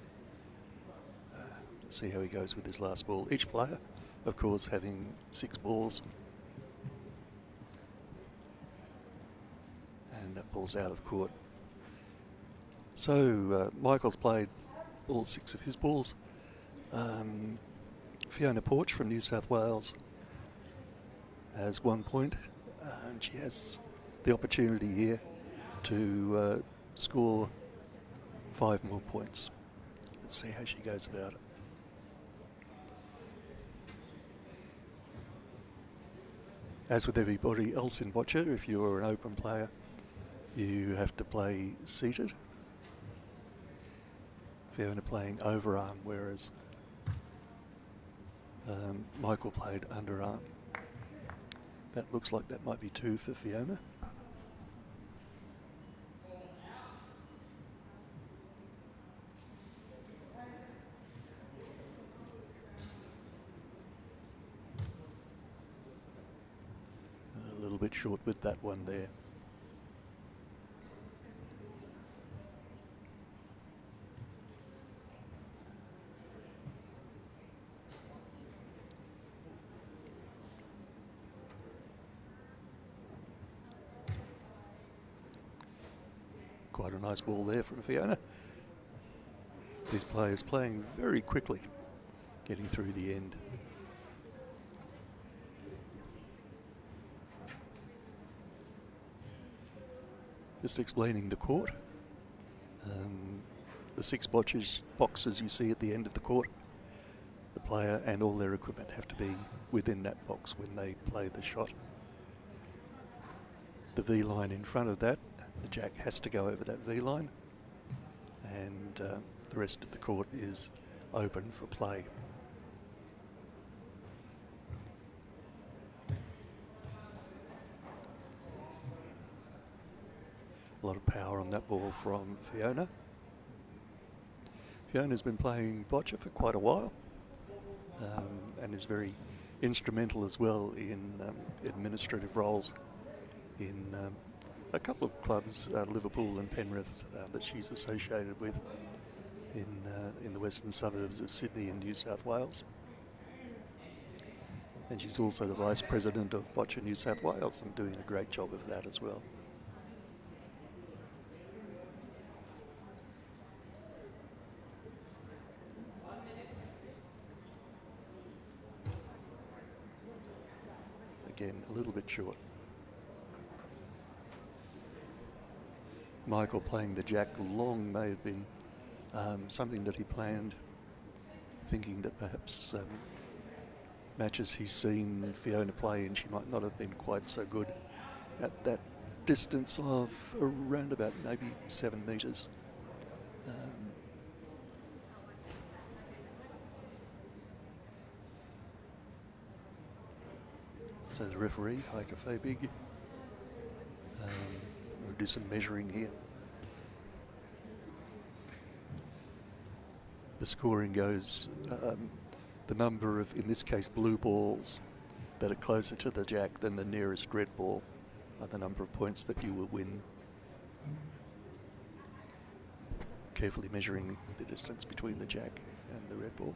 Let's see how he goes with his last ball. Each player, of course, having 6 balls. And that ball's out of court. So Michael's played all 6 of his balls. Fiona Porch from New South Wales has 1 point, and she has the opportunity here to score 5 more points. Let's see how she goes about it. As with everybody else in boccia, if you're an open player, you have to play seated. Fiona playing overarm, whereas Michael played underarm. That looks like that might be 2 for Fiona. A little bit short with that one there. Quite a nice ball there from Fiona. These players playing very quickly, getting through the end. Just explaining the court. The 6 boxes you see at the end of the court, the player and all their equipment have to be within that box when they play the shot. The V line in front of that, the jack has to go over that V line, and the rest of the court is open for play. A lot of power on that ball from Fiona. Fiona's been playing boccia for quite a while and is very instrumental as well in administrative roles in a couple of clubs, Liverpool and Penrith, that she's associated with in the western suburbs of Sydney and New South Wales. And she's also the Vice President of Boccia New South Wales and doing a great job of that as well. Again, a little bit short. Michael playing the jack long may have been something that he planned, thinking that perhaps matches he's seen Fiona play and she might not have been quite so good at that distance of around about maybe 7 metres. So the referee, Heike Fabig, will do some measuring here. the scoring goes, the number of, in this case, blue balls that are closer to the jack than the nearest red ball are the number of points that you will win. Carefully measuring the distance between the jack and the red ball.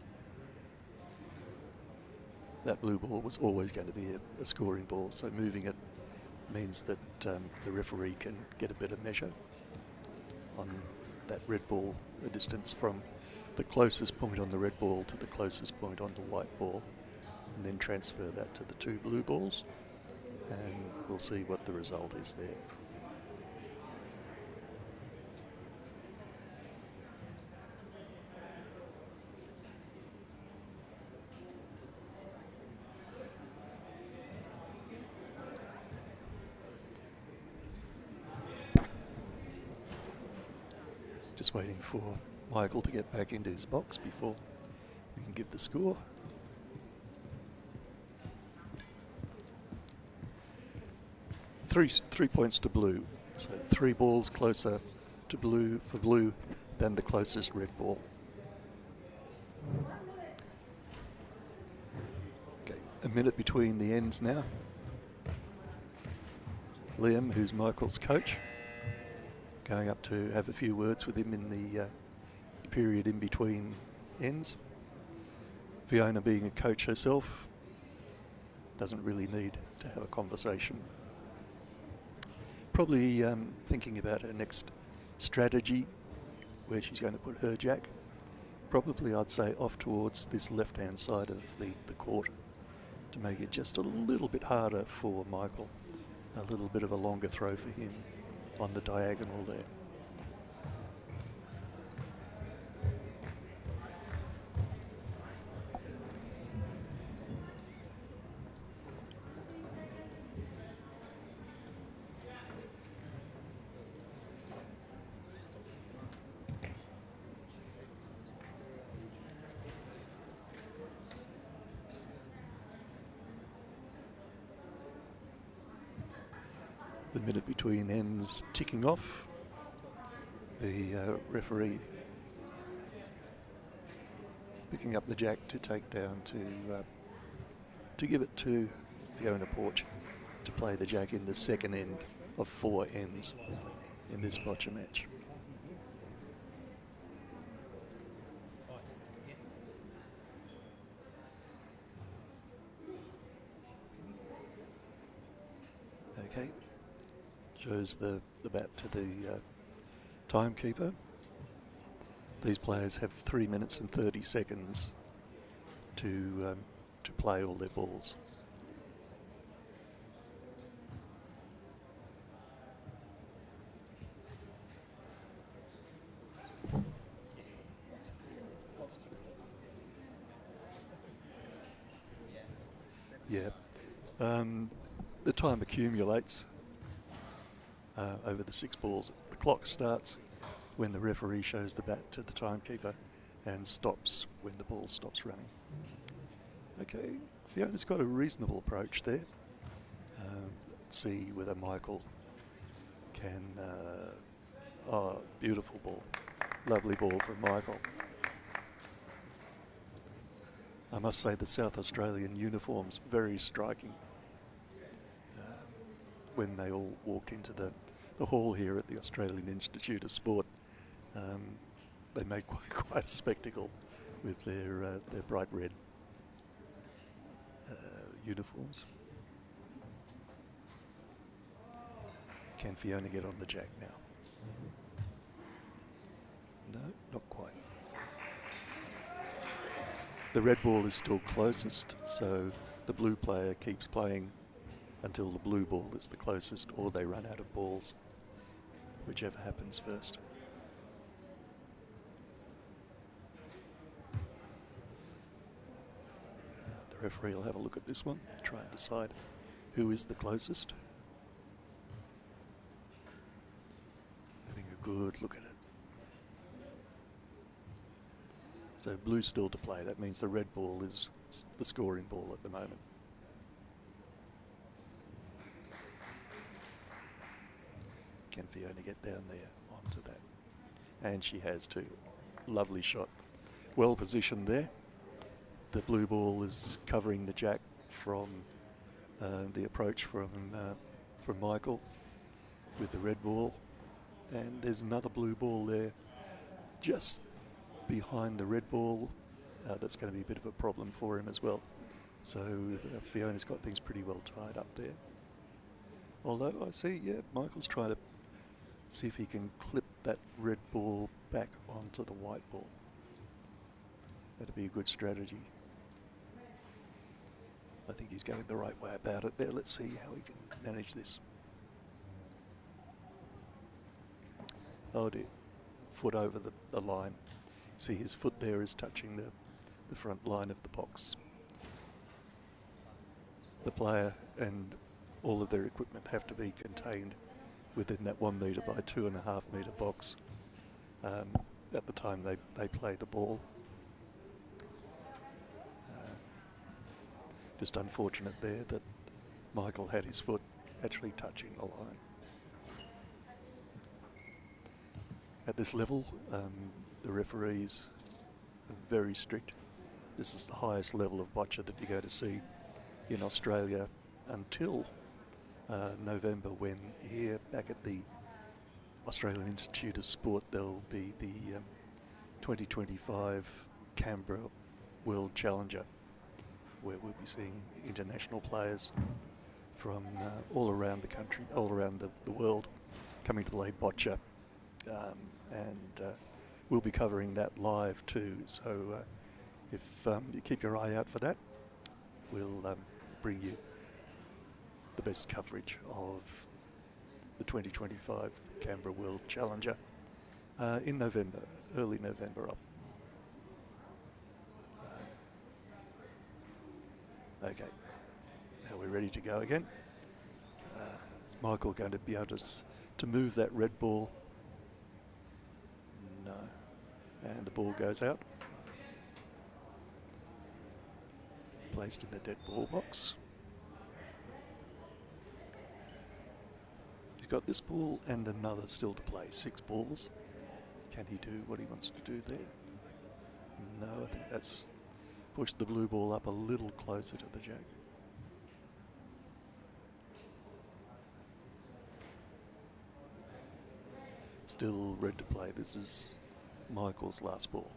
That blue ball was always going to be a scoring ball, so moving it means that the referee can get a better measure on that red ball, the distance from the closest point on the red ball to the closest point on the white ball, and then transfer that to the two blue balls, and we'll see what the result is there. Just waiting for Michael to get back into his box before we can give the score. Three points to blue, so 3 balls closer to blue for blue than the closest red ball. Okay, a minute between the ends now. Liam, who's Michael's coach, going up to have a few words with him in the period in between ends. Fiona, being a coach herself, doesn't really need to have a conversation. Probably thinking about her next strategy, where she's going to put her jack. Probably, I'd say, off towards this left-hand side of the court to make it just a little bit harder for Michael, a little bit of a longer throw for him on the diagonal there. The minute between ends ticking off. The referee picking up the jack to take down to give it to Fiona Porch to play the jack in the second end of 4 ends in this boccia match. Okay. Shows the bat to the timekeeper. These players have 3 minutes and 30 seconds to play all their balls. Yeah. The time accumulates over the 6 balls. The clock starts when the referee shows the bat to the timekeeper and stops when the ball stops running. Okay, Fiona's got a reasonable approach there. Let's see whether Michael can... oh, beautiful ball. Lovely ball from Michael. I must say the South Australian uniforms, very striking. When they all walked into the hall here at the Australian Institute of Sport, they made quite a spectacle with their bright red uniforms. Can Fiona get on the jack now? No, not quite. The red ball is still closest, so the blue player keeps playing until the blue ball is the closest, or they run out of balls, whichever happens first. The referee will have a look at this one, try and decide who is the closest. Having a good look at it. So blue still to play. That means the red ball is the scoring ball at the moment. Can Fiona get down there onto that? And she has too. Lovely shot. well positioned there. The blue ball is covering the jack from the approach from Michael with the red ball, and there's another blue ball there just behind the red ball. That's going to be a bit of a problem for him as well. So Fiona's got things pretty well tied up there. Although I see, yeah, Michael's trying to see if he can clip that red ball back onto the white ball. That'd be a good strategy. I think he's going the right way about it there. Let's see how he can manage this. Oh dear, foot over the line. See, his foot there is touching the front line of the box. The player and all of their equipment have to be contained within that 1 metre by 2.5 metre box at the time they play the ball. Just unfortunate there that Michael had his foot actually touching the line. At this level, the referees are very strict. This is the highest level of boccia that you're going to see in Australia until November, when here back at the Australian Institute of Sport there'll be the 2025 Canberra World Challenger, where we'll be seeing international players from all around the country, all around the world, coming to play boccia, and we'll be covering that live too. So if you keep your eye out for that, we'll bring you the best coverage of the 2025 Canberra World Challenger in November, early November up. Okay, now we're ready to go again. Is Michael going to be able to move that red ball? No. And the ball goes out. Placed in the dead ball box. He's got this ball and another still to play. 6 balls. Can he do what he wants to do there? No, I think that's pushed the blue ball up a little closer to the jack. Still red to play. This is Michael's last ball.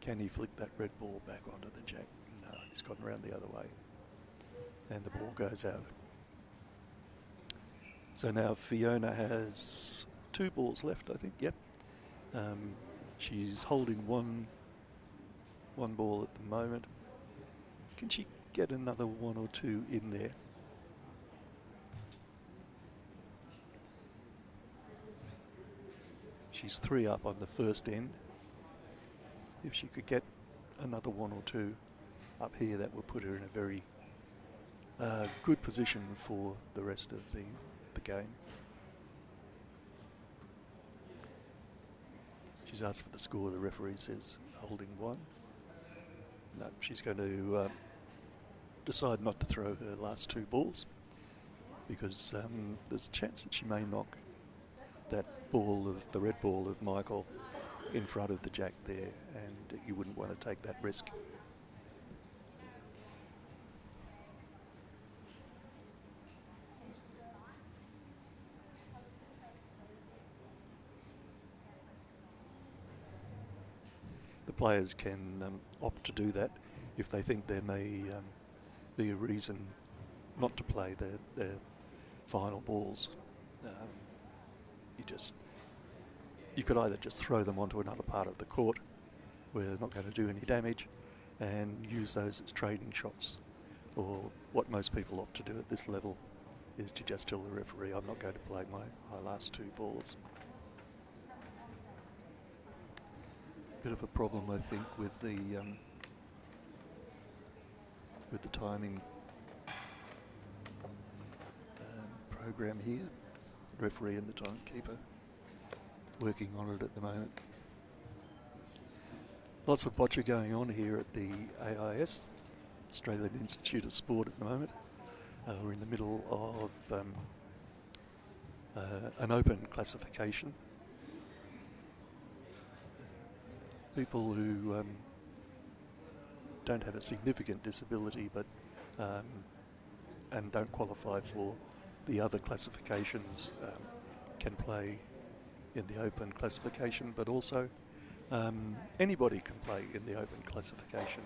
Can he flick that red ball back onto the jack? No, he's gone around the other way. And the ball goes out. So now Fiona has 2 balls left, I think. Yep. She's holding one ball at the moment. Can she get another 1 or 2 in there? She's 3 up on the first end. If she could get another 1 or 2 up here, that would put her in a very good position for the rest of the game. She's asked for the score. The referee says holding 1. No, she's going to decide not to throw her last 2 balls, because there's a chance that she may knock that ball of the red ball of Michael in front of the jack there, and you wouldn't want to take that risk. The players can opt to do that if they think there may be a reason not to play their final balls. You could either just throw them onto another part of the court where they're not going to do any damage and use those as trading shots, or what most people opt to do at this level is to just tell the referee, I'm not going to play my last 2 balls. Bit of a problem, I think, with the timing program here. The referee and the timekeeper working on it at the moment. Lots of boccia going on here at the AIS, Australian Institute of Sport, at the moment. We're in the middle of an open classification. people who don't have a significant disability but and don't qualify for the other classifications can play in the open classification, but also anybody can play in the open classification.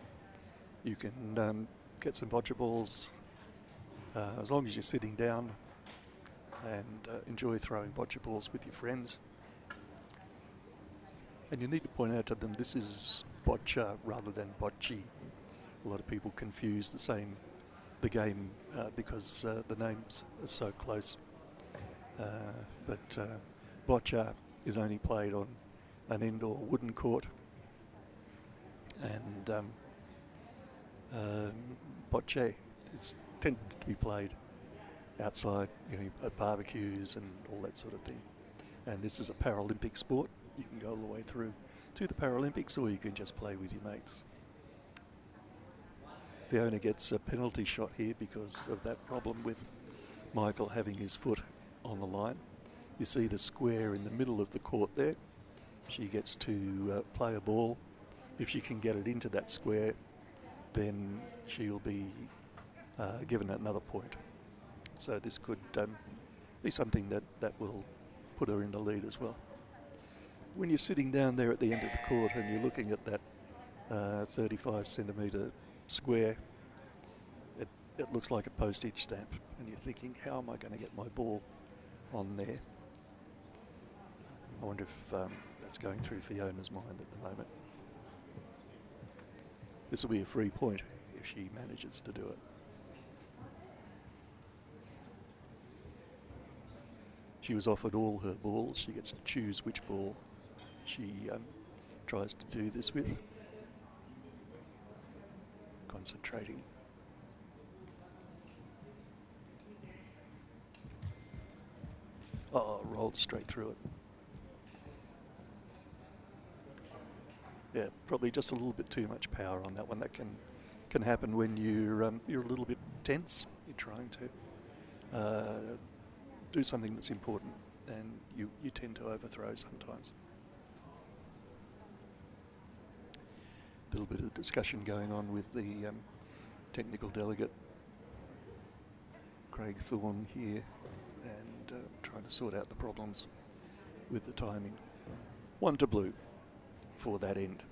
You can get some boccia balls as long as you're sitting down and enjoy throwing boccia balls with your friends. And you need to point out to them this is boccia rather than bocce. A lot of people confuse the game because the names are so close. But boccia is only played on an indoor wooden court, and bocce is tended to be played outside, at barbecues and all that sort of thing. And this is a Paralympic sport. You can go all the way through to the Paralympics, or you can just play with your mates. Fiona gets a penalty shot here because of that problem with Michael having his foot on the line. You see the square in the middle of the court there. She gets to play a ball. If she can get it into that square, then she'll be given another point. So this could be something that will put her in the lead as well. When you're sitting down there at the end of the court and you're looking at that 35 centimetre square, it looks like a postage stamp, and you're thinking, how am I going to get my ball on there? I wonder if that's going through Fiona's mind at the moment. This will be a free point if she manages to do it. She was offered all her balls. She gets to choose which ball she tries to do this with. Concentrating. Oh, rolled straight through it. Yeah, probably just a little bit too much power on that one. That can happen when you're a little bit tense. You're trying to do something that's important, and you tend to overthrow sometimes. A little bit of discussion going on with the technical delegate, Craig Thorne, here, and trying to sort out the problems with the timing. 1 to blue for that end.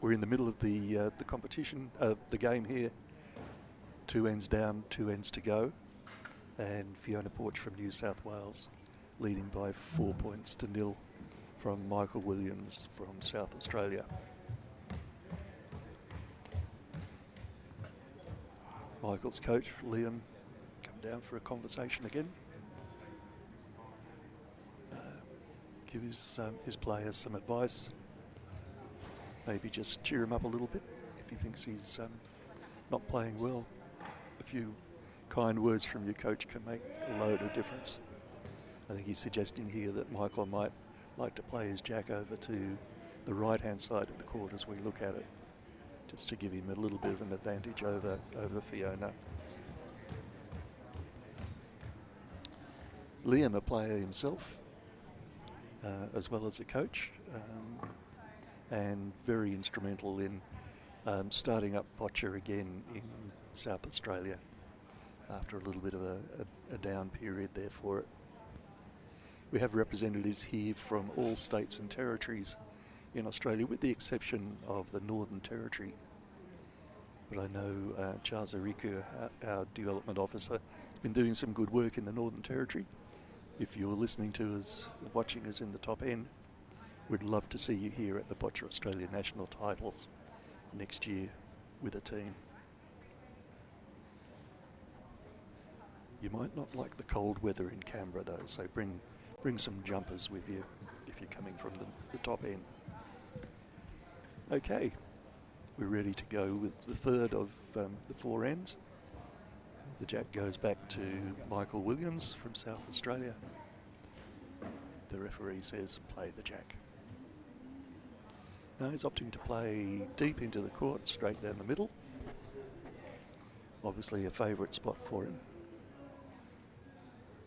We're in the middle of the competition, the game here. 2 ends down, 2 ends to go, and Fiona Porch from New South Wales leading by 4 points to 0 from Michael Williams from South Australia. Michael's coach, Liam, come down for a conversation again. Give his players some advice. Maybe just cheer him up a little bit if he thinks he's not playing well. A few kind words from your coach can make a load of difference. I think he's suggesting here that Michael might like to play his jack over to the right-hand side of the court as we look at it, just to give him a little bit of an advantage over Fiona. Liam, a player himself, as well as a coach, and very instrumental in starting up Boccia again in South Australia after a little bit of a down period there for it. We have representatives here from all states and territories in Australia, with the exception of the Northern Territory. But I know Charles Ariku, our development officer, has been doing some good work in the Northern Territory. If you're listening to us, watching us in the top end, we'd love to see you here at the Boccia Australia National Titles next year with a team. You might not like the cold weather in Canberra though, so bring some jumpers with you if you're coming from the top end. Okay, we're ready to go with the third of the 4 ends. The jack goes back to Michael Williams from South Australia. The referee says play the jack. Now he's opting to play deep into the court, straight down the middle. Obviously a favourite spot for him.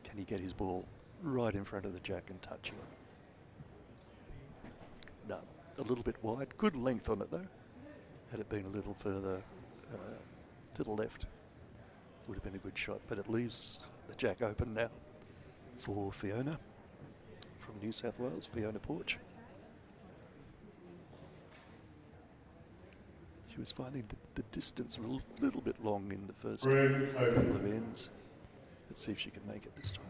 Can he get his ball right in front of the jack and touch it? No, a little bit wide. Good length on it though. Had it been a little further to the left, would have been a good shot. But it leaves the jack open now for Fiona from New South Wales, Fiona Porch. She was finding the distance a little bit long in the first couple of ends. Let's see if she can make it this time.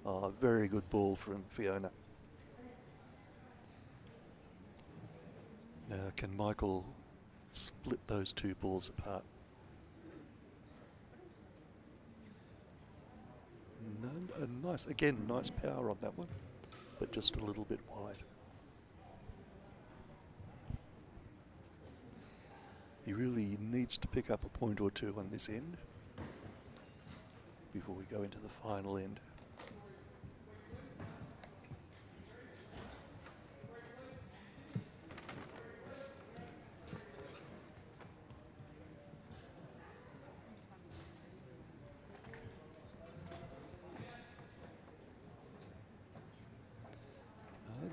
Oh, very good ball from Fiona. Now, can Michael split those two balls apart? No, nice, again, nice power on that one, but just a little bit wide. He really needs to pick up a point or two on this end before we go into the final end.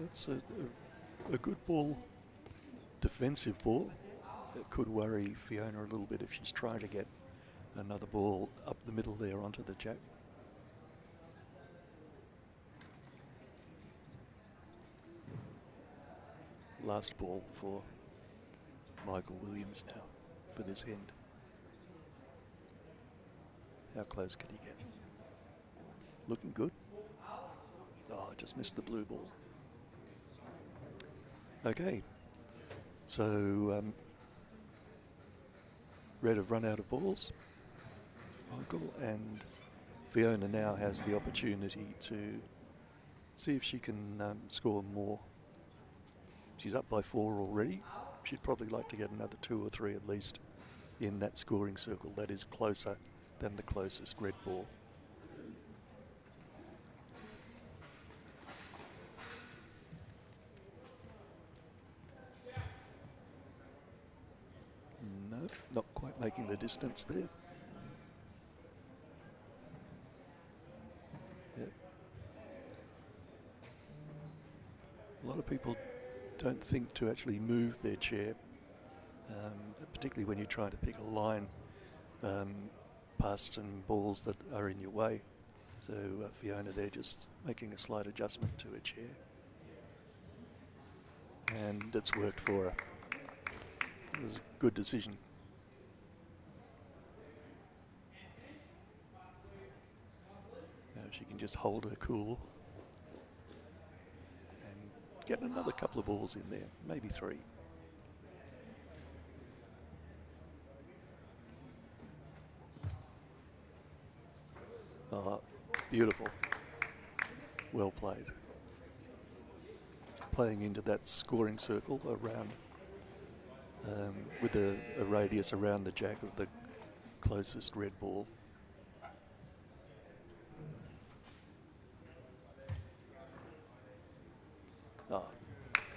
That's a good ball, defensive ball. It could worry Fiona a little bit if she's trying to get another ball up the middle there onto the jack. Last ball for Michael Williams now for this end. How close can he get? Looking good. Oh, I just missed the blue ball. Okay, so Red have run out of balls, Michael, and Fiona now has the opportunity to see if she can score more. She's up by 4 already. She'd probably like to get another 2 or 3 at least in that scoring circle that is closer than the closest red ball. No, not quite making the distance there. Yep. A lot of people don't think to actually move their chair, particularly when you're trying to pick a line past some balls that are in your way. So Fiona there just making a slight adjustment to her chair. And it's worked for her. It was a good decision. Now she can just hold her cool and get another couple of balls in there, maybe 3. Beautiful. Well played. Playing into that scoring circle around with a radius around the jack of the closest red ball.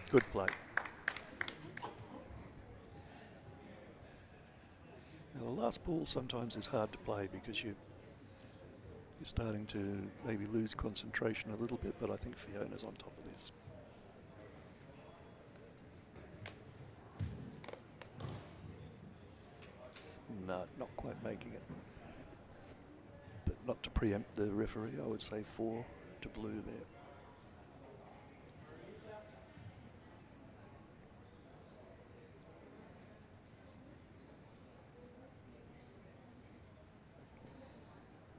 Good play. Now, the last ball sometimes is hard to play because you're starting to maybe lose concentration a little bit, but I think Fiona's on top of this. No, not quite making it. But not to preempt the referee, I would say 4 to blue there.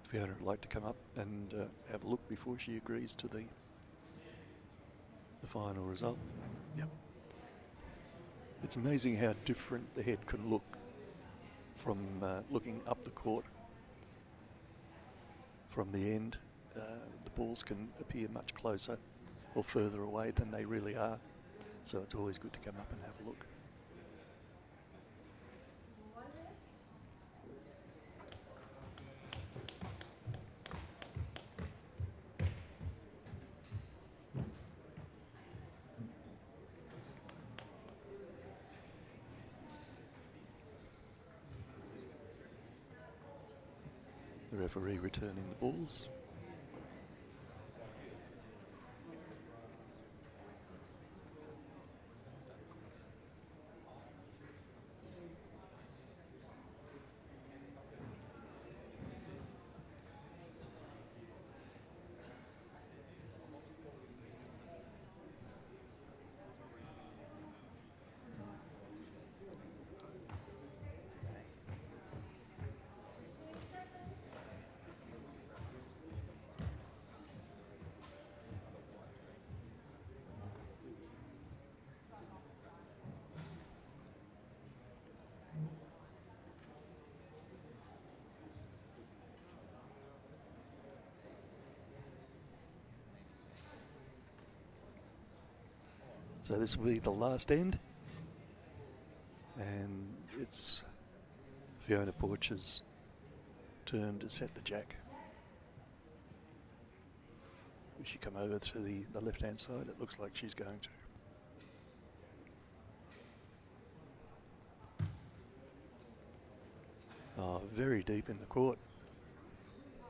Fiona would like to come up and have a look before she agrees to the final result. Yep. It's amazing how different the head can look from looking up the court. From the end, the balls can appear much closer or further away than they really are. So it's always good to come up and have a look. The referee returning the balls. So this will be the last end, and it's Fiona Porch's turn to set the jack. Will she come over to the left-hand side? It looks like she's going to. Oh, very deep in the court.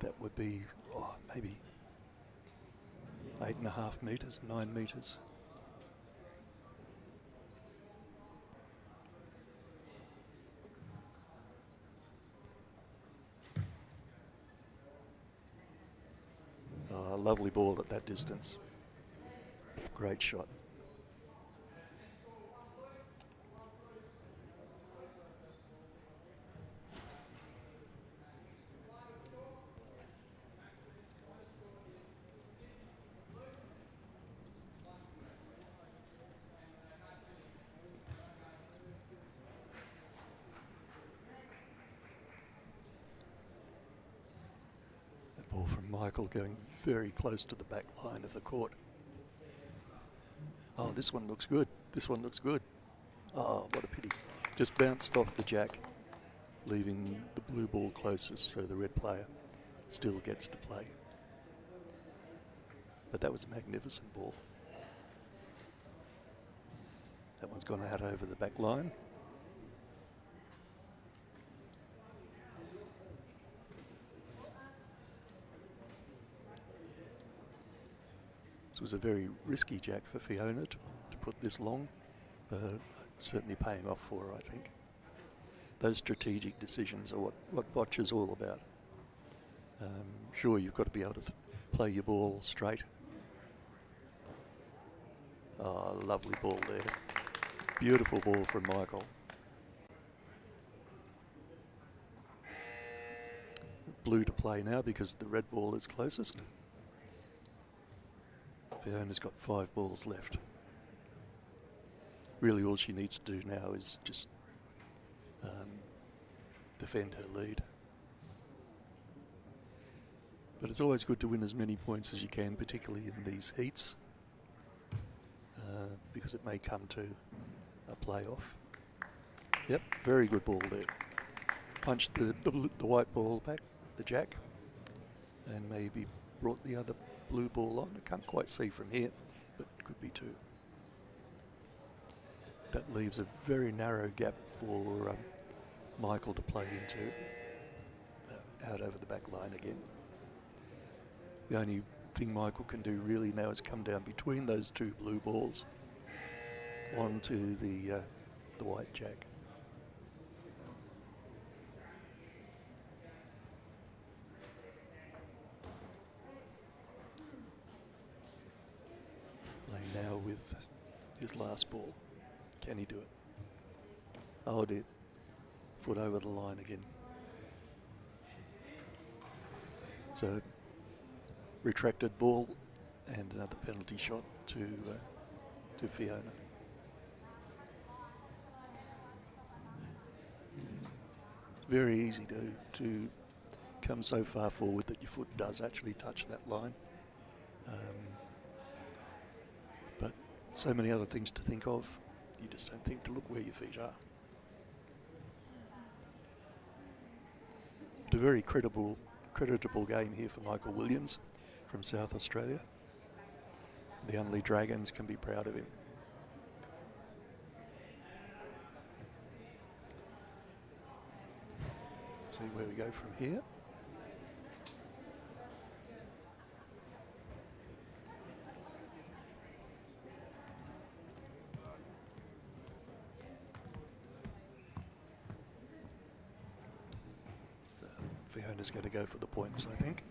That would be, maybe 8.5 metres, 9 metres. Lovely ball at that distance. Great shot. Ball from Michael going very close to the back line of the court. Oh, this one looks good. This one looks good. Oh, what a pity. Just bounced off the jack, leaving the blue ball closest, so the red player still gets to play. But that was a magnificent ball. That one's gone out over the back line. This was a very risky jack for Fiona to put this long, but it's certainly paying off for her, I think. Those strategic decisions are what Boccia's all about. Sure, you've got to be able to play your ball straight. Oh, lovely ball there. Beautiful ball from Michael. Blue to play now because the red ball is closest. Fiona's got 5 balls left. Really all she needs to do now is just defend her lead. But it's always good to win as many points as you can, particularly in these heats, because it may come to a playoff. Yep, very good ball there. Punched the white ball back, the jack, and maybe brought the other blue ball on. I can't quite see from here, but could be 2. That leaves a very narrow gap for Michael to play into, out over the back line again. The only thing Michael can do really now is come down between those 2 blue balls onto the white jack. Playing now with his last ball. Can he do it? Oh dear. Foot over the line again. So retracted ball and another penalty shot to Fiona. Very easy to come so far forward that your foot does actually touch that line. But so many other things to think of. You just don't think to look where your feet are. But a very creditable game here for Michael Williams from South Australia. The Unley Dragons can be proud of him. See where we go from here. So Fiona's going to go for the points, I think.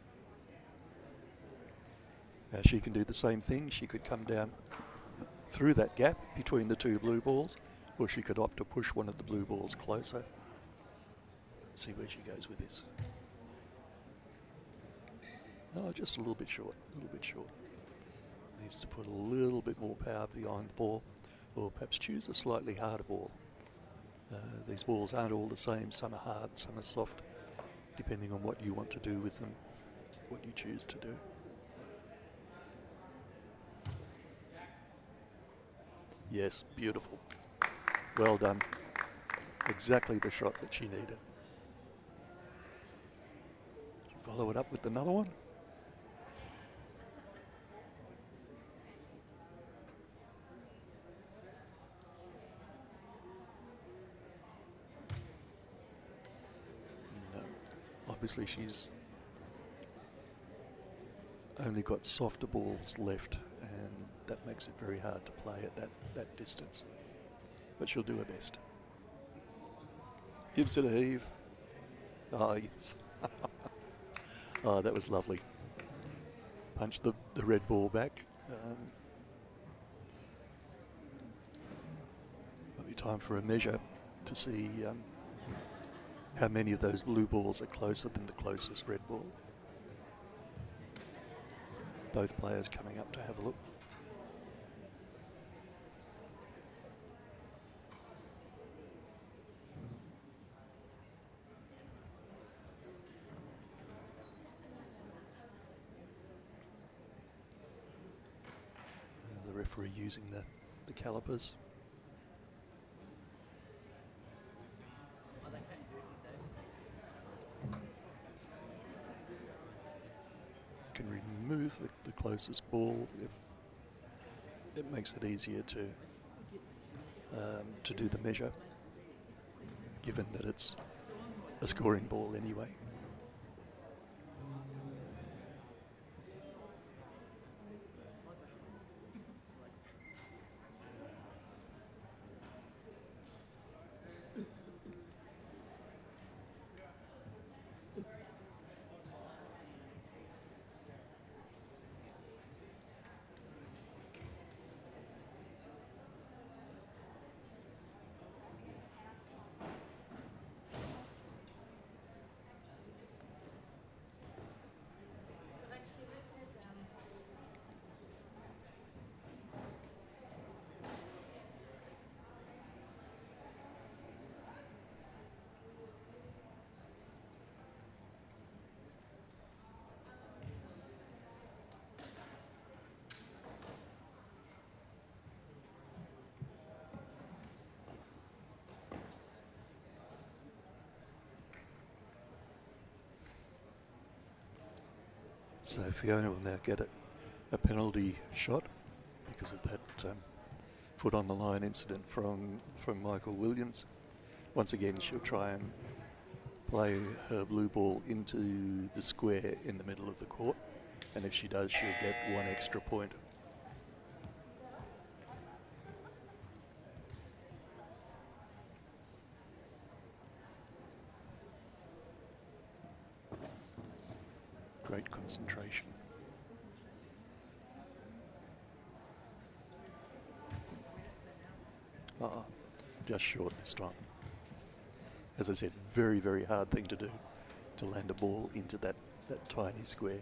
Now she can do the same thing. She could come down through that gap between the 2 blue balls, or she could opt to push one of the blue balls closer. See where she goes with this. Oh, just a little bit short, a little bit short. Needs to put a little bit more power behind the ball, or perhaps choose a slightly harder ball. These balls aren't all the same. Some are hard, some are soft, depending on what you want to do with them, what you choose to do. Yes, beautiful. Well done. Exactly the shot that she needed. Follow it up with another one. No. Obviously she's only got softer balls left, and that makes it very hard to play at that distance. But she'll do her best. Gives it a heave. Oh, yes. Oh, that was lovely. Punch the red ball back. Might be time for a measure to see how many of those blue balls are closer than the closest red ball. Both players coming up to have a look. The referee using the calipers. Can remove the closest ball if it makes it easier to do the measure, given that it's a scoring ball anyway. So Fiona will now get a penalty shot because of that foot on the line incident from Michael Williams. Once again, she'll try and play her blue ball into the square in the middle of the court, and if she does, she'll get one extra point. Great concentration. Just short this time. As I said, very, very hard thing to do, to land a ball into that tiny square.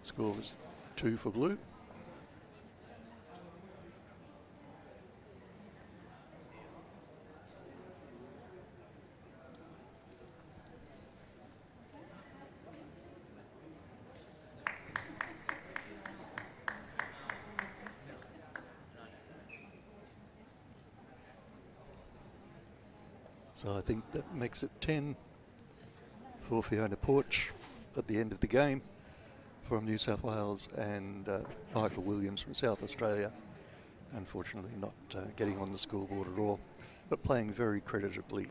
Score was 2 for blue. So I think that makes it 10 for Fiona Porch at the end of the game from New South Wales, and Michael Williams from South Australia, unfortunately not getting on the scoreboard at all, but playing very creditably.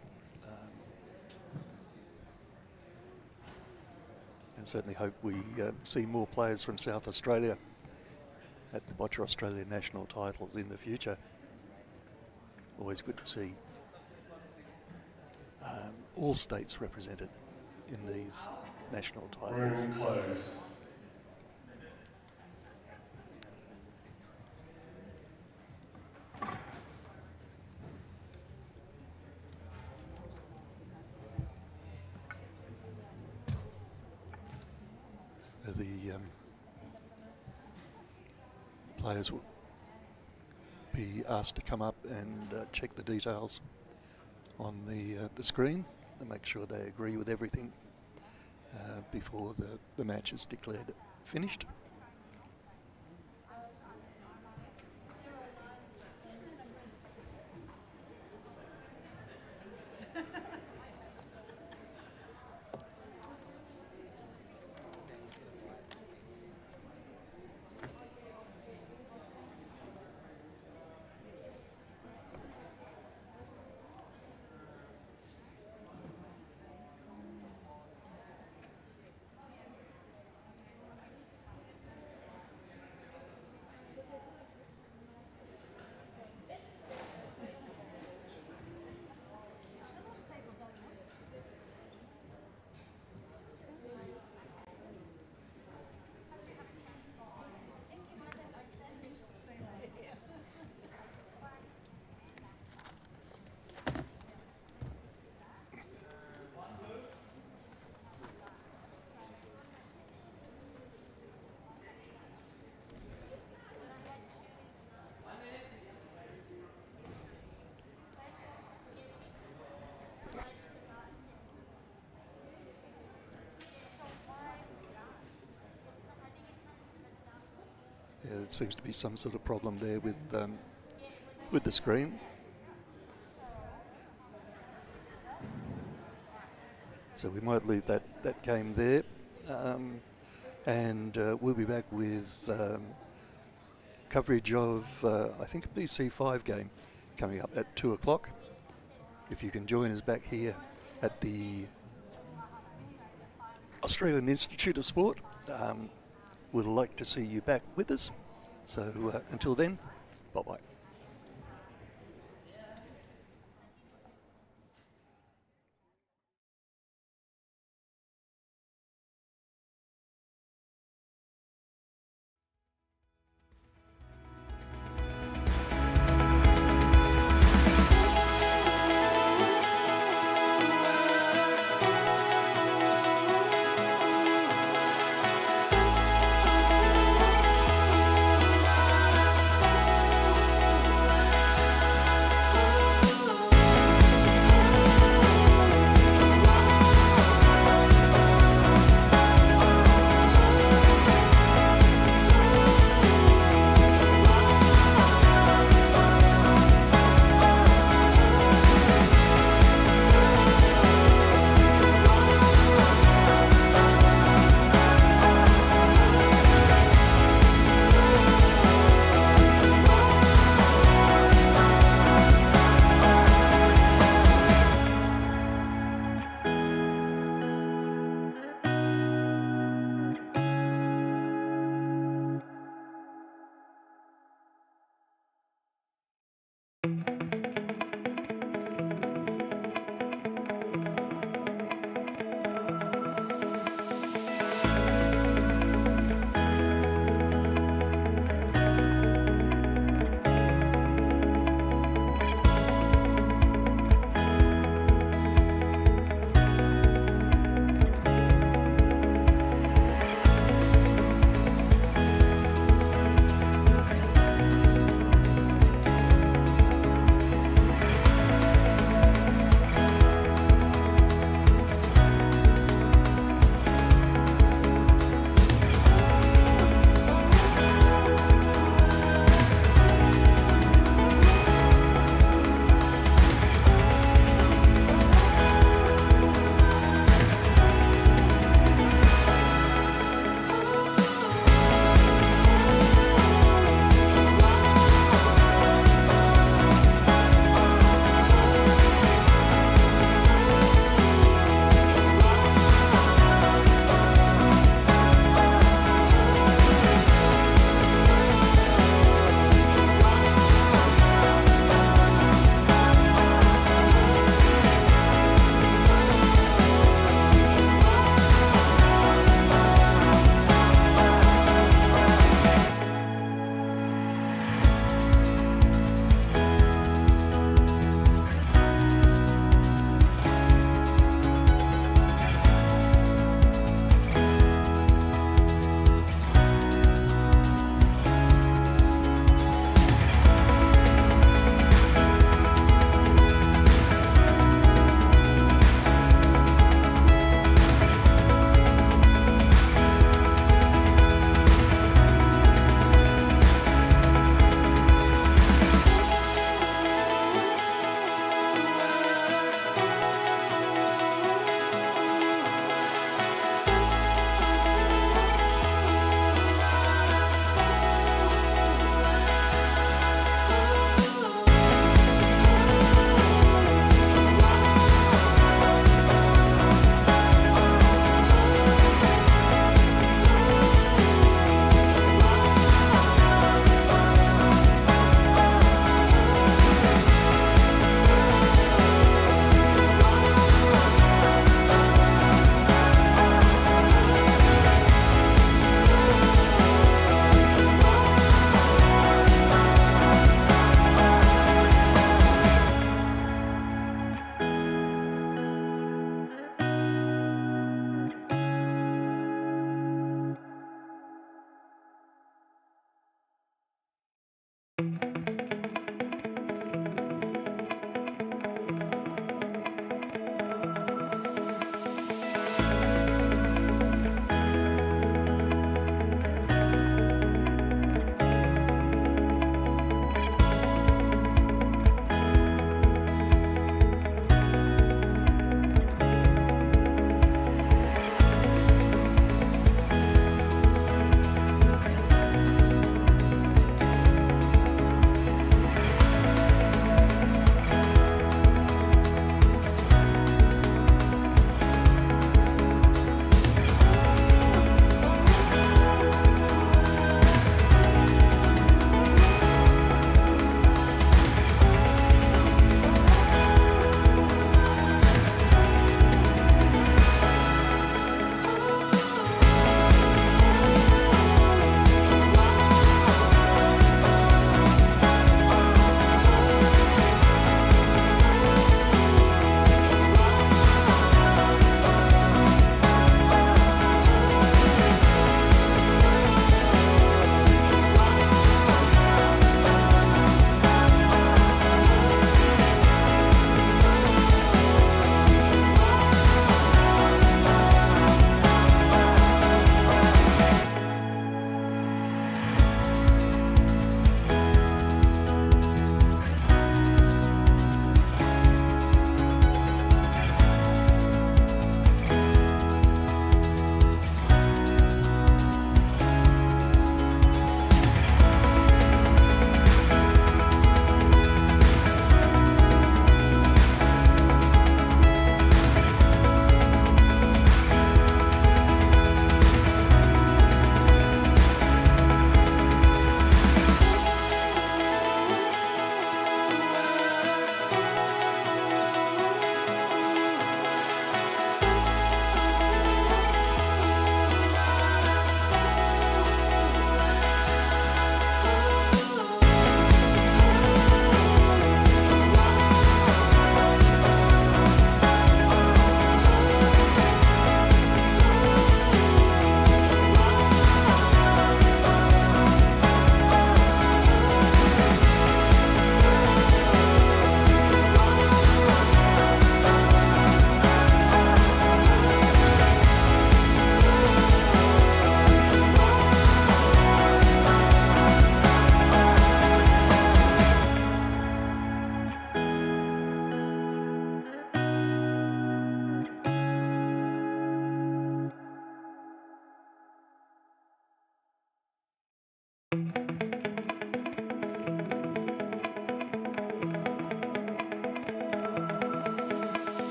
And certainly hope we see more players from South Australia at the Boccia Australia national titles in the future. Always good to see all states represented in these national titles. Room closed. The players will be asked to come up and check the details on the screen and make sure they agree with everything before the match is declared finished. Yeah, it seems to be some sort of problem there with the screen. So we might leave that game there, and we'll be back with coverage of I think a BC5 game coming up at 2 o'clock. If you can join us back here at the Australian Institute of Sport, we'd like to see you back with us. So until then, bye-bye.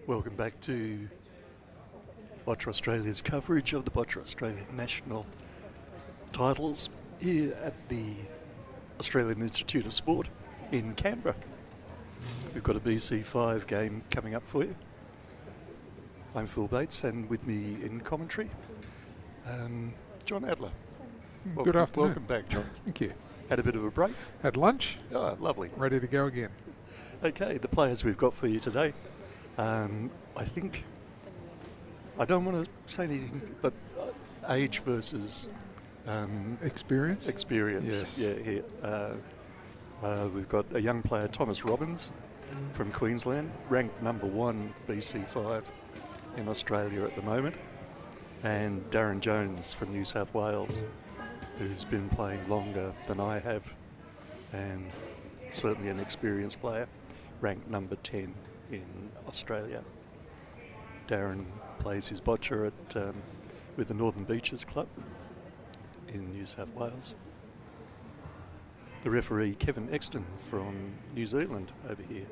Welcome back to Boccia Australia's coverage of the Boccia Australia national titles here at the Australian Institute of Sport in Canberra. We've got a BC5 game coming up for you. I'm Phil Bates, and with me in commentary, John Adler. Good afternoon. Welcome back, John. Thank you. Had a bit of a break? Had lunch. Oh, lovely. Ready to go again. Okay, the players we've got for you today. I think, I don't want to say anything, but age versus Experience? Experience. Yes. Yeah, here. We've got a young player, Thomas Robbins, from Queensland, ranked number 1 BC5 in Australia at the moment, and Darren Jones from New South Wales, who's been playing longer than I have, and certainly an experienced player, ranked number 10 in Australia. Darren plays his boccia at with the Northern Beaches Club in New South Wales. The referee, Kevin Exton from New Zealand, over here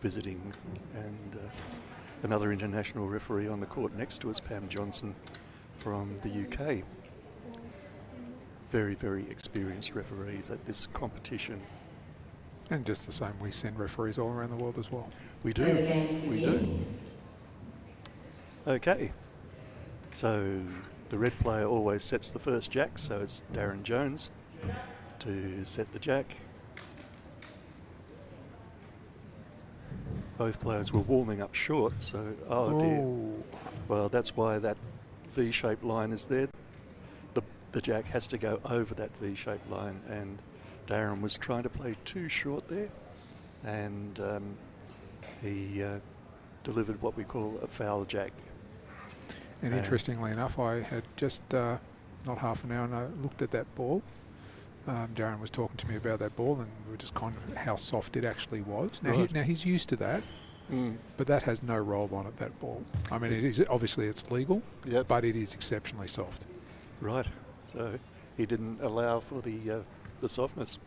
visiting, and another international referee on the court next to us, Pam Johnson from the UK. Very, very experienced referees at this competition. And just the same, we send referees all around the world as well. We do, we do. Okay, so the red player always sets the first jack, so it's Darren Jones to set the jack. Both players were warming up short, so, oh dear. Well, that's why that V-shaped line is there. The jack has to go over that V-shaped line, and Darren was trying to play too short there, and he delivered what we call a foul jack. And interestingly enough, I had just not half an hour and I looked at that ball. Darren was talking to me about that ball, and we were just kind of how soft it actually was. Now, Right. now he's used to that, but that has no roll on it, that ball. I mean, it is obviously it's legal, Yep. but it is exceptionally soft. Right, so he didn't allow for the softness.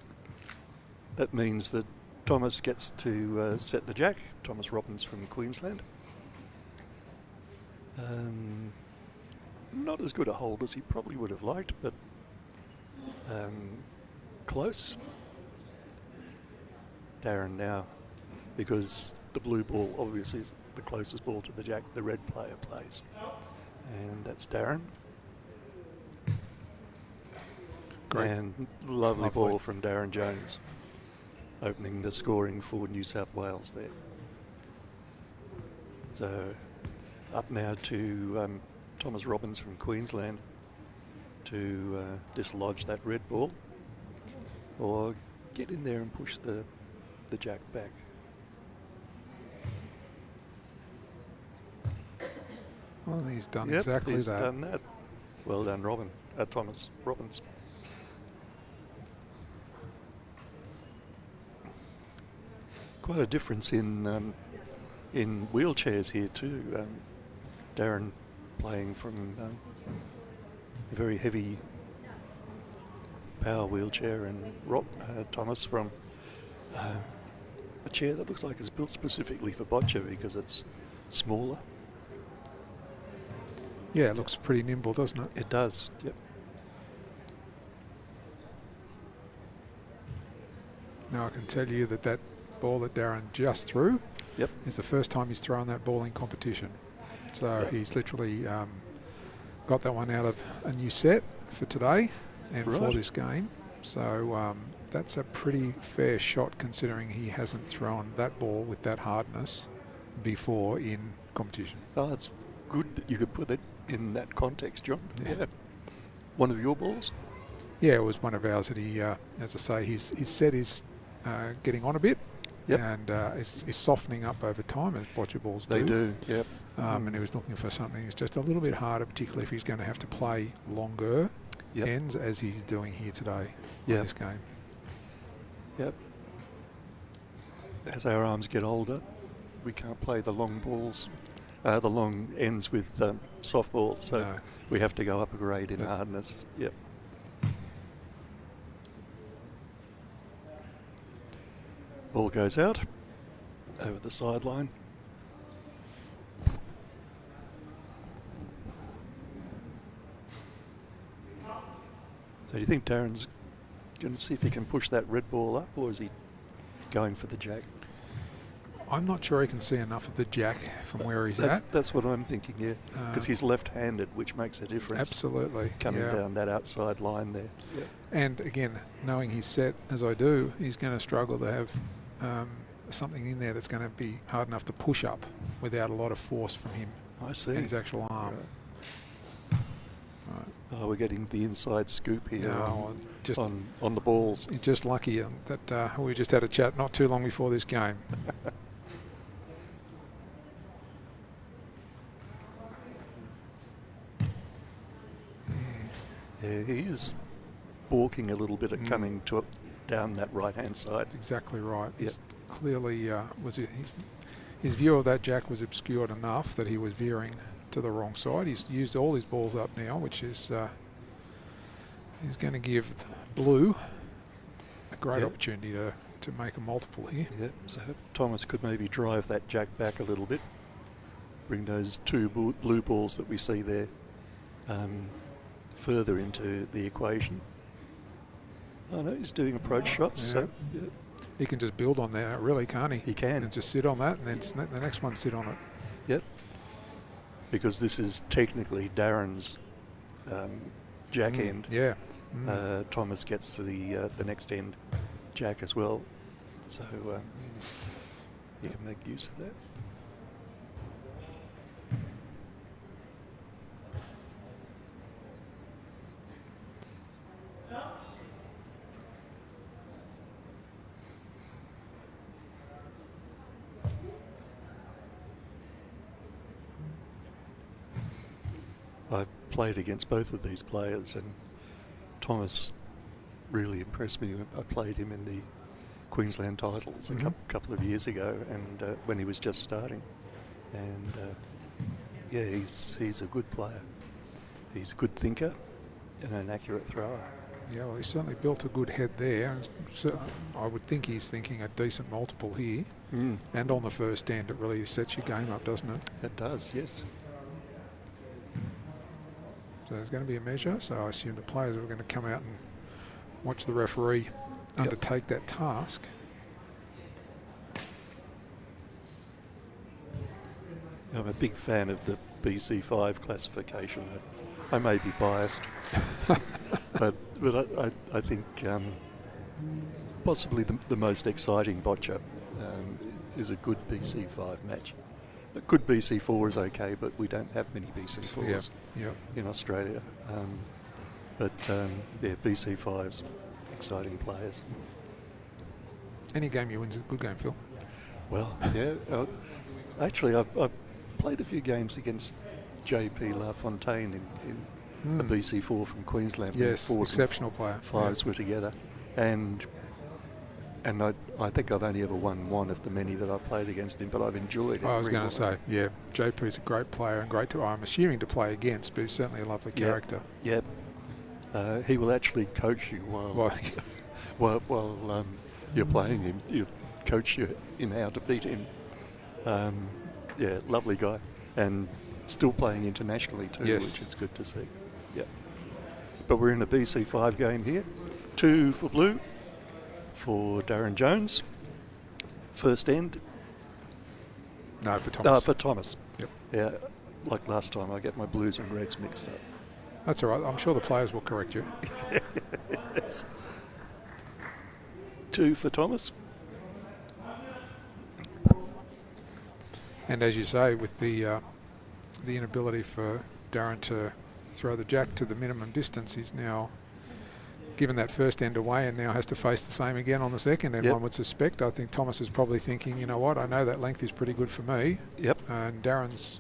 That means that Thomas gets to set the jack. Thomas Robbins from Queensland. Not as good a hold as he probably would have liked, but close. Darren now, because the blue ball obviously is the closest ball to the jack, the red player plays. And that's Darren. Great. And lovely ball from Darren Jones, opening the scoring for New South Wales there. So up now to Thomas Robbins from Queensland to dislodge that red ball, or get in there and push the jack back. Well, he's done Yep, exactly he's that. done that. Well done, Thomas Robbins. Quite a difference in wheelchairs here too. Darren playing from a very heavy power wheelchair, and Thomas from a chair that looks like it's built specifically for boccia because it's smaller. Yeah, it looks pretty nimble, doesn't it? It does, yep. Now I can tell you that that ball that Darren just threw Yep. is the first time he's thrown that ball in competition. So he's literally got that one out of a new set for today and for Right. this game. So that's a pretty fair shot considering he hasn't thrown that ball with that hardness before in competition. Oh, it's good that you could put it in that context, John. Yeah. Yeah. One of your balls? Yeah, it was one of ours that he, as I say, his set is getting on a bit. Yep. And is softening up over time, as boccia balls do. They do, yep. And he was looking for something that's just a little bit harder, particularly if he's going to have to play longer ends, as he's doing here today in this game. Yep. As our arms get older, we can't play the long balls, the long ends with soft balls, so we have to go up a grade in hardness. Yep. Ball goes out over the sideline. So do you think Darren's going to see if he can push that red ball up, or is he going for the jack? I'm not sure he can see enough of the jack from where he's at. That's what I'm thinking, yeah. Because he's left-handed, which makes a difference. Absolutely. Coming down that outside line there. Yeah. And again, knowing his set as I do, he's going to struggle to have something in there that's going to be hard enough to push up without a lot of force from him. I see. And his actual arm. Right. Oh, we're getting the inside scoop here on the balls. You're just lucky that we just had a chat not too long before this game. Yeah, he is balking a little bit at coming down that right-hand side. Exactly right. Yep. It's clearly his view of that jack was obscured enough that he was veering to the wrong side. He's used all his balls up now, which is he's going to give blue a great opportunity to make a multiple here. Yeah, so Thomas could maybe drive that jack back a little bit, bring those two blue balls that we see there further into the equation. Oh no, he's doing approach shots. Yeah. So he can just build on that, really, can't he? He can. And just sit on that, and then the next one sit on it. Yep. Because this is technically Darren's jack end. Yeah. Thomas gets the next end jack as well, so he can make use of that. I've played against both of these players, and Thomas really impressed me. I played him in the Queensland titles a couple of years ago, and when he was just starting. And yeah, he's a good player. He's a good thinker and an accurate thrower. Yeah, well, he's certainly built a good head there. So I would think he's thinking a decent multiple here. And on the first end, it really sets your game up, doesn't it? It does, yes. So there's going to be a measure, so I assume the players are going to come out and watch the referee undertake that task. I'm a big fan of the BC5 classification. I may be biased, but I think possibly the most exciting boccia is a good BC5 match. A good BC4 is okay, but we don't have many BC4s in Australia. But BC5's exciting players. Any game you win is a good game, Phil. Well, yeah. Actually, I've played a few games against J.P. LaFontaine in a BC4 from Queensland. Yes, exceptional player. Fives were together, and I think I've only ever won one of the many that I've played against him, but I've enjoyed it. I was going to say, yeah, JP's a great player and great to, I'm assuming, to play against, but he's certainly a lovely character. Yeah. He will actually coach you while you're playing him. He'll coach you in how to beat him. Yeah, lovely guy. And still playing internationally too, which is good to see. Yeah. But we're in a BC5 game here. 2 for blue for Darren Jones. First end. No, for Thomas. For Thomas. Yep. Yeah, like last time I get my blues and reds mixed up. That's all right. I'm sure the players will correct you. Yes. 2 for Thomas. And as you say, with the inability for Darren to throw the jack to the minimum distance, he's now given that first end away and now has to face the same again on the second. And one would suspect, I think Thomas is probably thinking, you know what, I know that length is pretty good for me. Yep. And Darren's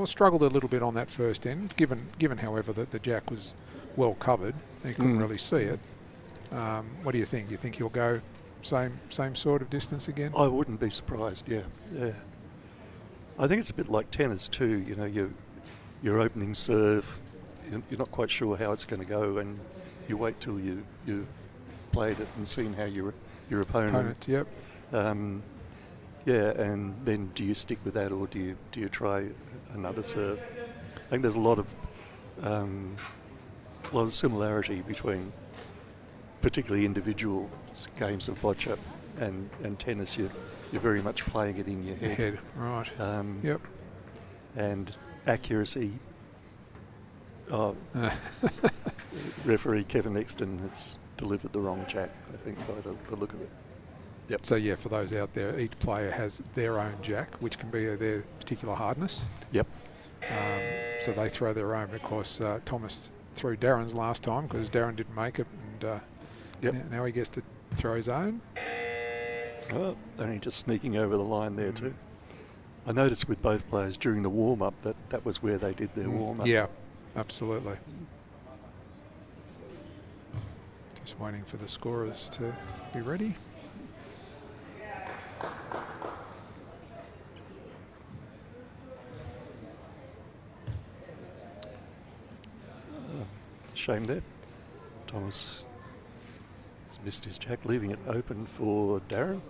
struggled a little bit on that first end, given however, that the jack was well covered. He couldn't really see it. What do you think? Do you think he'll go same sort of distance again? I wouldn't be surprised, yeah. I think it's a bit like tennis too, you know, your opening serve, you're not quite sure how it's going to go, and you wait till you've played it and seen how your opponent. Yep. Yeah, and then do you stick with that, or do you try another serve? I think there's a lot of lot of similarity between particularly individual games of boccia and tennis. You're very much playing it in your head. Right. Yep. And accuracy. Oh, referee Kevin Exton has delivered the wrong jack, I think, by the look of it. Yep. So yeah, for those out there, each player has their own jack, which can be their particular hardness. Yep. So they throw their own. Of course, Thomas threw Darren's last time because Darren didn't make it, and now he gets to throw his own. Well, only just sneaking over the line there too. I noticed with both players during the warm-up that was where they did their warm-up. Yeah, absolutely. Just waiting for the scorers to be ready. Shame there. Thomas has missed his jack, leaving it open for Darren.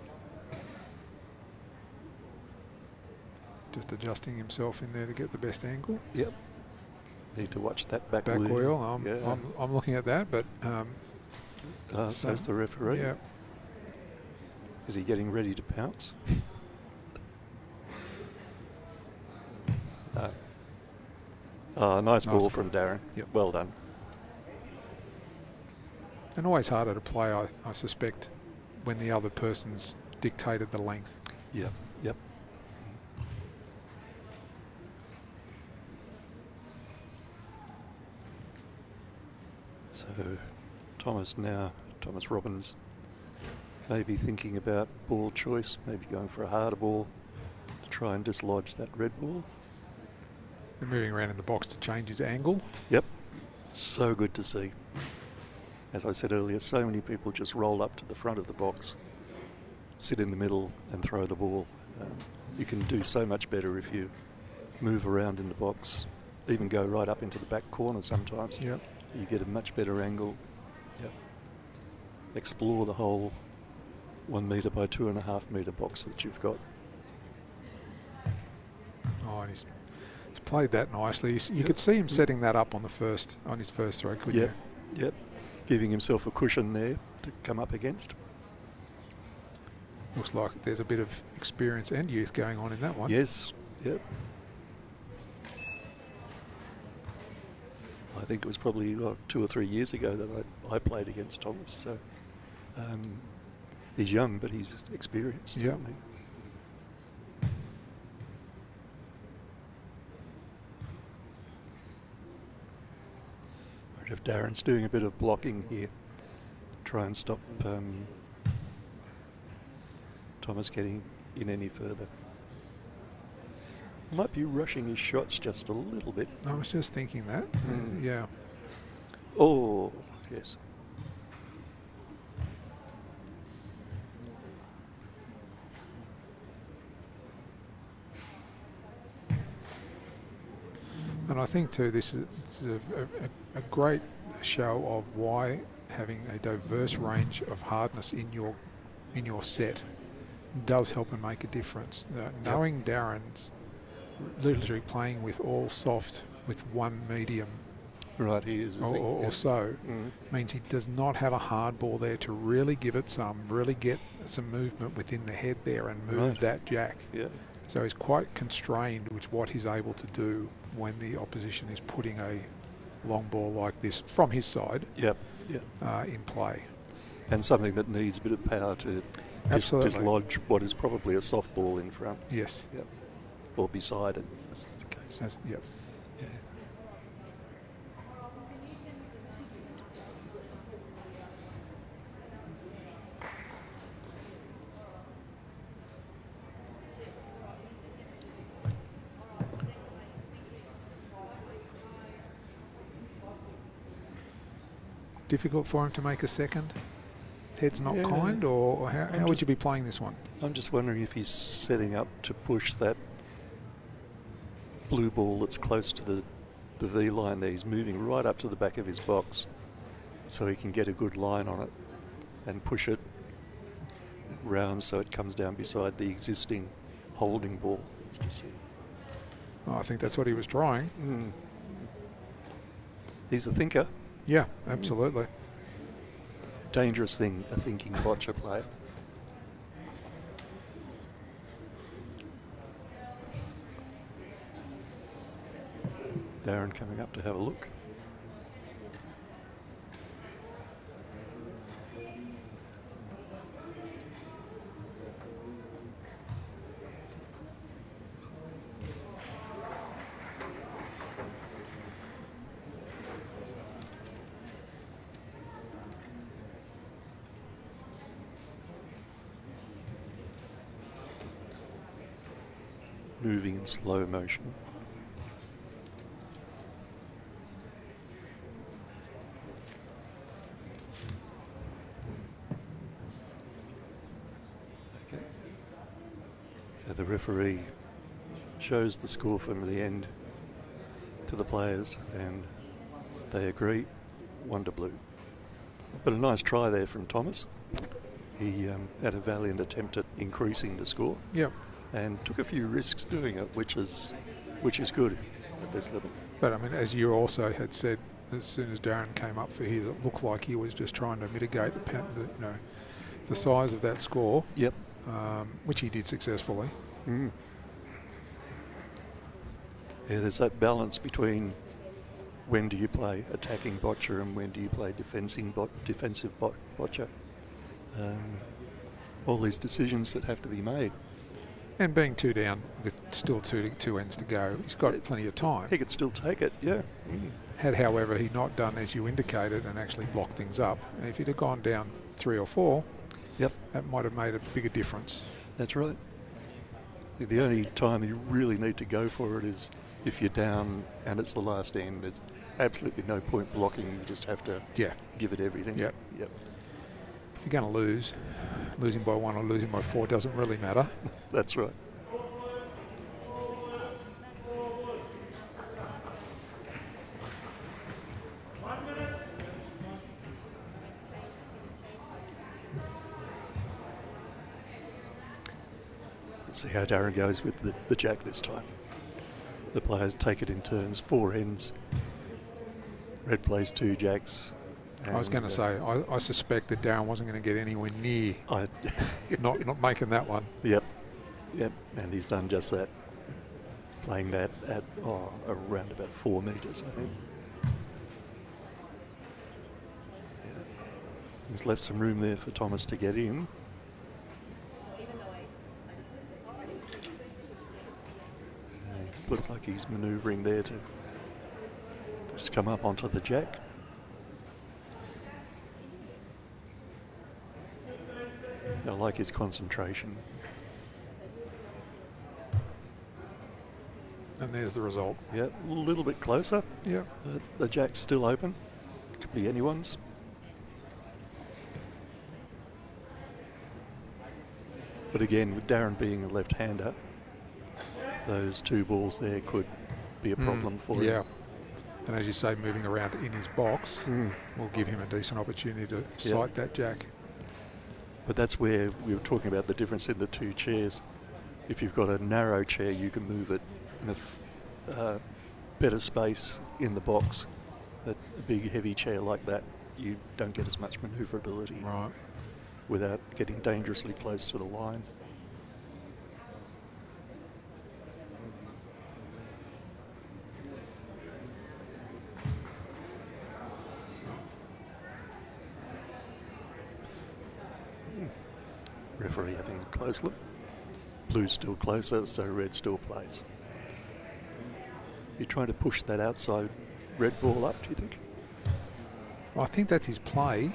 Just adjusting himself in there to get the best angle. Yep. Need to watch that back wheel. Yeah. I'm looking at that, but so's the referee. Yeah. Is he getting ready to pounce? Nice ball from Darren. Yep. Well done. And always harder to play, I suspect, when the other person's dictated the length. Yep. Yep. So Thomas Robbins maybe thinking about ball choice, maybe going for a harder ball to try and dislodge that red ball. And moving around in the box to change his angle. Yep. So good to see. As I said earlier, so many people just roll up to the front of the box, sit in the middle and throw the ball. You can do so much better if you move around in the box, even go right up into the back corner sometimes. Yep. You get a much better angle. Yep. Explore the whole 1 metre by 2.5 metre box that you've got. Oh, and he's played that nicely. You could see him setting that up on his first throw, couldn't you? Yep. Giving himself a cushion there to come up against. Looks like there's a bit of experience and youth going on in that one. Yes. Yep. I think it was probably 2 or 3 years ago that I played against Thomas. So he's young, but he's experienced. Yeah. Certainly. If Darren's doing a bit of blocking here, try and stop Thomas getting in any further. Might be rushing his shots just a little bit. I was just thinking that. Yeah. Oh, yes. And I think too, this is a great show of why having a diverse range of hardness in your set does help and make a difference. Knowing Darren's literally playing with all soft with one medium, right, he is, or so, means he does not have a hard ball there to really give it really get some movement within the head there and move that jack. Yeah. So he's quite constrained with what he's able to do when the opposition is putting a long ball like this from his side in play. And something that needs a bit of power to dislodge what is probably a soft ball in front. Yes. Yep. Or beside it, as is the case. Yep. Yeah. Difficult for him to make a second? Head's not kind, or how would you be playing this one? I'm just wondering if he's setting up to push that blue ball that's close to the V line there. He's moving right up to the back of his box so he can get a good line on it and push it round so it comes down beside the existing holding ball. Oh, I think that's what he was trying. He's a thinker. Yeah, absolutely. Dangerous thing, a thinking boccia player. Darren coming up to have a look. Moving in slow motion. Okay. So the referee shows the score from the end to the players and they agree, 1-blue. But a nice try there from Thomas. He had a valiant attempt at increasing the score. Yep. And took a few risks doing it, which is good at this level. But I mean, as you also had said, as soon as Darren came up for his, it looked like he was just trying to mitigate the size of that score. Yep. Which he did successfully. Mm. Yeah, there's that balance between when do you play attacking boccia and when do you play defensive boccia. All these decisions that have to be made. And being 2 down with still two ends to go, he's got plenty of time. He could still take it, yeah. Mm. Had, however, he not done as you indicated and actually blocked things up, and if he'd have gone down 3 or 4, yep, that might have made a bigger difference. That's right. The only time you really need to go for it is if you're down and it's the last end. There's absolutely no point blocking. You just have to give it everything. Yep. Yep. If you're going to lose, losing by 1 or losing by 4 doesn't really matter. That's right. Let's see how Darren goes with the jack this time. The players take it in turns, 4 ends. Red plays 2 jacks. I was going to say, I suspect that Darren wasn't going to get anywhere near not making that one. Yep, and he's done just that. Playing that at around about 4 metres, I think. Yeah. He's left some room there for Thomas to get in. Looks like he's manoeuvring there to just come up onto the jack. I like his concentration. And there's the result. Yeah, a little bit closer. Yeah. The jack's still open. Could be anyone's. But again, with Darren being a left-hander, those 2 balls there could be a problem for him. Yeah. And as you say, moving around in his box will give him a decent opportunity to sight that jack. But that's where we were talking about the difference in the 2 chairs. If you've got a narrow chair, you can move it in a better space in the box. But a big, heavy chair like that, you don't get as much manoeuvrability without getting dangerously close to the line. Referee having a close look. Blue's still closer, so red still plays. You're trying to push that outside red ball up, do you think? Well, I think that's his play,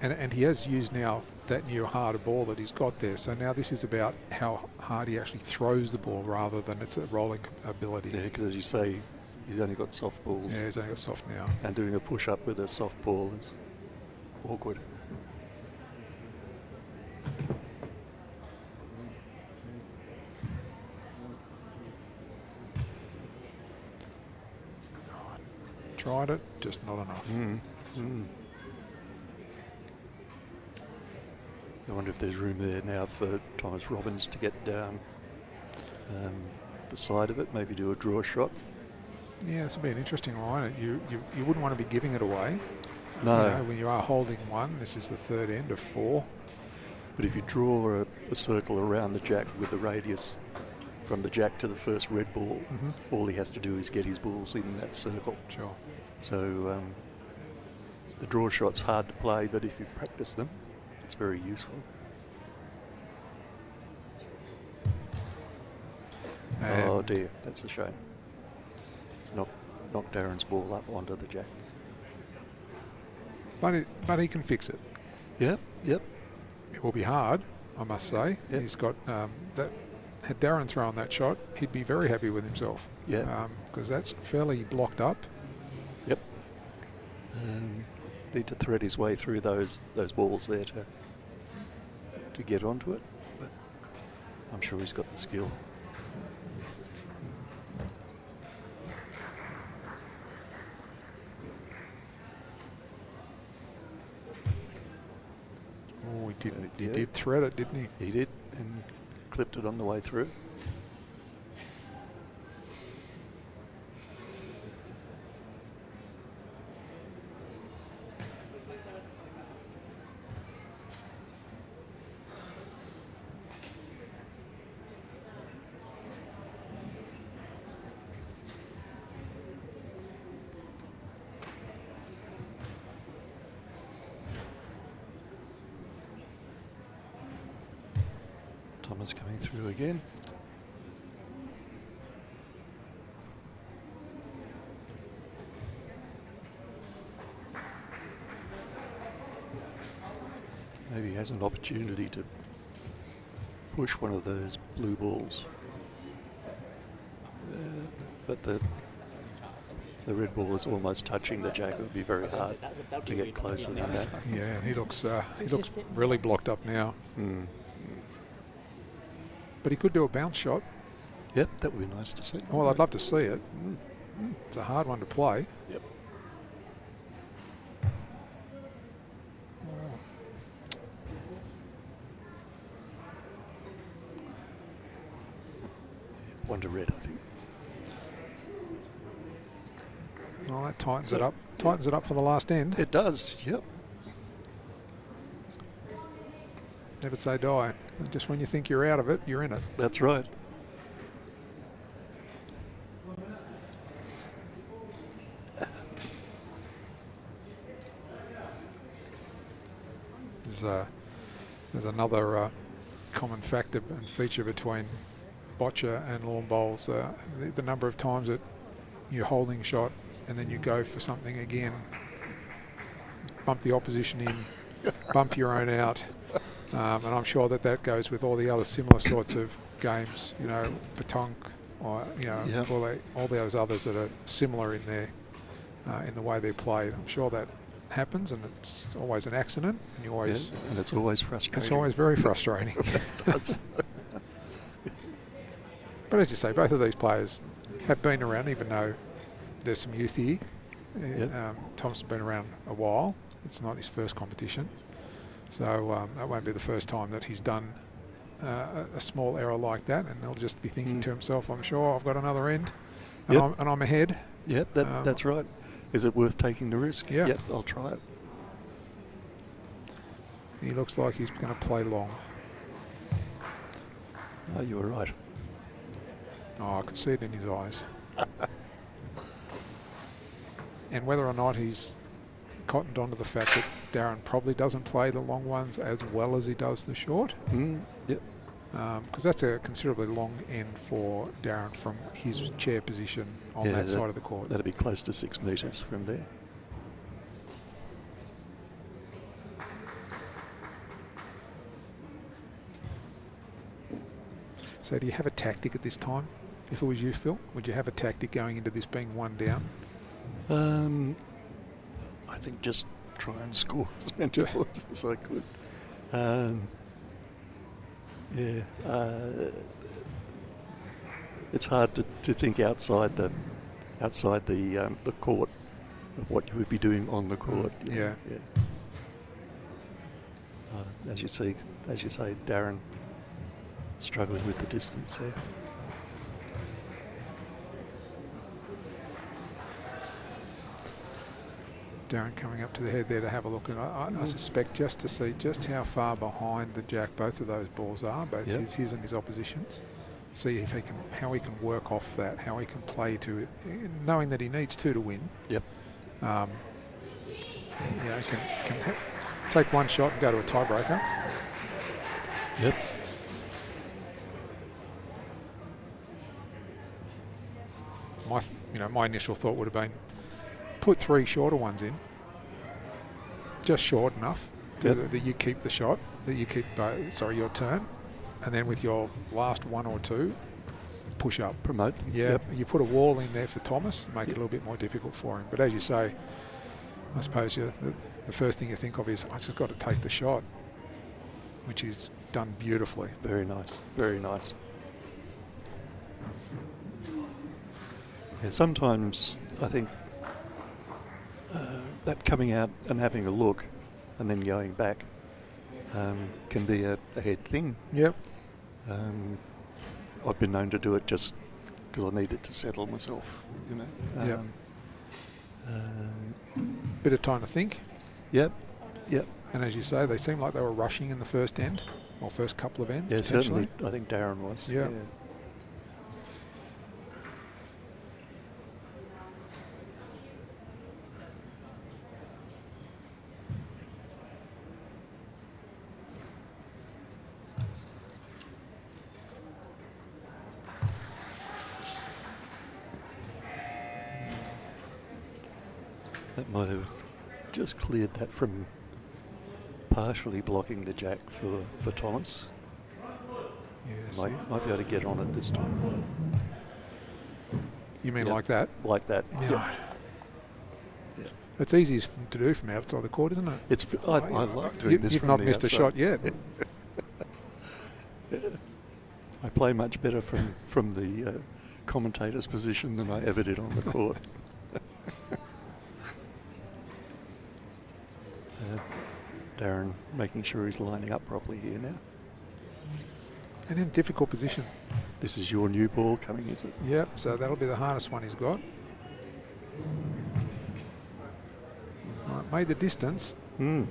and he has used now that new harder ball that he's got there. So now this is about how hard he actually throws the ball rather than its a rolling ability. Yeah, because as you say, he's only got soft balls. Yeah, he's only got soft now. And doing a push-up with a soft ball is awkward. Tried it, just not enough. I wonder if there's room there now for Thomas Robbins to get down the side of it, maybe do a draw shot. Yeah, this will be an interesting line. You wouldn't want to be giving it away. No. You know, when you are holding one, this is the third end of 4. But if you draw a circle around the jack with the radius from the jack to the first red ball, all he has to do is get his balls in that circle. Sure. So the draw shot's hard to play, but if you've practiced them, it's very useful. And oh dear, that's a shame. It's knocked Darren's ball up onto the jack. But he can fix it. Yep. It will be hard, I must say. Yep. He's got that. Had Darren thrown that shot, he'd be very happy with himself. Yeah. Because that's fairly blocked up. Yep. Need to thread his way through those balls there to get onto it, but I'm sure he's got the skill. Oh, he did thread it, didn't he? He did, and clipped it on the way through. Thomas coming through again. Maybe he has an opportunity to push one of those blue balls. But the red ball is almost touching the jack. It would be very hard to get closer than that. Yeah, he looks really blocked up now. But he could do a bounce shot. Yep, that would be nice to see. Well, I'd love to see it. It's a hard one to play. Yep. One to red, I think. Well, that tightens it up. Tightens it up for the last end. It does, yep. Never say die. Just when you think you're out of it, you're in it. That's right. There's another common factor and feature between boccia and lawn bowls. The number of times that you're holding shot and then you go for something again, bump the opposition in, bump your own out. And I'm sure that goes with all the other similar sorts of games, you know, petanque, or all those others that are similar in their in the way they're played. I'm sure that happens, and it's always an accident, and you always and it's always frustrating. It's always very frustrating. It But as you say, both of these players have been around, even though there's some youth here. Tom's been around a while. It's not his first competition. So that won't be the first time that he's done a small error like that, and he'll just be thinking to himself, I'm sure I've got another end, and, I'm ahead. Yep, that's right. Is it worth taking the risk? Yeah. Yep, I'll try it. He looks like he's going to play long. Oh, you were right. Oh, I could see it in his eyes. And whether or not he's cottoned onto the fact that Darren probably doesn't play the long ones as well as he does the short. Yep. Because that's a considerably long end for Darren from his chair position on that side of the court. That'd be close to 6 metres from there. So do you have a tactic at this time? If it was you, Phil, would you have a tactic going into this being one down? I think just try and score as many points as I could. It's hard to think outside the court of what you would be doing on the court. Yeah. As you say, Darren struggling with the distance there. Darren coming up to the head there to have a look, and I suspect just to see just how far behind the jack both of those balls are, both his and his opposition's. See if how he can work off that, how he can play to it, knowing that he needs 2 to win. Yep. Can take one shot and go to a tiebreaker. Yep. My initial thought would have been put 3 shorter ones in, just short enough that you keep the shot, that you keep your turn, and then with your last 1 or 2, push up. Promote. Yeah, you put a wall in there for Thomas, make it a little bit more difficult for him. But as you say, I suppose the first thing you think of is, I just got to take the shot, which is done beautifully. Very nice, very nice. Yeah, sometimes I think that coming out and having a look and then going back can be a head thing. Yep. I've been known to do it just because I needed to settle myself, Bit of time to think. Yep. And as you say, they seem like they were rushing in the first end, or first couple of ends. Yeah, certainly. I think Darren was. Yeah. That might have just cleared that from partially blocking the jack for Thomas. Yes. Might be able to get on it this time. You mean like that? Like that. Yeah. Yep. It's easiest to do from outside the court, isn't it? I like doing this from the outside. You've not missed a shot yet. I play much better from the commentator's position than I ever did on the court. Darren making sure he's lining up properly here now. And in a difficult position. This is your new ball coming, is it? Yep, so that'll be the hardest one he's got. Right, made the distance. Mm.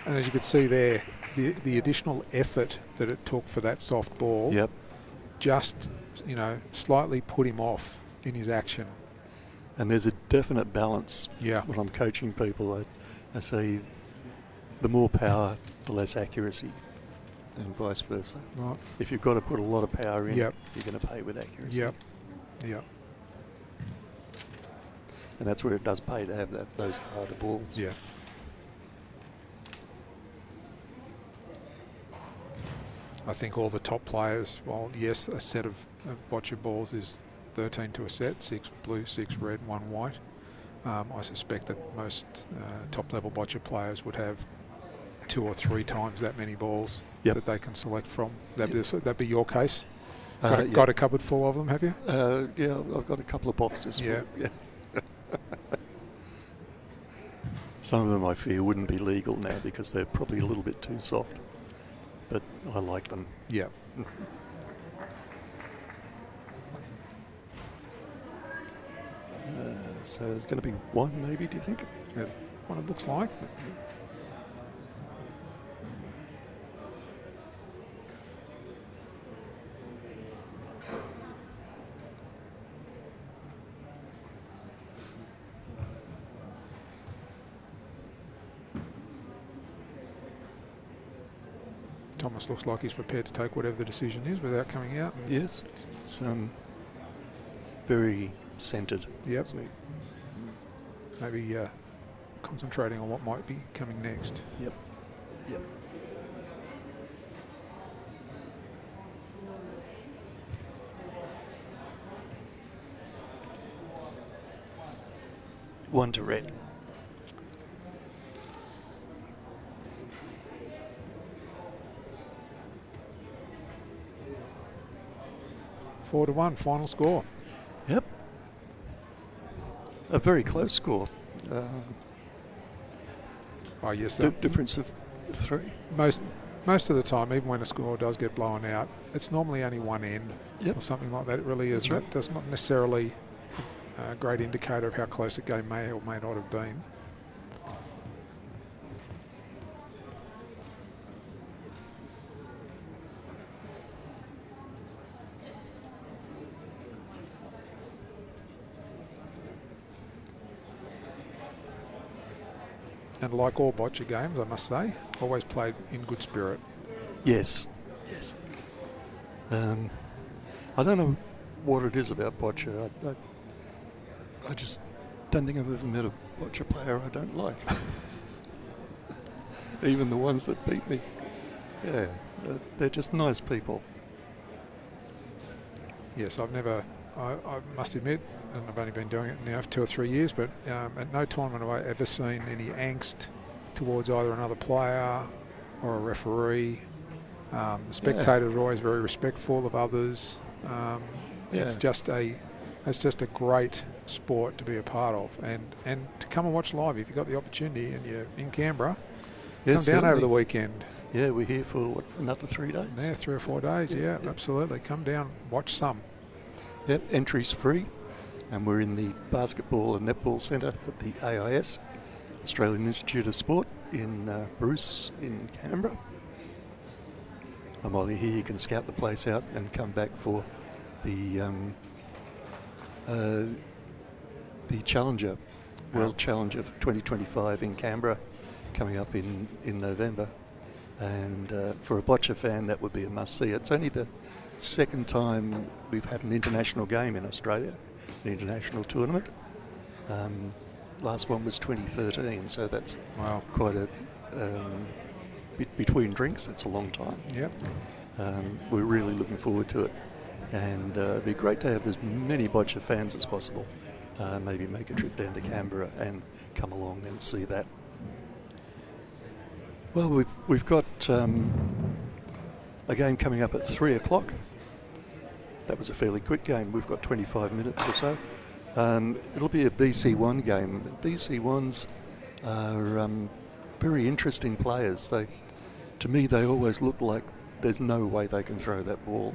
And as you could see there, the additional effort that it took for that soft ball just, slightly put him off in his action. And there's a definite balance. Yeah. When I'm coaching people, I say the more power, the less accuracy, and vice versa. Right. If you've got to put a lot of power in, Yep. you're going to pay with accuracy. Yep. And that's where it does pay to have those harder balls. Yeah. I think all the top players, while yes, a set of Boccia balls is 13 to a set, 6 blue, 6 red, 1 white. I suspect that most top-level Boccia players would have 2 or 3 times that many balls that they can select from. That'd be your case? Got a cupboard full of them, have you? Yeah, I've got a couple of boxes full. Yeah. Some of them I fear wouldn't be legal now because they're probably a little bit too soft. But I like them. Yeah. So there's going to be 1 maybe, do you think? That's what it looks like. Thomas looks like he's prepared to take whatever the decision is without coming out. Yes, it's very centred. Yep. Maybe concentrating on what might be coming next. Yep. One to red. Four to 1, final score. Yep. A very close score. Oh yes, difference of 3. most of the time, even when a score does get blown out, it's normally only one end Yep. or something like that. It really is. That's right. That's not necessarily a great indicator of how close a game may or may not have been. And like all boccia games, I must say, always played in good spirit. Yes, yes. I don't know what it is about boccia. I just don't think I've ever met a boccia player I don't like. Even the ones that beat me. Yeah, they're just nice people. Yes, I must admit, and I've only been doing it now for 2 or 3 years, but at no tournament have I ever seen any angst towards either another player or a referee. The spectators are always very respectful of others. It's just a great sport to be a part of, and to come and watch live if you've got the opportunity and you're in Canberra. Yes, come down over the weekend. Yeah, we're here for another 3 days. Yeah, 3 or 4 days. Yeah, absolutely. Come down, watch some. Yep, entry's free, and we're in the Basketball and Netball Centre at the AIS, Australian Institute of Sport, in Bruce in Canberra. And while you're here, you can scout the place out and come back for the Challenger, World Challenger for 2025 in Canberra, coming up in November. And for a boccia fan, that would be a must-see. It's only the second time we've had an international game in Australia, an international tournament. Last one was 2013, so that's quite a between drinks. That's a long time. Yep. We're really looking forward to it, and it'd be great to have as many boccia fans as possible. Maybe make a trip down to Canberra and come along and see that. Well, we've got a game coming up at 3 o'clock. That was a fairly quick game. We've got 25 minutes or so. It'll be a BC1 game. BC1s are very interesting players. To me, they always look like there's no way they can throw that ball.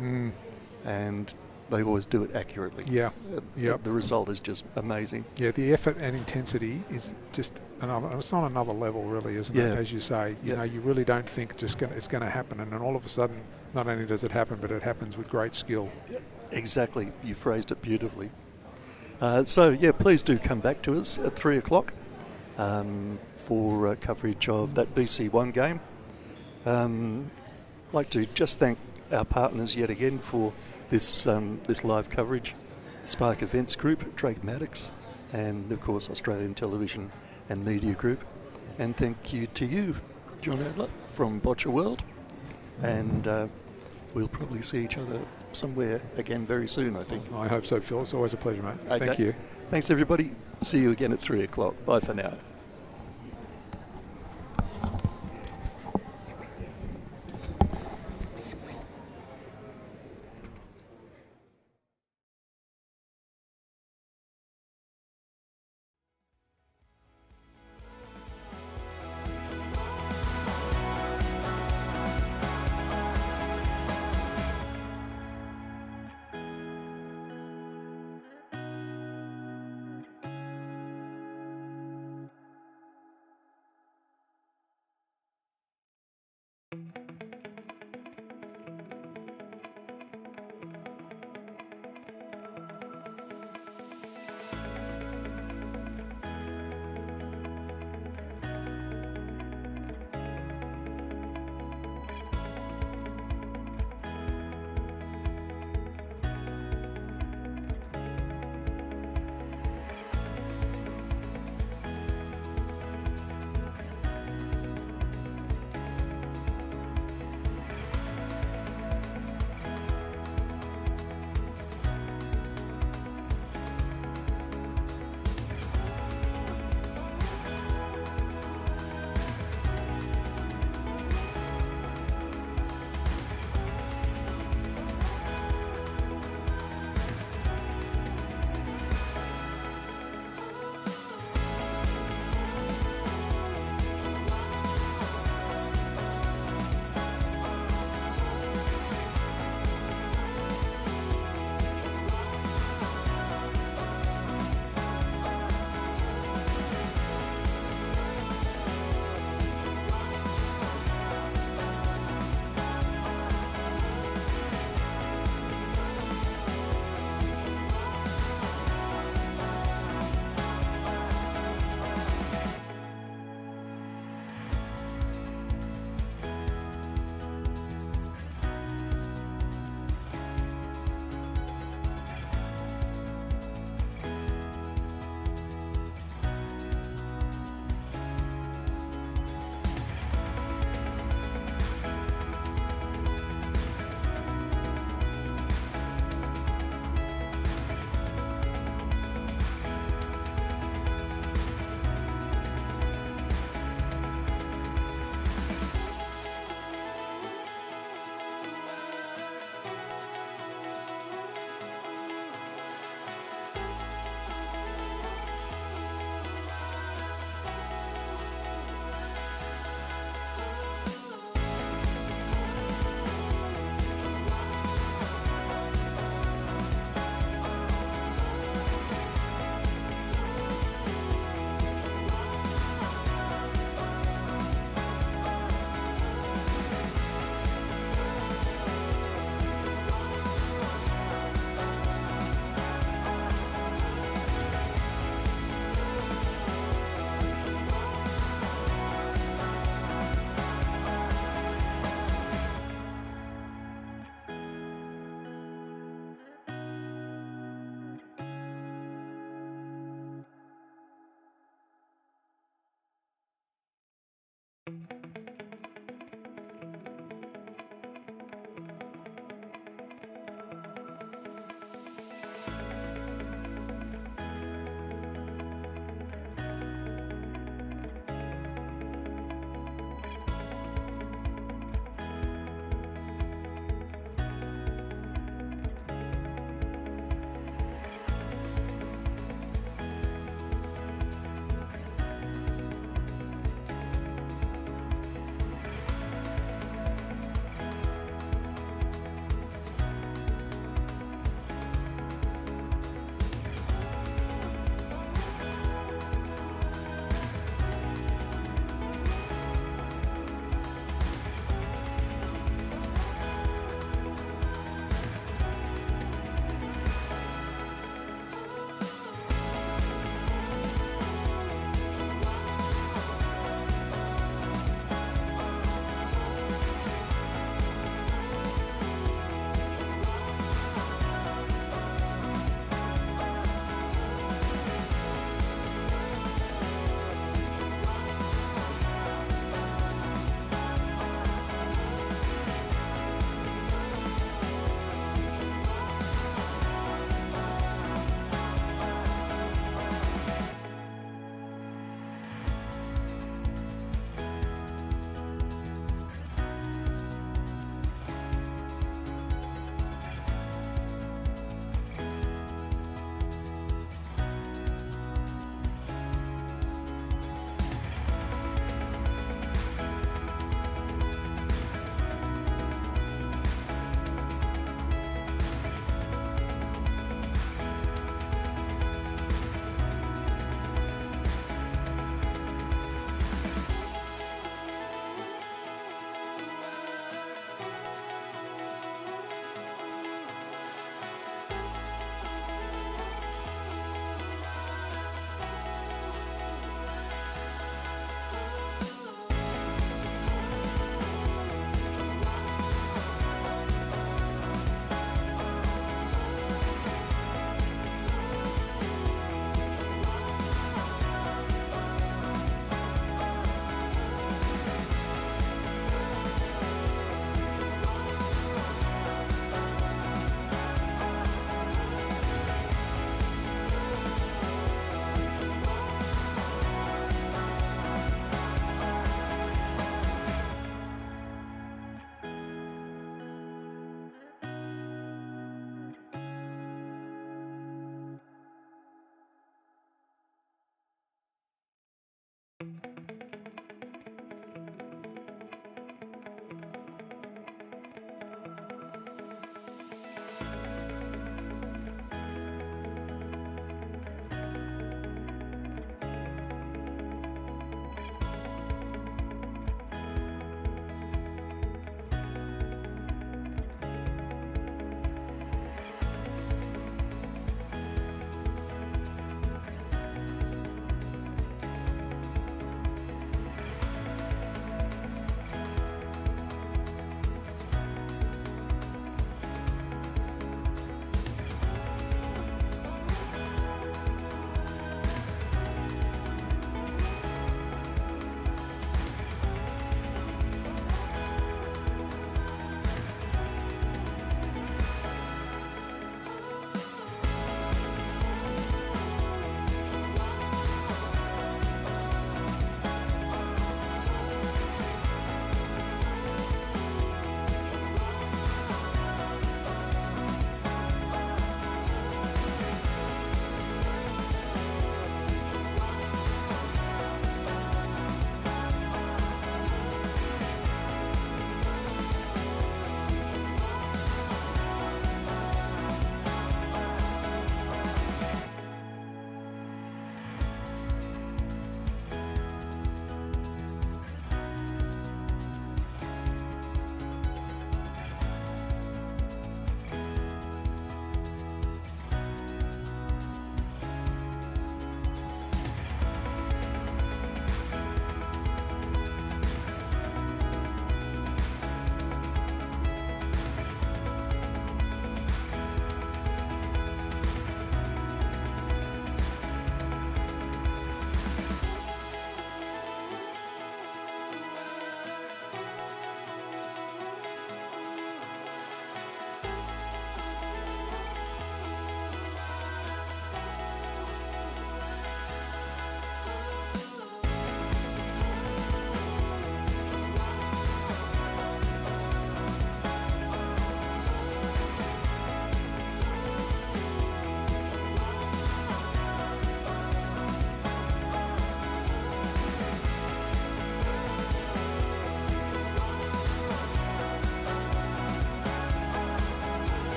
And they always do it accurately. Yeah. The result is just amazing. Yeah, the effort and intensity is just another. It's on another level, really, isn't it? As you say, you know, you really don't think it's going to happen, and then all of a sudden, not only does it happen, but it happens with great skill. Exactly. You phrased it beautifully. So please do come back to us at 3 o'clock for coverage of that BC1 game. I'd like to just thank our partners yet again for this live coverage, Spark Events Group, Drake Maddox, and of course Australian Television and Media Group. And thank you to you, John Adler from Boccia World. And we'll probably see each other somewhere again very soon, I think. I hope so, Phil. It's always a pleasure, mate. Okay. Thank you. Thanks, everybody. See you again at 3 o'clock. Bye for now.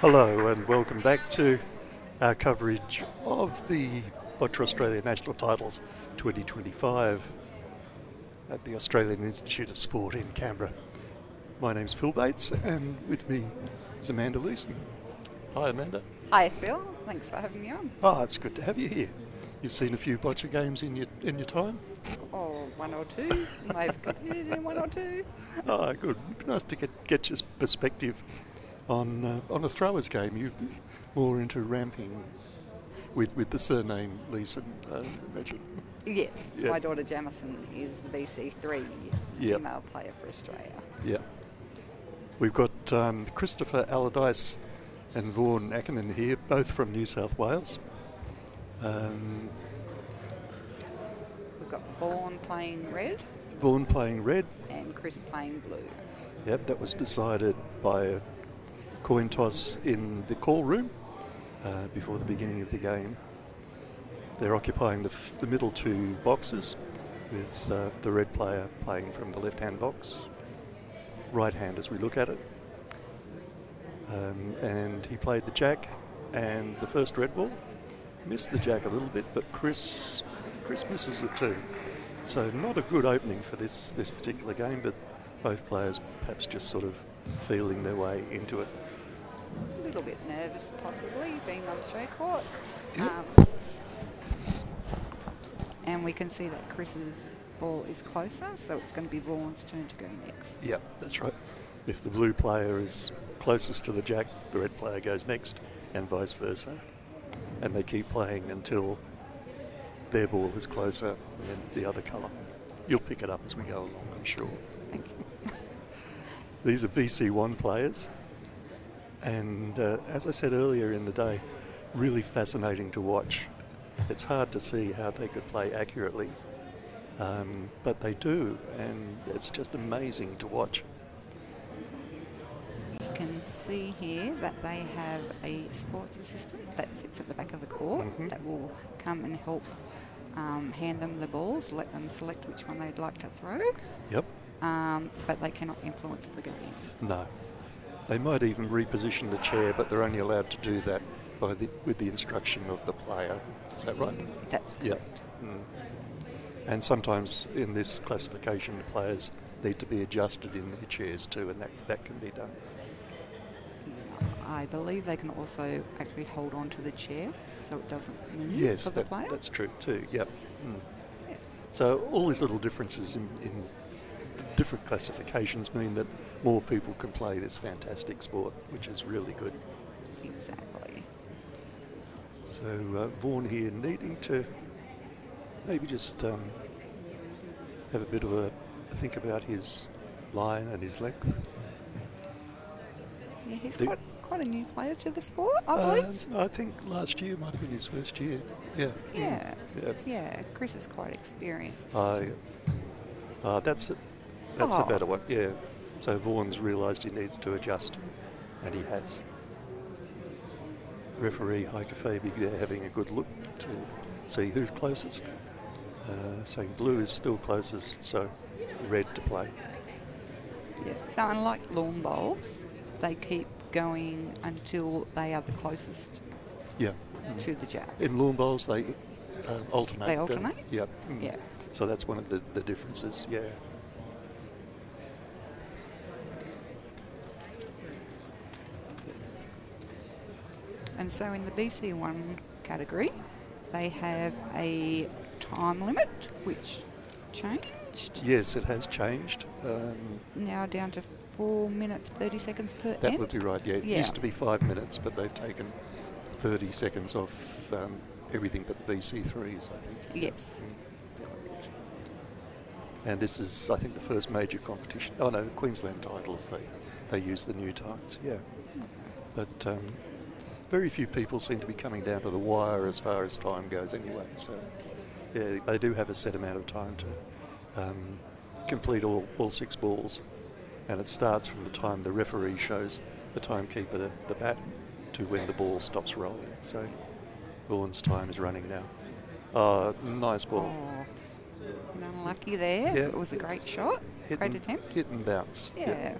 Hello and welcome back to our coverage of the Boccia Australia National Titles 2025 at the Australian Institute of Sport in Canberra. My name's Phil Bates and with me is Amanda Leeson. Hi Amanda. Hi Phil, thanks for having me on. Oh, it's good to have you here. You've seen a few Boccia games in your time? Oh, one or two. I've competed in one or two. Oh, good. Nice to get your perspective on a thrower's game. You're more into ramping with the surname Leeson, I imagine. Yes, Yeah. my daughter Jamison is the BC3 Yep. female player for Australia. Yeah. We've got Christopher Allardyce and Vaughan Ackerman here, both from New South Wales. We've got Vaughan playing red Vaughan playing red. and Chris playing blue. Yep, that was decided by a coin toss in the call room before the beginning of the game. They're occupying the middle two boxes with the red player playing from the left-hand box, right hand as we look at it. And he played the jack and the first red ball. Missed the jack a little bit, but Chris misses it too. So not a good opening for this particular game, but both players perhaps just sort of feeling their way into it. A little bit nervous possibly, being on show court. Yep. And we can see that Chris's ball is closer, so it's going to be Vaughan's turn to go next. Yeah, that's right. If the blue player is closest to the jack, the red player goes next, and vice versa. And they keep playing until their ball is closer than the other colour. You'll pick it up as we go along, I'm sure. Thank you. These are BC1 players, and as I said earlier in the day, really fascinating to watch. It's hard to see how they could play accurately, but they do, and it's just amazing to watch. You can see here that they have a sports assistant that sits at the back of the court that will come and help hand them the balls, let them select which one they'd like to throw. Yep. But they cannot influence the game. No. They might even reposition the chair, but they're only allowed to do that with the instruction of the player. Is that right? That's correct. Yep. And sometimes in this classification, the players need to be adjusted in their chairs too, and that can be done. I believe they can also actually hold on to the chair so it doesn't move Yes, for the player. that's true too. Yep. Yeah. So all these little differences in different classifications mean that more people can play this fantastic sport, which is really good. Exactly. So Vaughan here needing to maybe just have a bit of a think about his line and his length. Yeah, he's quite a new player to the sport, I believe. I think last year might have been his first year. Yeah. Yeah. Yeah. Yeah, Chris is quite experienced. That's a better one. Yeah. So Vaughan's realised he needs to adjust, and he has. Referee Heike Fabig there having a good look to see who's closest. Saying blue is still closest, so red to play. Yeah. So unlike lawn bowls, they keep going until they are the closest Yeah. to the jack. In lawn bowls, they alternate. They alternate? Yep. Yeah. So that's one of the differences, yeah. And so in the BC1 category, they have a time limit, which changed. Yes, it has changed. Now down to 4 minutes, 30 seconds per That end. would be right, yeah. It used to be 5 minutes, but they've taken 30 seconds off everything but the BC3s, I think. Yes. That's correct. And this is, I think, the first major competition. Oh no, Queensland titles, they use the new times, yeah. But very few people seem to be coming down to the wire as far as time goes anyway. So yeah, they do have a set amount of time to complete all 6 balls. And it starts from the time the referee shows the timekeeper the bat to when the ball stops rolling. So Vaughan's time is running now. Oh, nice ball. And unlucky there. Yeah. It was a great shot. Great attempt. Hit and bounce. Yeah.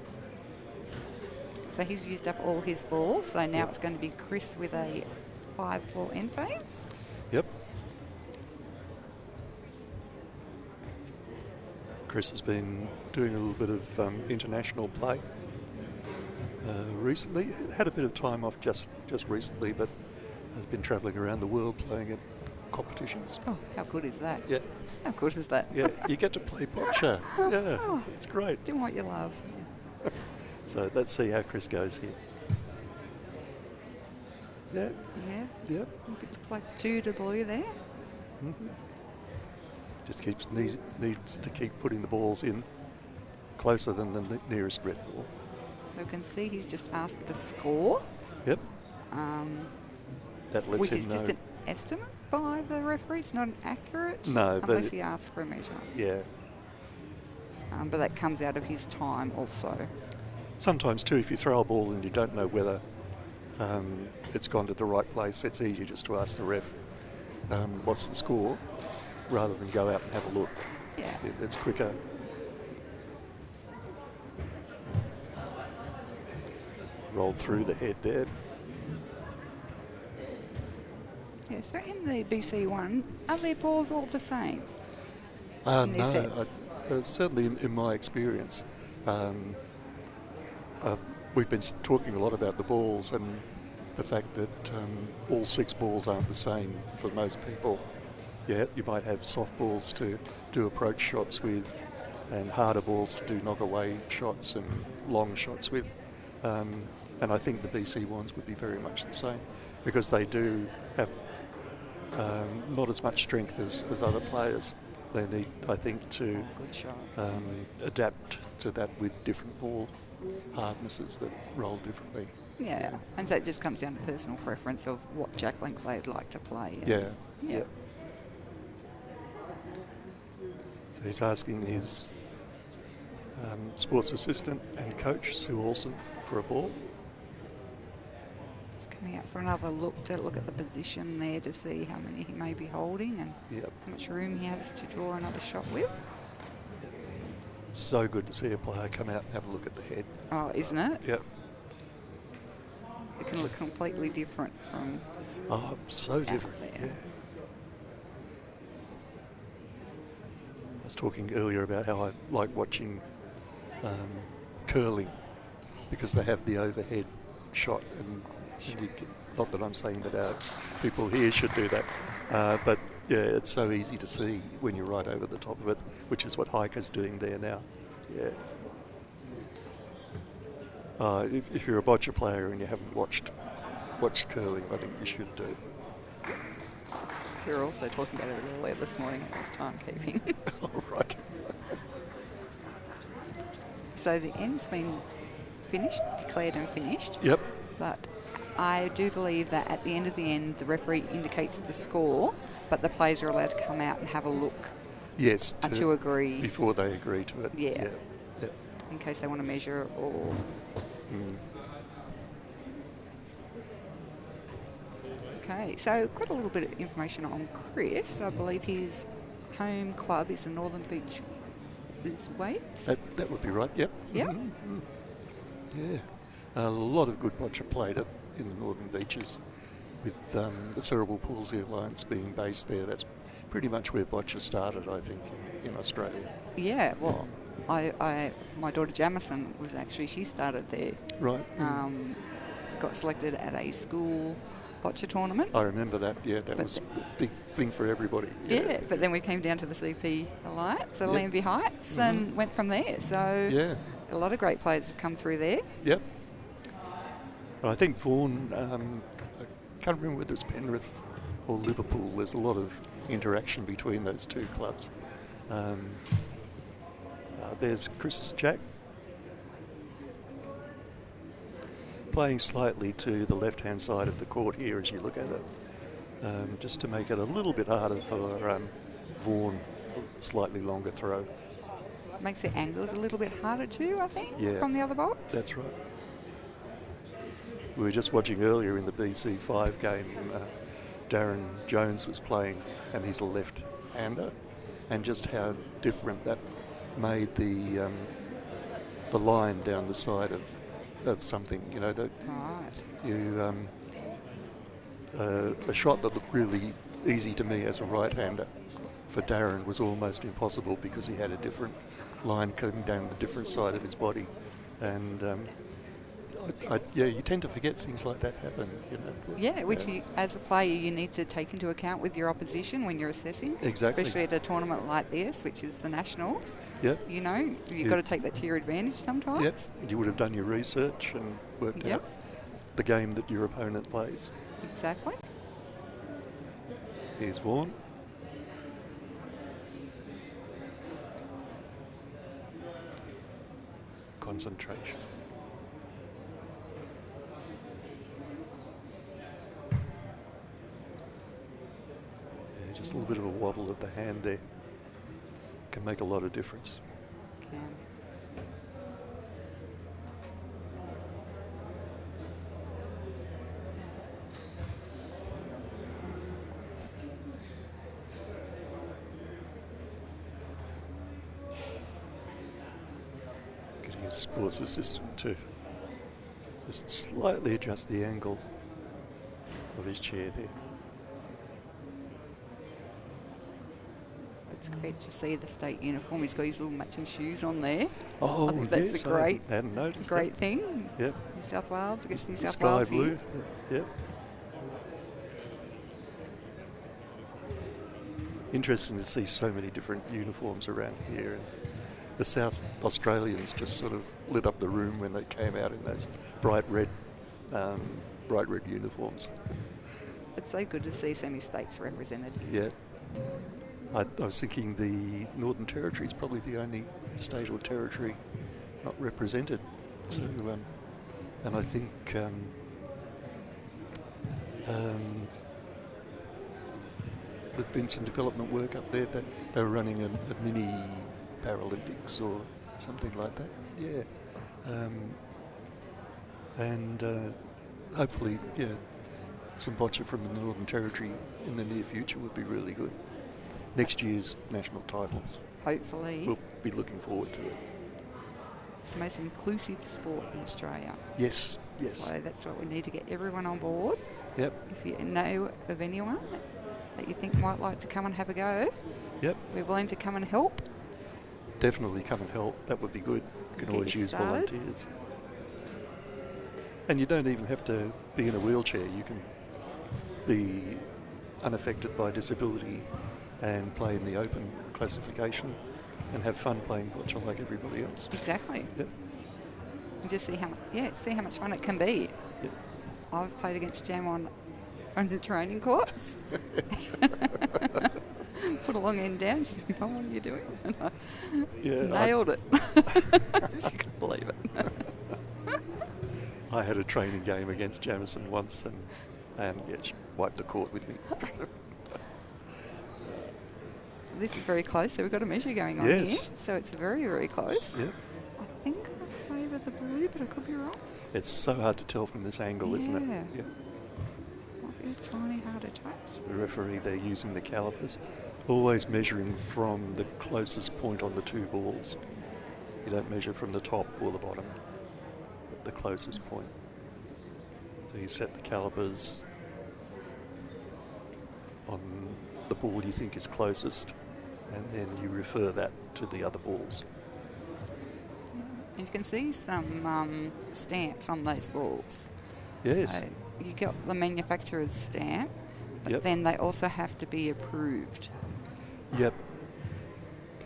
So he's used up all his balls, so now it's going to be Chris with a 5-ball end phase. Yep. Chris has been doing a little bit of international play recently. Had a bit of time off just recently, but has been travelling around the world playing at competitions. Oh, how good is that? Yeah. How good is that? Yeah, you get to play boccia. Yeah, it's great. Do what you love. So let's see how Chris goes here. Yeah. Yeah. Yep. Looks like 2 to blue there. Mm-hmm. Just needs to keep putting the balls in closer than the nearest red ball. So you can see he's just asked the score. Yep. That lets which him is know. just an estimate by the referee. It's not an accurate. No, but unless he asks for a measure. Yeah. But that comes out of his time also. Sometimes too, if you throw a ball and you don't know whether it's gone to the right place, it's easier just to ask the ref what's the score, rather than go out and have a look. Yeah. It's quicker. Rolled through the head there. Yeah, so in the BC one, are their balls all the same? No, certainly in my experience. We've been talking a lot about the balls and the fact that all 6 balls aren't the same for most people. Yeah, you might have soft balls to do approach shots with and harder balls to do knock-away shots and long shots with. And I think the BC ones would be very much the same because they do have not as much strength as other players. They need, I think, to adapt to that with different ball hardnesses that roll differently. Yeah, and so it just comes down to personal preference of what jack length they'd like to play. Yeah. Yeah. So he's asking his sports assistant and coach, Sue Olsen, for a ball. Just coming out for another look to look at the position there to see how many he may be holding and how much room he has to draw another shot with. So good to see a player come out and have a look at the head. Oh, isn't it? Yep. It can look completely different from. Oh, so different. There. Yeah. I was talking earlier about how I like watching curling because they have the overhead shot, and you can, not that I'm saying that our people here should do that, but yeah, it's so easy to see when you're right over the top of it, which is what Heike's doing there now. Yeah. If you're a boccia player and you haven't watched curling, I think you should do. We were also talking about it earlier this morning. It's timekeeping. Oh, right. So the end's been finished, declared and finished. Yep. But I do believe that at the end of the end, the referee indicates the score, but the players are allowed to come out and have a look. Yes. To agree. Before they agree to it. Yeah. Yeah. Yep. In case they want to measure or. Okay, so got a little bit of information on Chris. I believe his home club is the Northern Beach Waves. That would be right, yep. Yep. Mm-hmm. Yeah. A lot of good boccia played in the Northern Beaches with the Cerebral Palsy Alliance being based there. That's pretty much where boccia started, I think, in Australia. Yeah, well, my daughter Jamison was actually, she started there. Right. Got selected at a school boccia tournament. I remember that, yeah, that was a big thing for everybody. Yeah, but then we came down to the CP Alliance at Lambie Heights and went from there. So a lot of great players have come through there. Yep. I think Vaughan, I can't remember whether it's Penrith or Liverpool, there's a lot of interaction between those two clubs. There's Chris's Jack. Playing slightly to the left-hand side of the court here as you look at it, just to make it a little bit harder for Vaughan, a slightly longer throw. Makes the angles a little bit harder too, I think, from the other box. That's right. We were just watching earlier in the BC5 game, Darren Jones was playing, and he's a left-hander, and just how different that made the line down the side of of something, you know. Right. A shot that looked really easy to me as a right-hander for Darren was almost impossible because he had a different line coming down the different side of his body, and you tend to forget things like that happen, you know. Yeah, which you, as a player, you need to take into account with your opposition when you're assessing. Exactly. Especially at a tournament like this, which is the Nationals. Yep. You know, you've got to take that to your advantage sometimes. Yep. You would have done your research and worked out the game that your opponent plays. Exactly. Here's Vaughan. Concentration. Yeah, just a little bit of a wobble of the hand there can make a lot of difference. Can. Getting his sports assistant to just slightly adjust the angle of his chair there. It's great to see the state uniform. He's got his little matching shoes on there. Oh, I think that's yes, a great, I hadn't noticed great that. thing. Yep. New South Wales against New South Sky Wales. blue. Here. Yep. Interesting to see so many different uniforms around here. And the South Australians just sort of lit up the room when they came out in those bright red uniforms. It's so good to see semi-states represented. Yeah. I was thinking the Northern Territory is probably the only state or territory not represented. So, and I think there's been some development work up there that they were running a mini Paralympics or something like that. Yeah. And hopefully, some boccia from the Northern Territory in the near future would be really good. Next year's national titles. Hopefully. We'll be looking forward to it. It's the most inclusive sport in Australia. Yes. So that's what we need to get everyone on board. Yep. If you know of anyone that you think might like to come and have a go, yep, we're willing to come and help. Definitely come and help. That would be good. You can always use started. volunteers. And you don't even have to be in a wheelchair. You can be unaffected by disability and play in the open classification and have fun playing boccia like everybody else. Exactly. Yep. And just see how much fun it can be. Yep. I've played against Jam on the training courts. Put a long end down. She said, "Mum, what are you doing?" And I nailed it. She couldn't believe it. I had a training game against Jamison once and she wiped the court with me. This is very close, so we've got a measure going on here. So it's very, very close. Yep. I think I favour the blue, but I could be wrong. It's so hard to tell from this angle, isn't it? Yeah. Might be a tiny hard to touch. The referee, they're using the calipers, always measuring from the closest point on the two balls. You don't measure from the top or the bottom, but the closest point. So you set the calipers on the ball you think is closest, and then you refer that to the other balls. You can see some stamps on those balls. Yes. So you get the manufacturer's stamp, but then they also have to be approved. Yep.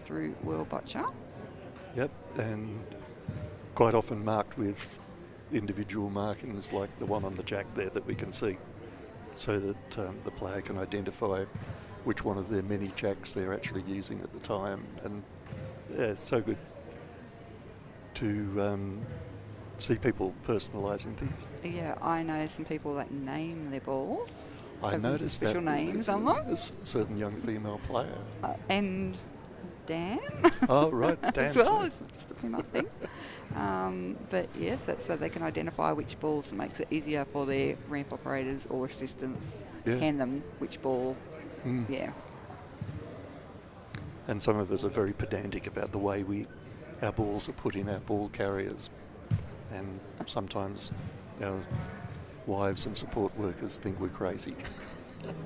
Through World Boccia. Yep, and quite often marked with individual markings like the one on the jack there that we can see, so that the player can identify which one of their many jacks they're actually using at the time. And it's so good to see people personalising things. Yeah, I know some people that name their balls. I noticed that. Special names on them. A certain young female player. And Dan. Oh, right, Dan as well, too. it's not just a female thing. But yes, that's so they can identify which balls. Makes it easier for their ramp operators or assistants. Hand them which ball. Yeah. And some of us are very pedantic about the way our balls are put in our ball carriers. and sometimes our wives and support workers think we're crazy.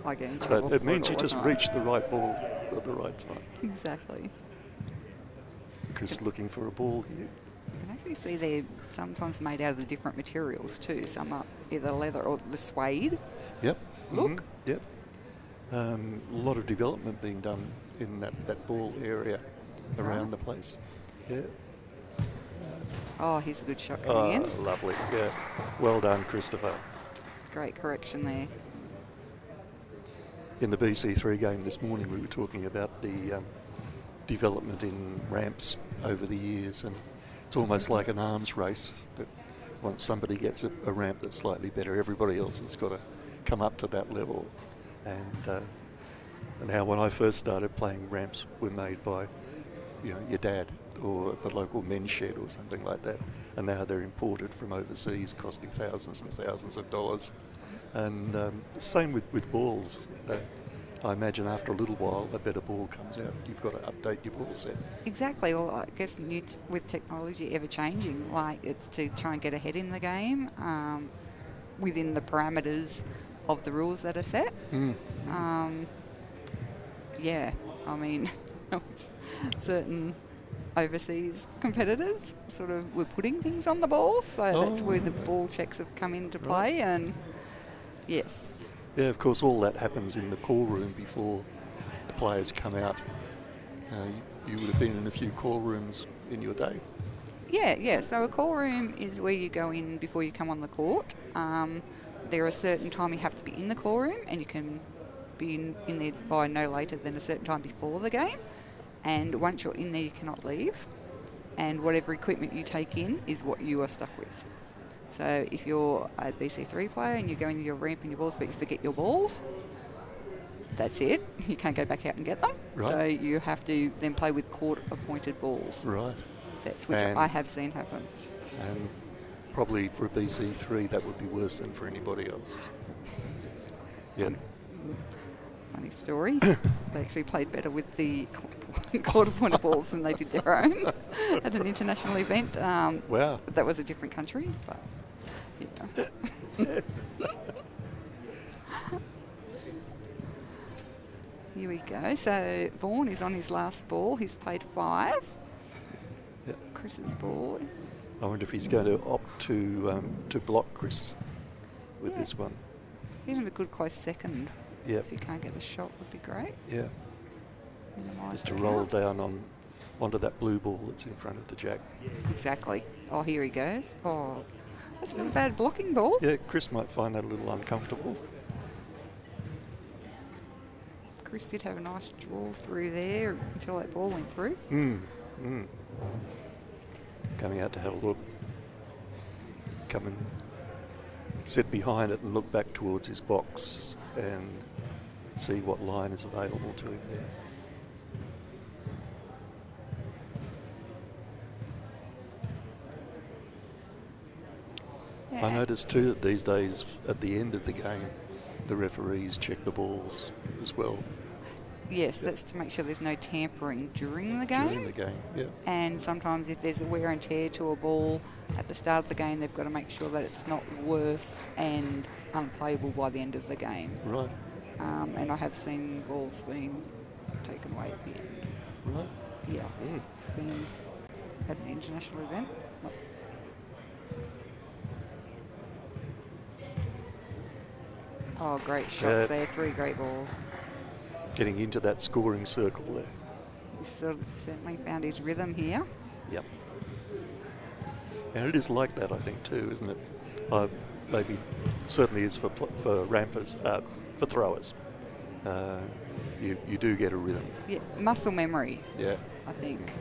I get in But trouble it for means you all the just time. reach the right ball at the right time. Exactly. Chris is looking for a ball here. You can actually see they're sometimes made out of the different materials too. Some are either leather or the suede. Yep. Look. Yep. A lot of development being done in that ball area around the place. Yeah. Oh, here's a good shot coming in. Lovely. Yeah. Well done, Christopher. Great correction there. In the BC3 game this morning, we were talking about the development in ramps over the years, and it's almost like an arms race. That once somebody gets a ramp that's slightly better, everybody else has got to come up to that level. And how when I first started playing, ramps were made by, your dad or the local men's shed or something like that, and now they're imported from overseas, costing thousands and thousands of dollars. And same with balls. I imagine after a little while, a better ball comes out. You've got to update your ball set. Exactly. Well, I guess with technology ever changing, like it's to try and get ahead in the game within the parameters of the rules that are set. Yeah, I mean, certain overseas competitors sort of were putting things on the ball, so that's where the ball checks have come into play, and yes. Yeah, of course, all that happens in the call room before the players come out. You would have been in a few call rooms in your day. Yeah. So a call room is where you go in before you come on the court. There are a certain time you have to be in the call room, and you can be in there by no later than a certain time before the game. And once you're in there, you cannot leave. And whatever equipment you take in is what you are stuck with. So if you're a BC3 player and you go into your ramp and your balls, but you forget your balls, that's it. You can't go back out and get them. Right. So you have to then play with court-appointed balls. Right. Sets, which I have seen happen. And probably for a BC3, that would be worse than for anybody else. Yeah. Funny story. They actually played better with the court-appointed balls than they did their own at an international event. Wow. That was a different country, but Here we go. So Vaughan is on his last ball. He's played 5. Yep. Chris's ball. I wonder if he's going to opt to block Chris with this one. Even a good close second. Yeah. If you can't get the shot, would be great. Yeah. Just to roll down onto that blue ball that's in front of the jack. Exactly. Oh, here he goes. Oh, that's not a bad blocking ball. Yeah, Chris might find that a little uncomfortable. Chris did have a nice draw through there until that ball went through. Coming out to have a look. Come and sit behind it and look back towards his box and see what line is available to him there. Yeah. I noticed too that these days at the end of the game the referees check the balls as well. Yes, that's to make sure there's no tampering during the game. During the game, yeah. And sometimes if there's a wear and tear to a ball at the start of the game, they've got to make sure that it's not worse and unplayable by the end of the game. Right. And I have seen balls being taken away at the end. Right. Yeah. It's been at an international event. Oh, great shots there. 3 great balls. Getting into that scoring circle there. He's certainly found his rhythm here. Yep. And it is like that, I think, too, isn't it? Maybe certainly is for rampers, for throwers. You do get a rhythm. Yeah, muscle memory. Yeah. I think.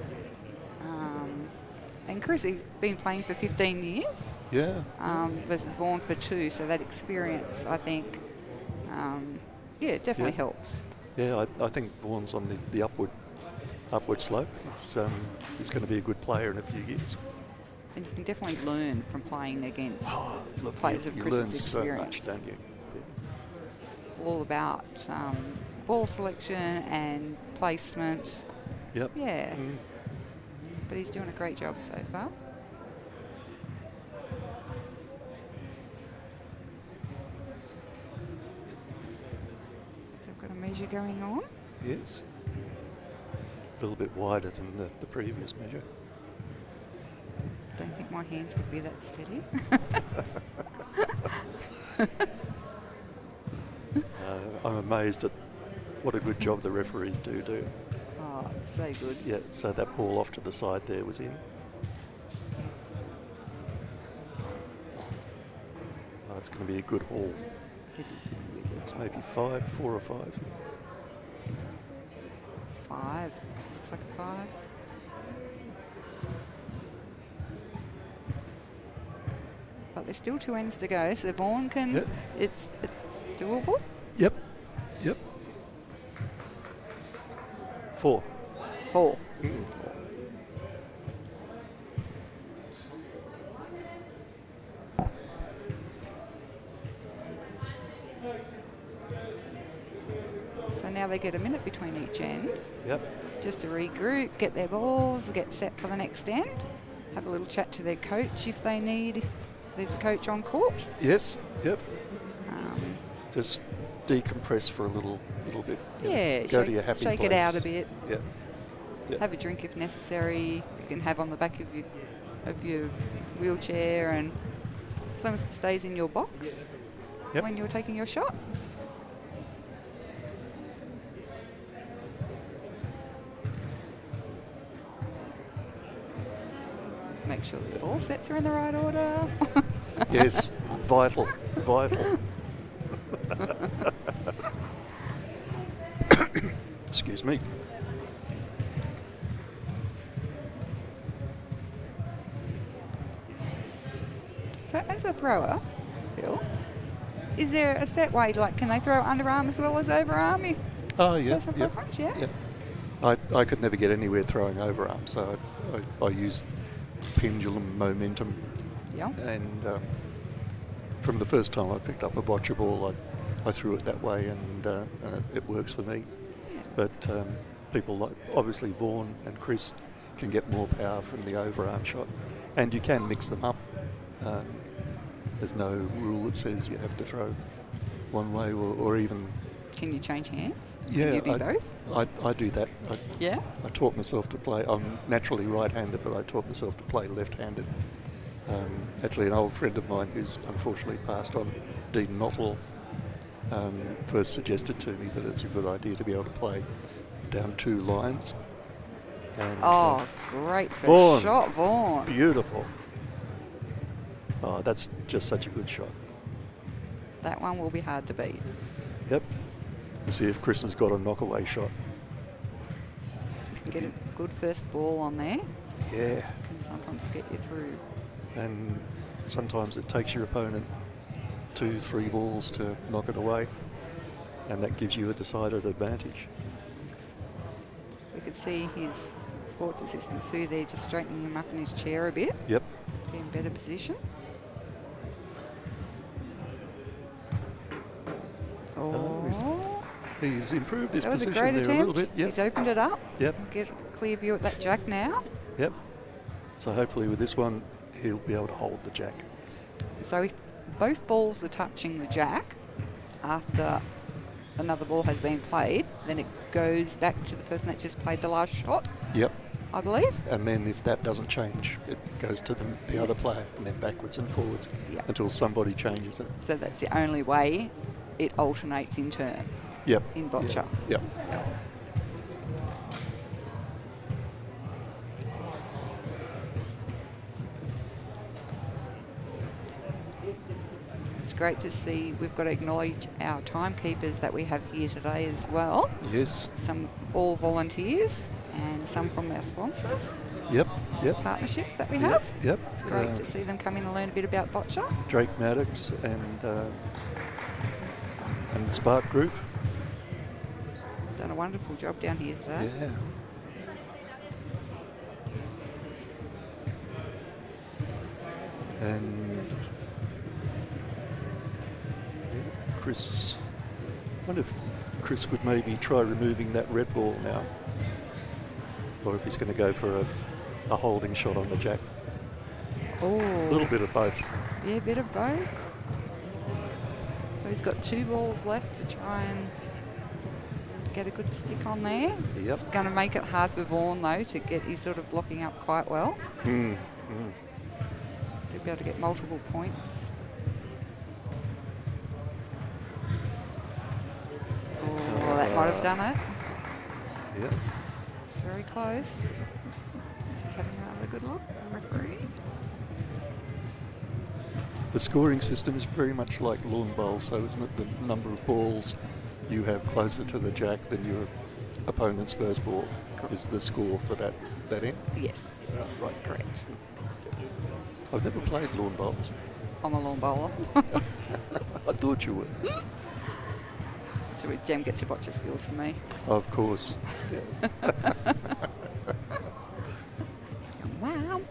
And Chris, he's been playing for 15 years. Yeah. Versus Vaughan for 2, so that experience, I think, definitely helps. Yeah, I think Vaughan's on the upward slope. He's going to be a good player in a few years. And you can definitely learn from playing against players of you Chris's learn experience. so much, don't you? Yeah. All about ball selection and placement. Yep. Yeah. But he's doing a great job so far. measure going on. Yes. A little bit wider than the previous measure. Don't think my hands would be that steady. I'm amazed at what a good job the referees do. Oh, so good. Yeah, so that ball off to the side there was in. Oh, it's going to be a good haul. It is going to be good. It's maybe 4 or 5. 5. Looks like a 5. But there's still 2 ends to go, so Vaughan can. Yep. It's doable. Yep. 4. 4. So now they get a minute between each end. Yep. Just to regroup, get their balls, get set for the next end. Have a little chat to their coach if they need, if there's a coach on court. Yes. Yep. Just decompress for a little bit. Yeah, Go to your happy shake place. it out a bit. Yep. Yep. Have a drink if necessary. You can have on the back of your wheelchair, and as long as it stays in your box when you're taking your shot. Make sure the ball sets are in the right order. Yes, vital. Excuse me. So as a thrower, Phil, is there a set way, like can they throw underarm as well as overarm if Oh, yeah. personal preference? Yeah. I could never get anywhere throwing overarm, so I use pendulum momentum. Yeah. And from the first time I picked up a boccia ball, I threw it that way, and it works for me. Yeah. But people like obviously Vaughan and Chris can get more power from the overarm shot, and you can mix them up. There's no rule that says you have to throw one way or even. Can you change hands? Yeah, Can you do both? I do that. Yeah. I taught myself to play. I'm naturally right-handed, but I taught myself to play left-handed. Actually, an old friend of mine who's unfortunately passed on, Dean Nottle, first suggested to me that it's a good idea to be able to play down 2 lines. And, great first Vaughan. shot, Vaughan. Beautiful. Oh, that's just such a good shot. That one will be hard to beat. Yep. Let's see if Chris has got a knockaway shot. Get a good first ball on there. Yeah. Can sometimes get you through. And sometimes it takes your opponent 2-3 balls to knock it away, and that gives you a decided advantage. We could see his sports assistant Sue there just straightening him up in his chair a bit. Yep. Get in better position. He's improved his that was position a great there attempt. a little bit. Yep. He's opened it up. Yep. Get a clear view at that jack now. Yep. So hopefully with this one, he'll be able to hold the jack. So if both balls are touching the jack after another ball has been played, then it goes back to the person that just played the last shot. Yep. I believe. And then if that doesn't change, it goes to the other player, and then backwards and forwards until somebody changes it. So that's the only way it alternates in turn. Yep. In boccia. Yep. It's great to see. We've got to acknowledge our timekeepers that we have here today as well. Yes. Some all volunteers and some from our sponsors. Yep. Partnerships that we have. Yep. It's great to see them come in and learn a bit about boccia. Drake Maddox and the Spark Group. Done a wonderful job down here today. Yeah. And Chris, I wonder if Chris would maybe try removing that red ball now, or if he's going to go for a holding shot on the jack. Oh. A little bit of both. Yeah, a bit of both. So he's got 2 balls left to try and get a good stick on there. Yep. It's going to make it hard for Vaughan, though, to get his sort of blocking up quite well. To be able to get multiple points. Oh, that might have done it. Yep. It's very close. She's having another good look, the referee. The scoring system is very much like lawn bowl, so isn't it? The number of balls you have closer to the jack than your opponent's first ball is the score for that end? Yes. Right. Correct. I've never played lawn bowls. I'm a lawn bowler. I thought you were. So Jem gets the boccia skills for me. Of course. Yeah. Wow.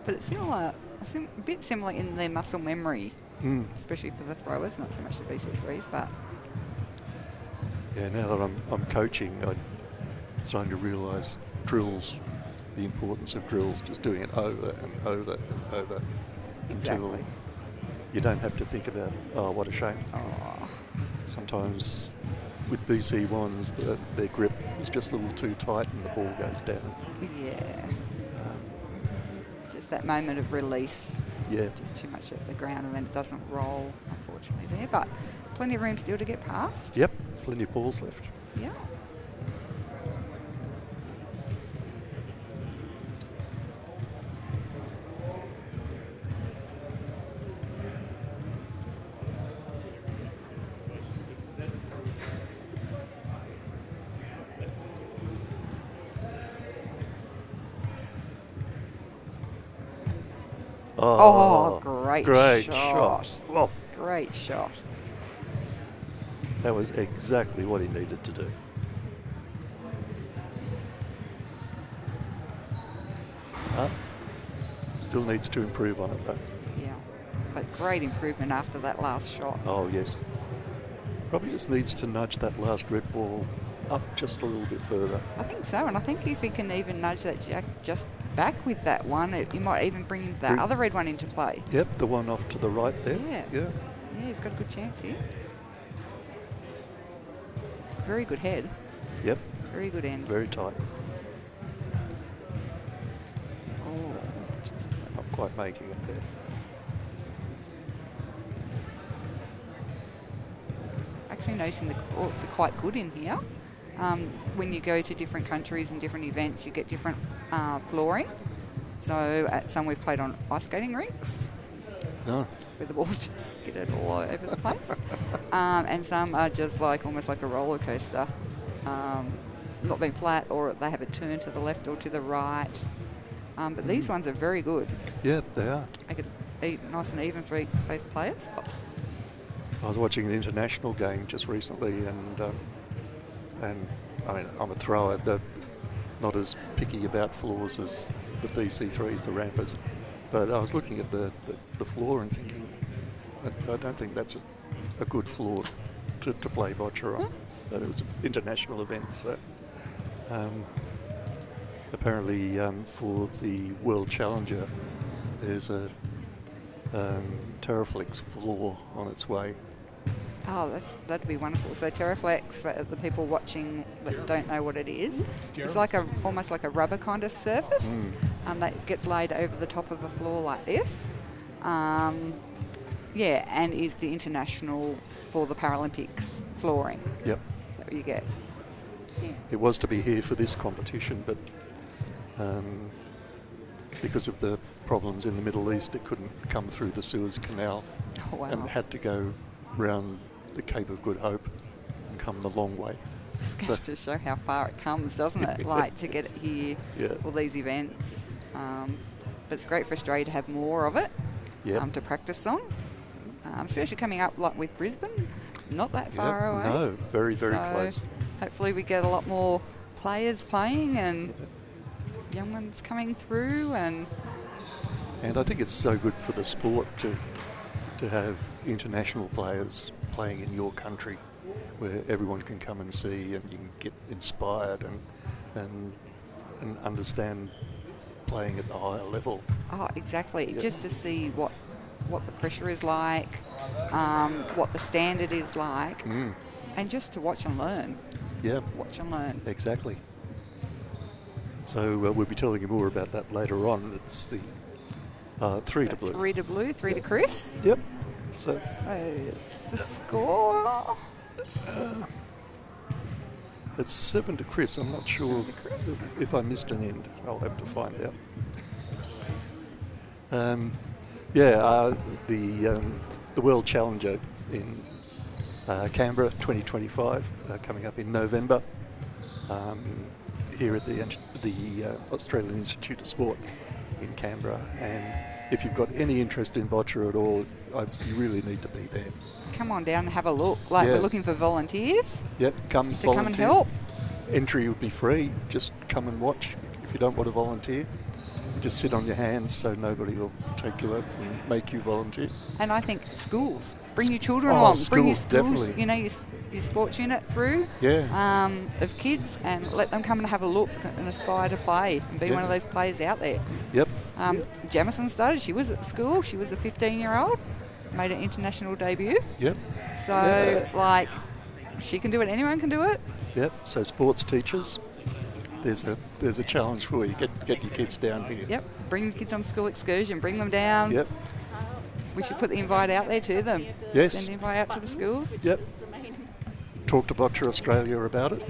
But it's similar, a bit similar in their muscle memory, especially for the throwers, not so much the BC3s, but... Yeah, now that I'm coaching, I'm starting to realise drills, the importance of drills, just doing it over and over and over. Exactly. Until you don't have to think about, oh, what a shame. Oh. Sometimes with BC1s, their grip is just a little too tight and the ball goes down. Yeah. Just that moment of release. Yeah. Just too much at the ground and then it doesn't roll, unfortunately, there. But plenty of room still to get past. Yep, plenty of balls left. Yeah. Oh, great shot. Well, great shot. That was exactly what he needed to do. Still needs to improve on it though. Yeah, but great improvement after that last shot. Oh yes. Probably just needs to nudge that last red ball up just a little bit further. I think so, and I think if he can even nudge that jack just back with that one, you might even bring the other red one into play. Yep, the one off to the right there. Yeah. Yeah. Yeah, he's got a good chance here. It's a very good head. Yep. Very good end. Very tight. Oh, not quite making it there. Actually noticing the courts are quite good in here. When you go to different countries and different events, you get different flooring. So at some we've played on ice skating rinks, where the balls just get it all over the place. And some are just like almost like a roller coaster, not being flat, or they have a turn to the left or to the right. But these ones are very good. Yeah, they are. Make it nice and even for both players. I was watching an international game just recently, and I mean, I'm a thrower, not as picky about floors as the BC3s, the rampers, but I was looking at the floor and thinking, I don't think that's a good floor to play boccia on. But it was an international event, so apparently for the World Challenger, there's a Terraflex floor on its way. Oh, that'd be wonderful. So Terraflex, for the people watching that don't know what it is, it's like almost like a rubber kind of surface that gets laid over the top of a floor like this. Yeah, and is the international for the Paralympics flooring. Yep. That you get. Yeah. It was to be here for this competition, but because of the problems in the Middle East, it couldn't come through the Suez Canal and had to go round the Cape of Good Hope and come the long way. It goes to show how far it comes, doesn't it? Like to get it here for these events. But it's great for Australia to have more of it to practice on. Especially coming up like with Brisbane, not that far away. No, very, very close. Hopefully we get a lot more players playing and young ones coming through. And I think it's so good for the sport to have international players playing in your country where everyone can come and see and you can get inspired and understand playing at the higher level. Oh, exactly. Just to see what what the pressure is like, what the standard is like, and just to watch and learn. Yeah. Watch and learn. Exactly. So we'll be telling you more about that later on. It's the 3 to blue. 3 to blue, 3 to Chris. Yep. So it's the score. It's 7 to Chris. I'm not sure if I missed an end. I'll have to find out. The World Challenger in Canberra 2025 coming up in November here at the Australian Institute of Sport in Canberra. And if you've got any interest in boccia at all, you really need to be there. Come on down and have a look. We're looking for volunteers. Yep, come Entry would be free. Just come and watch. If you don't want to volunteer, just sit on your hands so nobody will take you up and make you volunteer. And I think schools. Bring your children along. Bring your schools, definitely. Your sports unit through of kids, and let them come and have a look and aspire to play and be one of those players out there. Yep. Jamison started. She was at school. She was a 15-year-old. Made an international debut. Yep. So, she can do it. Anyone can do it. Yep. So sports teachers, there's a challenge for you. Get your kids down here. Yep. Bring the kids on school excursion. Bring them down. Yep. We should put the invite out there to them. Yes. Send the invite out to the schools. Yep. Talk to Boccia Australia about it.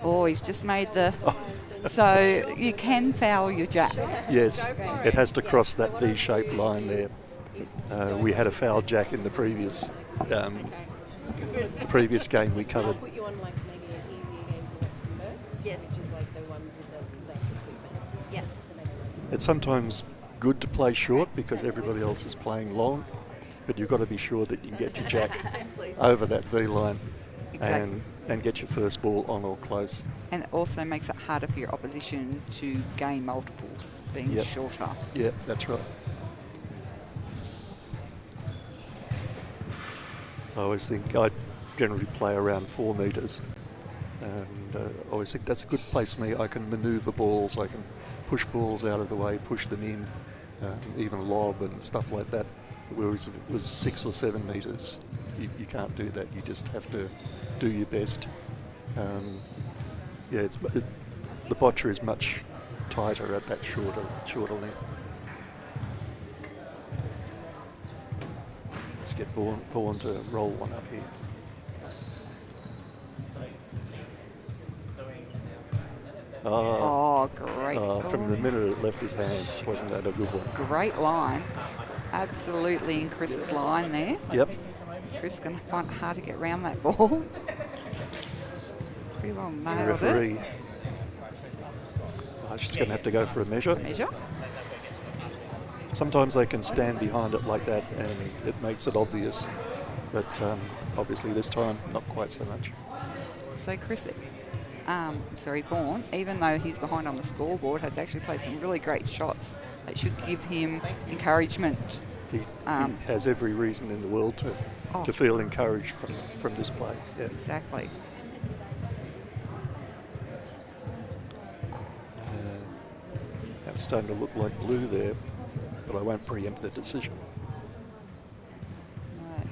Oh, he's just made the... So you can foul your jack. Yes. It has to cross that V-shaped line there. We had a foul jack in the previous game we covered. Put you on maybe an easier game to watch first. Yes. Which is the ones with the less equipment. Yeah. So maybe it's sometimes good to play short because everybody else is playing long, but you've got to be sure that you can get your jack over that V line and get your first ball on or close. And it also makes it harder for your opposition to gain multiples, being shorter. Yep, that's right. I always think I generally play around 4 metres, and I always think that's a good place for me. I can manoeuvre balls, I can push balls out of the way, push them in, even lob and stuff like that. Whereas if it was 6 or 7 metres, you can't do that. You just have to do your best. The boccia is much tighter at that shorter length. Let's get Vaughan to roll one up here. Great. From the minute it left his hand, wasn't that a good one? Great line. Absolutely in Chris's line there. Yep. Chris is going to find it hard to get around that ball. Pretty well nailed it. She's going to have to go for a measure. Sometimes they can stand behind it like that and it makes it obvious, but obviously this time not quite so much. So Vaughan, even though he's behind on the scoreboard, has actually played some really great shots that should give him encouragement. He has every reason in the world to feel encouraged from this play. Yeah. Exactly. That was starting to look like blue there, but I won't preempt the decision. Right.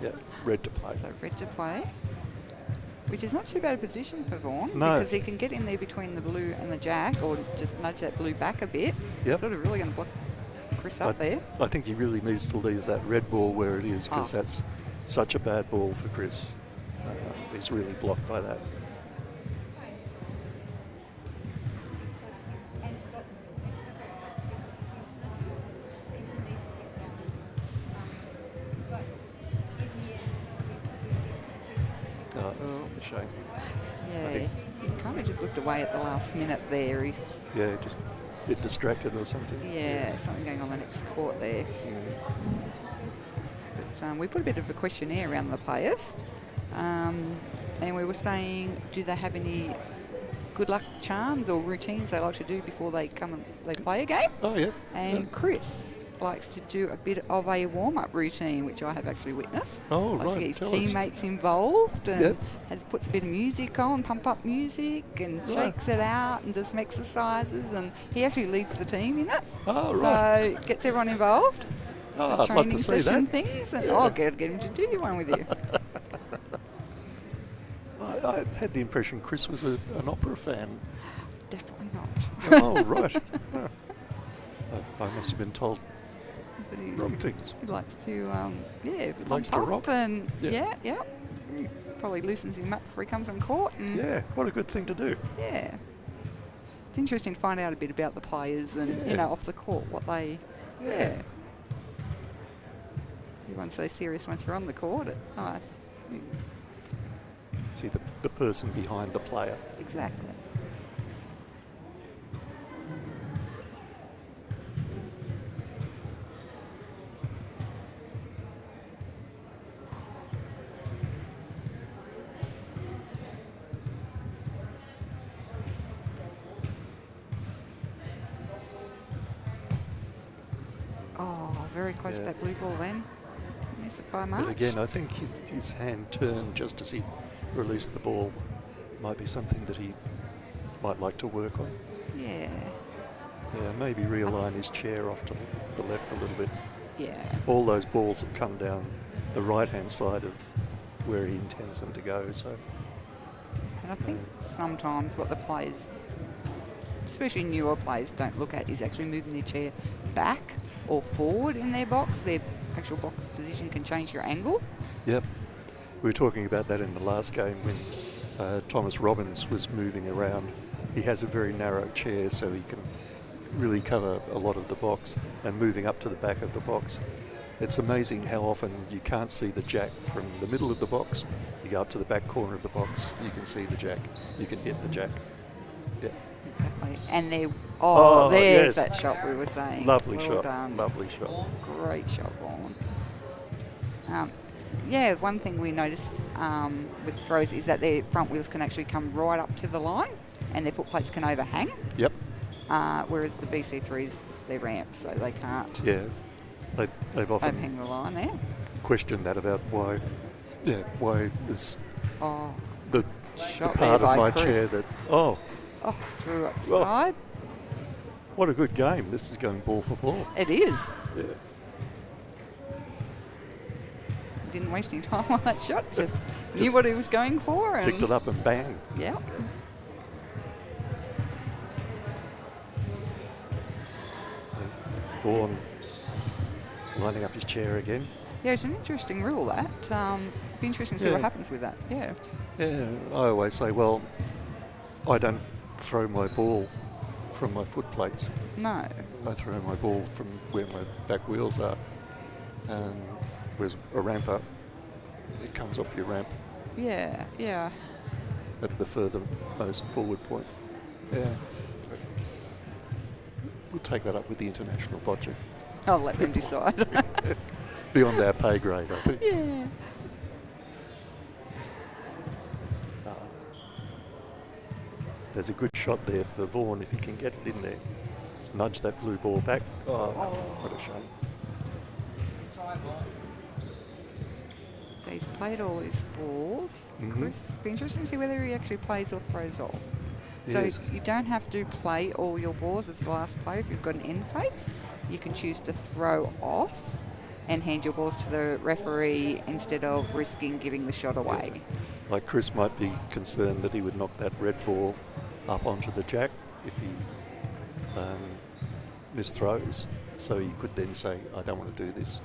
Yeah, red to play. So red to play, which is not too bad a position for Vaughan, because he can get in there between the blue and the jack, or just nudge that blue back a bit. Yep. Sort of really going to block Chris up there. I think he really needs to leave that red ball where it is, because that's such a bad ball for Chris. He's really blocked by that. Shame. Yeah, he kind of just looked away at the last minute there. Just a bit distracted or something. Yeah, something going on the next court there. But we put a bit of a questionnaire around the players, and we were saying, do they have any good luck charms or routines they like to do before they come and they play a game? Oh yeah. And Chris likes to do a bit of a warm-up routine, which I have actually witnessed. Oh, likes right. to get his Tell us. teammates involved and Yep. puts a bit of music on, pump-up music, and Right. shakes it out and does some exercises, and he actually leads the team in it. Oh, right. So gets everyone involved. Oh, I'd love Training to see session that. things, and Yeah. I'll get him to do one with you. I had the impression Chris was an opera fan. Definitely not. Oh, right. Oh. I must have been told But he, wrong things. he likes to, pump likes to up rock. and Yeah. yeah. Probably loosens him up before he comes on court. And Yeah, what a good thing to do. yeah. It's interesting to find out a bit about the players and, Yeah. off the court, what they, Yeah. Everyone's so serious once you're on the court, it's nice. See the person behind the player. Exactly. Oh, very close to Yeah. that blue ball then. Miss it by much. But again, I think his hand turned just as he released the ball. Might be something that he might like to work on. Yeah. Yeah, maybe realign his chair off to the left a little bit. Yeah. All those balls have come down the right-hand side of where he intends them to go. So And I think sometimes what the players, especially newer players, don't look at is actually moving their chair back or forward in their box. Their actual box position can change your angle. yep, we were talking about that in the last game when Thomas Robbins was moving around. He has a very narrow chair, so he can really cover a lot of the box, and moving up to the back of the box. It's amazing how often you can't see the jack from the middle of the box. You go up to the back corner of the box, you can see the jack. You can hit the jack. Yeah. Exactly. And there's yes. that shot we were saying. Lovely Well shot. done. Lovely shot. Great shot, Vaughan. One thing we noticed with throws is that their front wheels can actually come right up to the line and their foot plates can overhang. Yep. Whereas the BC3s, they're ramps, so they can't Yeah. They've often overhang the line there. questioned that about why is Oh, the shot part there of by my Chris. chair that, drew up the Oh. side. what a good game. This is going ball for ball. It is. Yeah. Didn't waste any time on that shot, just knew Just what he was going for. And Picked it up and bang. yeah. Vaughan lining up his chair again. Yeah, it's an interesting rule, that. Be interesting to see Yeah. what happens with that. Yeah. Yeah, I always say, well, I don't throw my ball from my foot plates. No. I throw my ball from where my back wheels are. And whereas a ramper, it comes off your ramp Yeah, yeah. at the furthermost forward point. Yeah. We'll take that up with the international Boccia. I'll let them decide. Beyond our pay grade, I think. Yeah. There's a good shot there for Vaughan if he can get it in there. Just nudge that blue ball back. Oh, what a shame. So he's played all his balls. Mhm. Chris, be interesting to see whether he actually plays or throws off. So Yes. you don't have to play all your balls as the last player if you've got an end phase. You can choose to throw off and hand your balls to the referee instead of risking giving the shot away. Like Chris might be concerned that he would knock that red ball up onto the jack if he misthrows. So he could then say, I don't want to do this.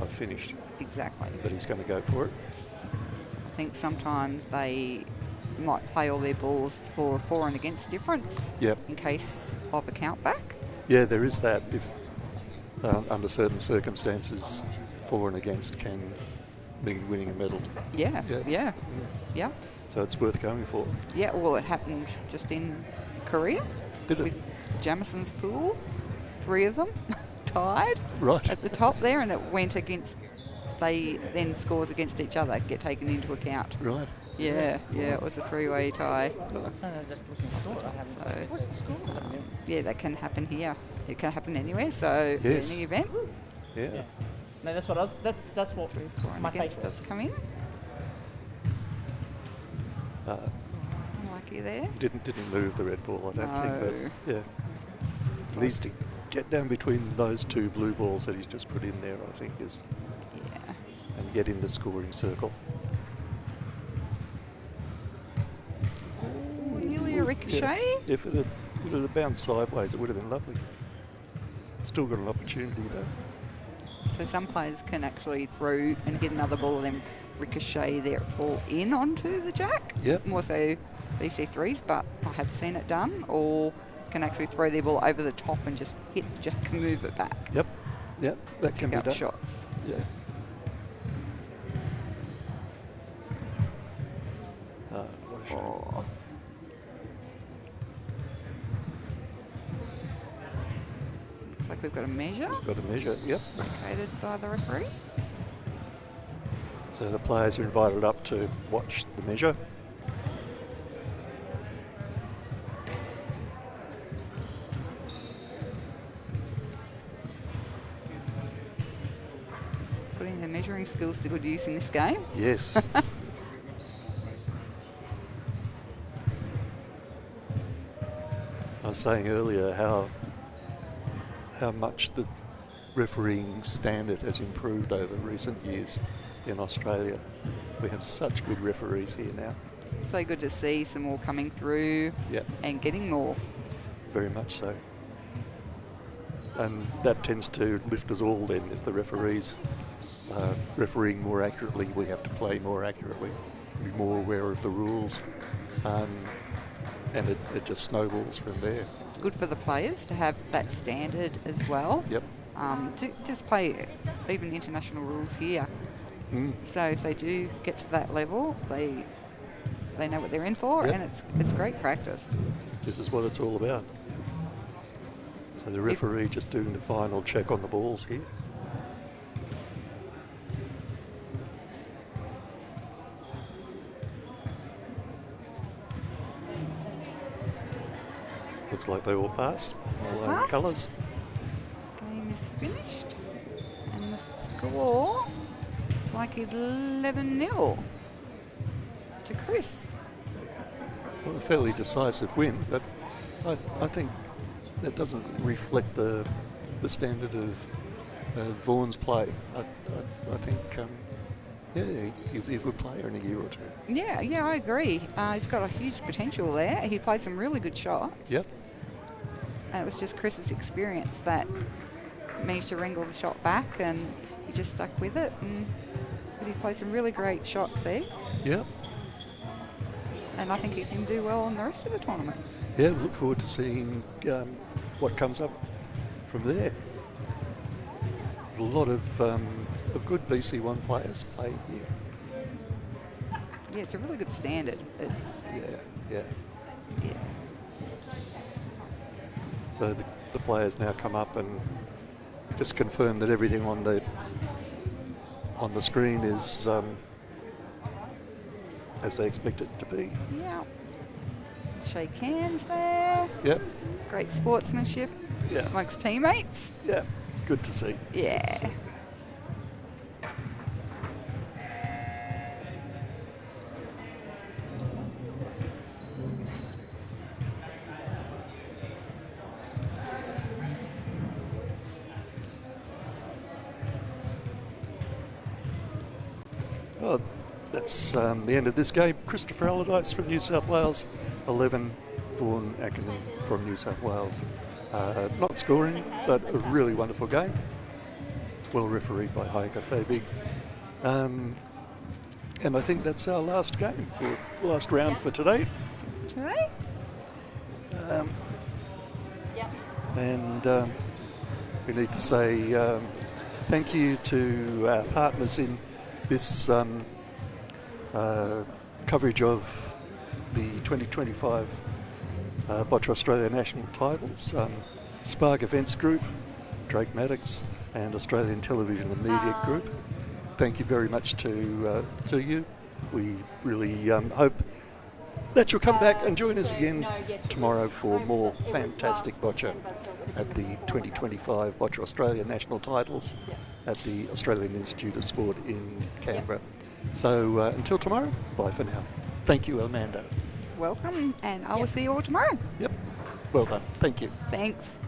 I've finished. Exactly. But he's going to go for it. I think sometimes they might play all their balls for a for and against difference Yep. in case of a count back. Yeah, there is that. If under certain circumstances, for and against can mean winning a medal. Yeah, Yeah. yeah. So it's worth going for. Yeah, well, it happened just in Korea. Did it? With Jamison's pool, 3 of them tied Right. at the top there, and it went against they then scores against each other get taken into account. Right. Yeah, it was a 3-way tie. Just looking at the score. I haven't. What's the score? Yeah, that can happen here. It can happen anywhere. So Yes. any event. Yeah. No, that's what I was. That's what my Against take us coming. Lucky there. Didn't move the red ball, I don't No. think. But yeah, he needs to get down between those two blue balls that he's just put in there. I think is. Yeah. And get in the scoring circle. Nearly a ricochet. Yeah. If it had bounced sideways, it would have been lovely. Still got an opportunity though. So some players can actually throw and hit another ball and then ricochet their ball in onto the jack. Yep. More so BC3s, but I have seen it done. Or can actually throw their ball over the top and just hit the jack and move it back. Yep. That can Pick be up done. shots. Yeah. What a shame. Oh. Looks like we've got a measure He's got a measure. Yep. indicated by the referee. So the players are invited up to watch the measure. Putting their measuring skills to good use in this game. Yes. I was saying earlier how much the refereeing standard has improved over recent years in Australia. We have such good referees here now. So good to see some more coming through Yep. and getting more. Very much so. And that tends to lift us all then. If the referees are refereeing more accurately, we have to play more accurately, be more aware of the rules, and it just snowballs from there. It's good for the players to have that standard as well. Yep. To just play even international rules here. So if they do get to that level, they know what they're in for, Yep. and it's great practice. This is what it's all about. So the referee just doing the final check on the balls here. Looks like they all passed. Flying Passed. colours. Game is finished, and the score is like 11-0 to Chris. Well, a fairly decisive win, but I think that doesn't reflect the standard of Vaughan's play. I think, he'll be a good player in a year or two. Yeah, I agree. He's got a huge potential there. He played some really good shots. Yep. And it was just Chris's experience that managed to wrangle the shot back, and he just stuck with it. But he played some really great shots there. Yep. And I think he can do well on the rest of the tournament. Yeah, look forward to seeing what comes up from there. There's a lot of good BC1 players playing here. Yeah, it's a really good standard. Yeah. So the players now come up and just confirm that everything on the screen is as they expect it to be. Yeah. Shake hands there. Yep. Great sportsmanship amongst teammates. Yeah. Good to see. Yeah. Good to see. Well, that's the end of this game. Christopher Allardyce from New South Wales, 11, Vaughan Ackerman from New South Wales. Not scoring, but a really wonderful game. Well refereed by Heike Fabig. And I think that's our last game, for last round for today. Today? And we need to say thank you to our partners in this coverage of the 2025 Boccia Australia National Titles, Spark Events Group, Drake Maddox, and Australian Television and Media Group. thank you very much to you. We really hope that you'll come back and join us again tomorrow for more fantastic boccia at the 2025 Boccia Australia national titles at the Australian Institute of Sport in Canberra. So until tomorrow, bye for now. Thank you, Amanda. Welcome, and I will see you all tomorrow. Yep. Well done. Thank you. Thanks.